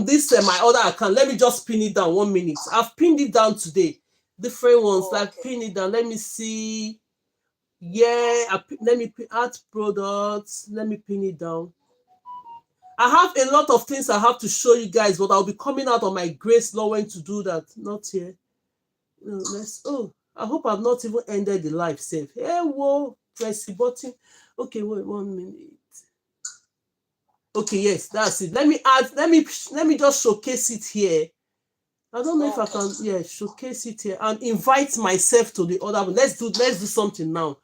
A: this my other account, let me just pin it down 1 minute. I've pinned it down today. Different ones, pin it down. Let me see. Yeah, let me add products. Let me pin it down. I have a lot of things I have to show you guys, but I'll be coming out on my GraceLawendhair to do that. Not here. I hope I've not even ended the live safe. Hey, whoa, press the button. Okay, wait 1 minute. Okay, yes, that's it. Let me add, let me just showcase it here. I don't know if I can, yeah, showcase it here and invite myself to the other one. Let's do something now.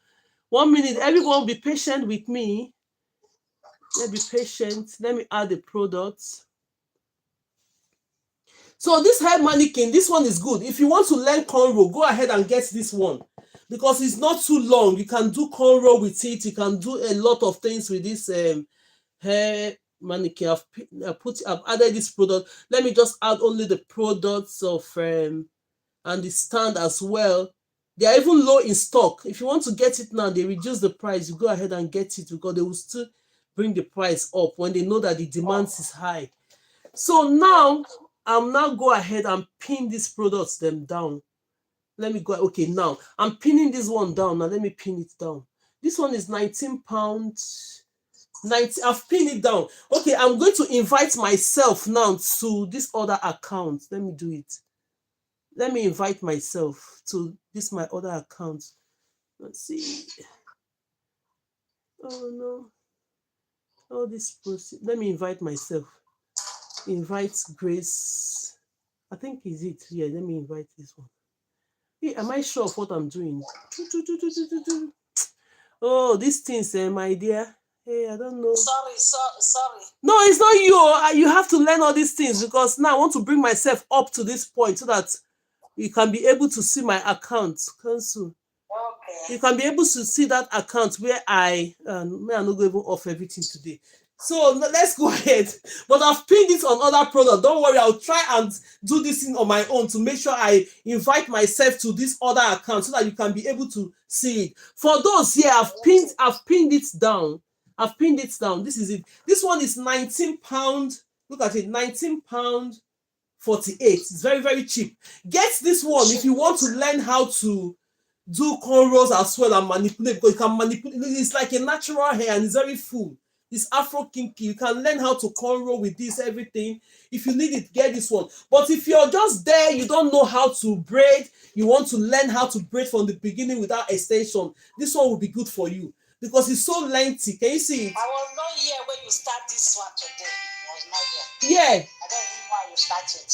A: 1 minute, everyone be patient with me. Let's be patient. Let me add the products. So this hair mannequin, this one is good. If you want to learn cornrow, go ahead and get this one because it's not too long. You can do cornrow with it. You can do a lot of things with this hair mannequin. I've added this product. Let me just add only the products of and the stand as well. They are even low in stock. If you want to get it now, they reduce the price. You go ahead and get it because they will still bring the price up when they know that the demand is high. So now I'm now go ahead and pin these products them down. Let me go. Okay, now I'm pinning this one down. Now let me pin it down. This one is £19. 90. I've pinned it down. Okay, I'm going to invite myself now to this other account. Let me do it. Let me invite myself to this my other account. Let's see. Oh no. All this. Let me invite myself. Invite Grace. I think is it. Yeah, let me invite this one. Hey, am I sure of what I'm doing? Oh, these things, my dear. Hey, I don't know.
C: Sorry.
A: No, it's not you. You have to learn all these things because now I want to bring myself up to this point so that you can be able to see my account. Cancel.
C: Okay.
A: You can be able to see that account where I may not go even off everything today. So let's go ahead. But I've pinned it on other products. Don't worry, I'll try and do this thing on my own to make sure I invite myself to this other account so that you can be able to see it. For those here, I've pinned it down. I've pinned it down. This is it. This one is £19. Look at it, £19.48. It's very, very cheap. Get this one if you want to learn how to do cornrows as well and manipulate, because you can manipulate. It's like a natural hair and it's very full. It's Afro kinky. You can learn how to cornrow with this, everything. If you need it, get this one. But if you're just there, you don't know how to braid, you want to learn how to braid from the beginning without extension, this one will be good for you because it's so lengthy. Can you see it?
C: I was not here when you start this one today. I was not
A: Yeah.
C: here. I don't know why you started.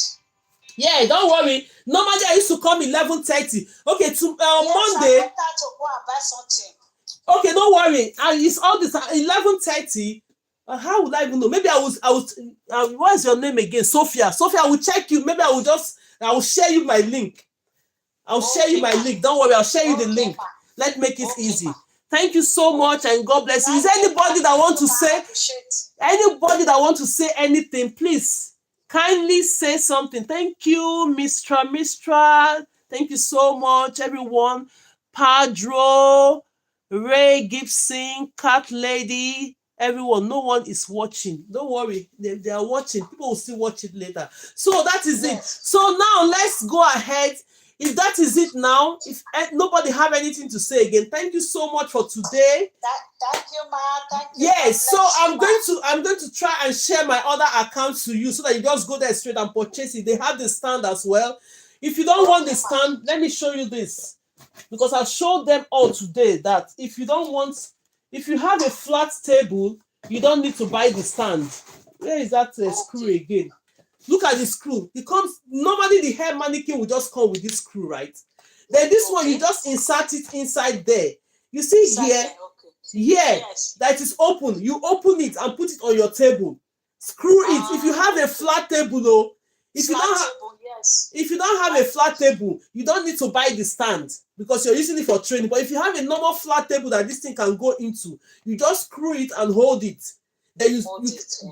A: Yeah, don't worry. Normally I used to come 11:30. Okay, to
C: Yes,
A: Monday.
C: I wanted to go and buy something.
A: Okay, don't worry. And it's all this 11:30. How would I even know? Maybe I was. What's your name again? Sophia. Sophia, I will check you. Maybe I will share you my link. I'll share you my link. Don't worry, I'll share you the link. Let's make it easy. Thank you so much and God bless you. Is there anybody that want to say anything? Please kindly say something. Thank you, Mistra. Thank you so much, everyone. Padro, Ray Gibson, Cat Lady, everyone. No one is watching. Don't worry, they are watching. People will still watch it later. So that is it. So now let's go ahead. If that is it now, if nobody have anything to say again, thank you so much for today.
C: Thank you, ma. Thank you.
A: Yes, so I'm going to try and share my other accounts to you so that you just go there straight and purchase it. They have the stand as well. If you don't want the stand, let me show you this. Because I've showed them all today that if you have a flat table, you don't need to buy the stand. Where is that screw again? Look at the screw. It comes normally the hair mannequin will just come with this screw, right? Then this one you just insert it inside there. You see here, that is open. You open it and put it on your table. Screw it. If you have a flat table, though, if you don't have a flat table, you don't need to buy the stand because you're using it for training. But if you have a normal flat table that this thing can go into, you just screw it and hold it. Then you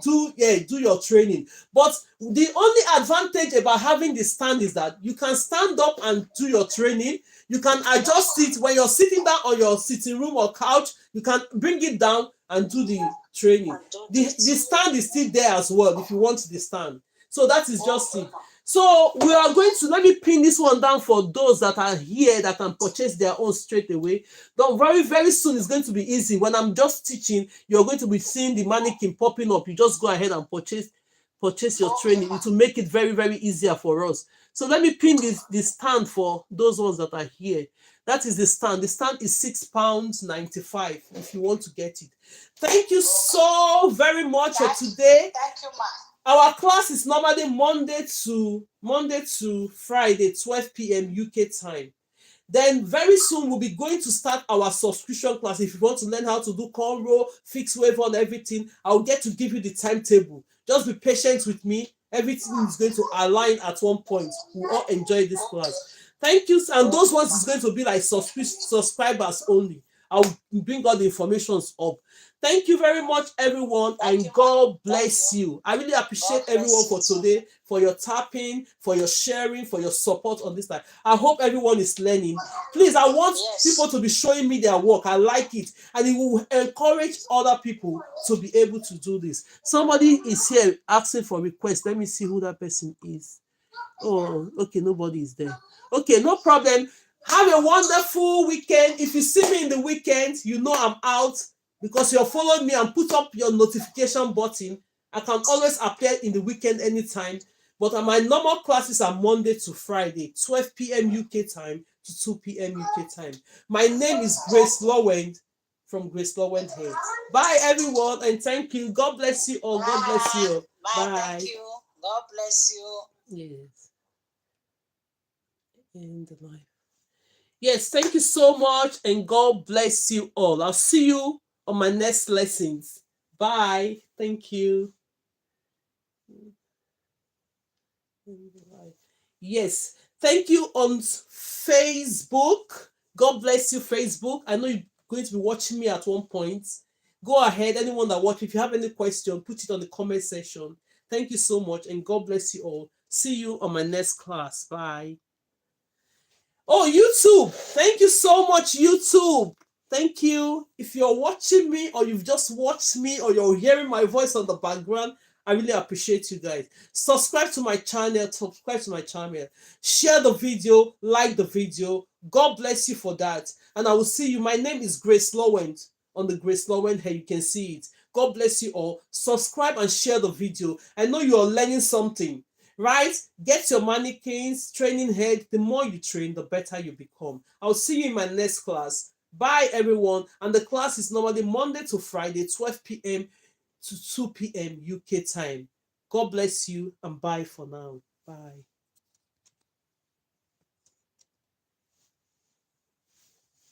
A: do your training. But the only advantage about having the stand is that you can stand up and do your training. You can adjust it when you're sitting down on your sitting room or couch. You can bring it down and do the training. The stand is still there as well if you want the stand. So that is just it. So we are going to, let me pin this one down for those that are here that can purchase their own straight away. Don't very, very soon it's going to be easy. When I'm just teaching, you're going to be seeing the mannequin popping up. You just go ahead and purchase your training. It will make it very, very easier for us. So let me pin this stand for those ones that are here. That is the stand. The stand is £6.95 if you want to get it. Thank you so very much for today.
C: Thank you, ma.
A: Our class is normally Monday to Friday, 12 p.m. UK time. Then very soon we'll be going to start our subscription class. If you want to learn how to do cornrow, fix wave on everything, I'll get to give you the timetable. Just be patient with me. Everything is going to align at one point. We'll all enjoy this class. Thank you. And those ones is going to be like subscribers only. I'll bring all the informations up. Thank you very much, everyone, and God bless you. I really appreciate everyone for today, for your tapping, for your sharing, for your support on this time. I hope everyone is learning. Please, I want people to be showing me their work. I like it, and it will encourage other people to be able to do this. Somebody is here asking for requests. Let me see who that person is. Oh, okay, nobody is there. Okay, no problem. Have a wonderful weekend. If you see me in the weekend, you know I'm out because you're following me and put up your notification button. I can always appear in the weekend anytime. But my normal classes are Monday to Friday, 12 p.m. UK time to 2 p.m. UK time. My name is Grace Lawend from GraceLawendhair. Bye, everyone, and thank you. God bless you all. God bless you.
C: Bye. Thank you. God bless you.
A: Yes. In the life. Yes, thank you so much, and God bless you all. I'll see you on my next lessons. Bye. Thank you. Yes, thank you on Facebook. God bless you, Facebook. I know you're going to be watching me at one point. Go ahead, anyone that watch. If you have any question, put it on the comment section. Thank you so much, and God bless you all. See you on my next class. Bye. Oh, YouTube. Thank you so much, YouTube. Thank you. If you're watching me or you've just watched me or you're hearing my voice on the background, I really appreciate you guys. Subscribe to my channel. Subscribe to my channel. Share the video. Like the video. God bless you for that. And I will see you. My name is Grace Lawend on the GraceLawendhair. You can see it. God bless you all. Subscribe and share the video. I know you are learning something. Right? Get your mannequins, training head. The more you train, the better you become. I'll see you in my next class. Bye, everyone. And the class is normally Monday to Friday, 12 p.m. to 2 p.m. UK time. God bless you, and bye for now. Bye.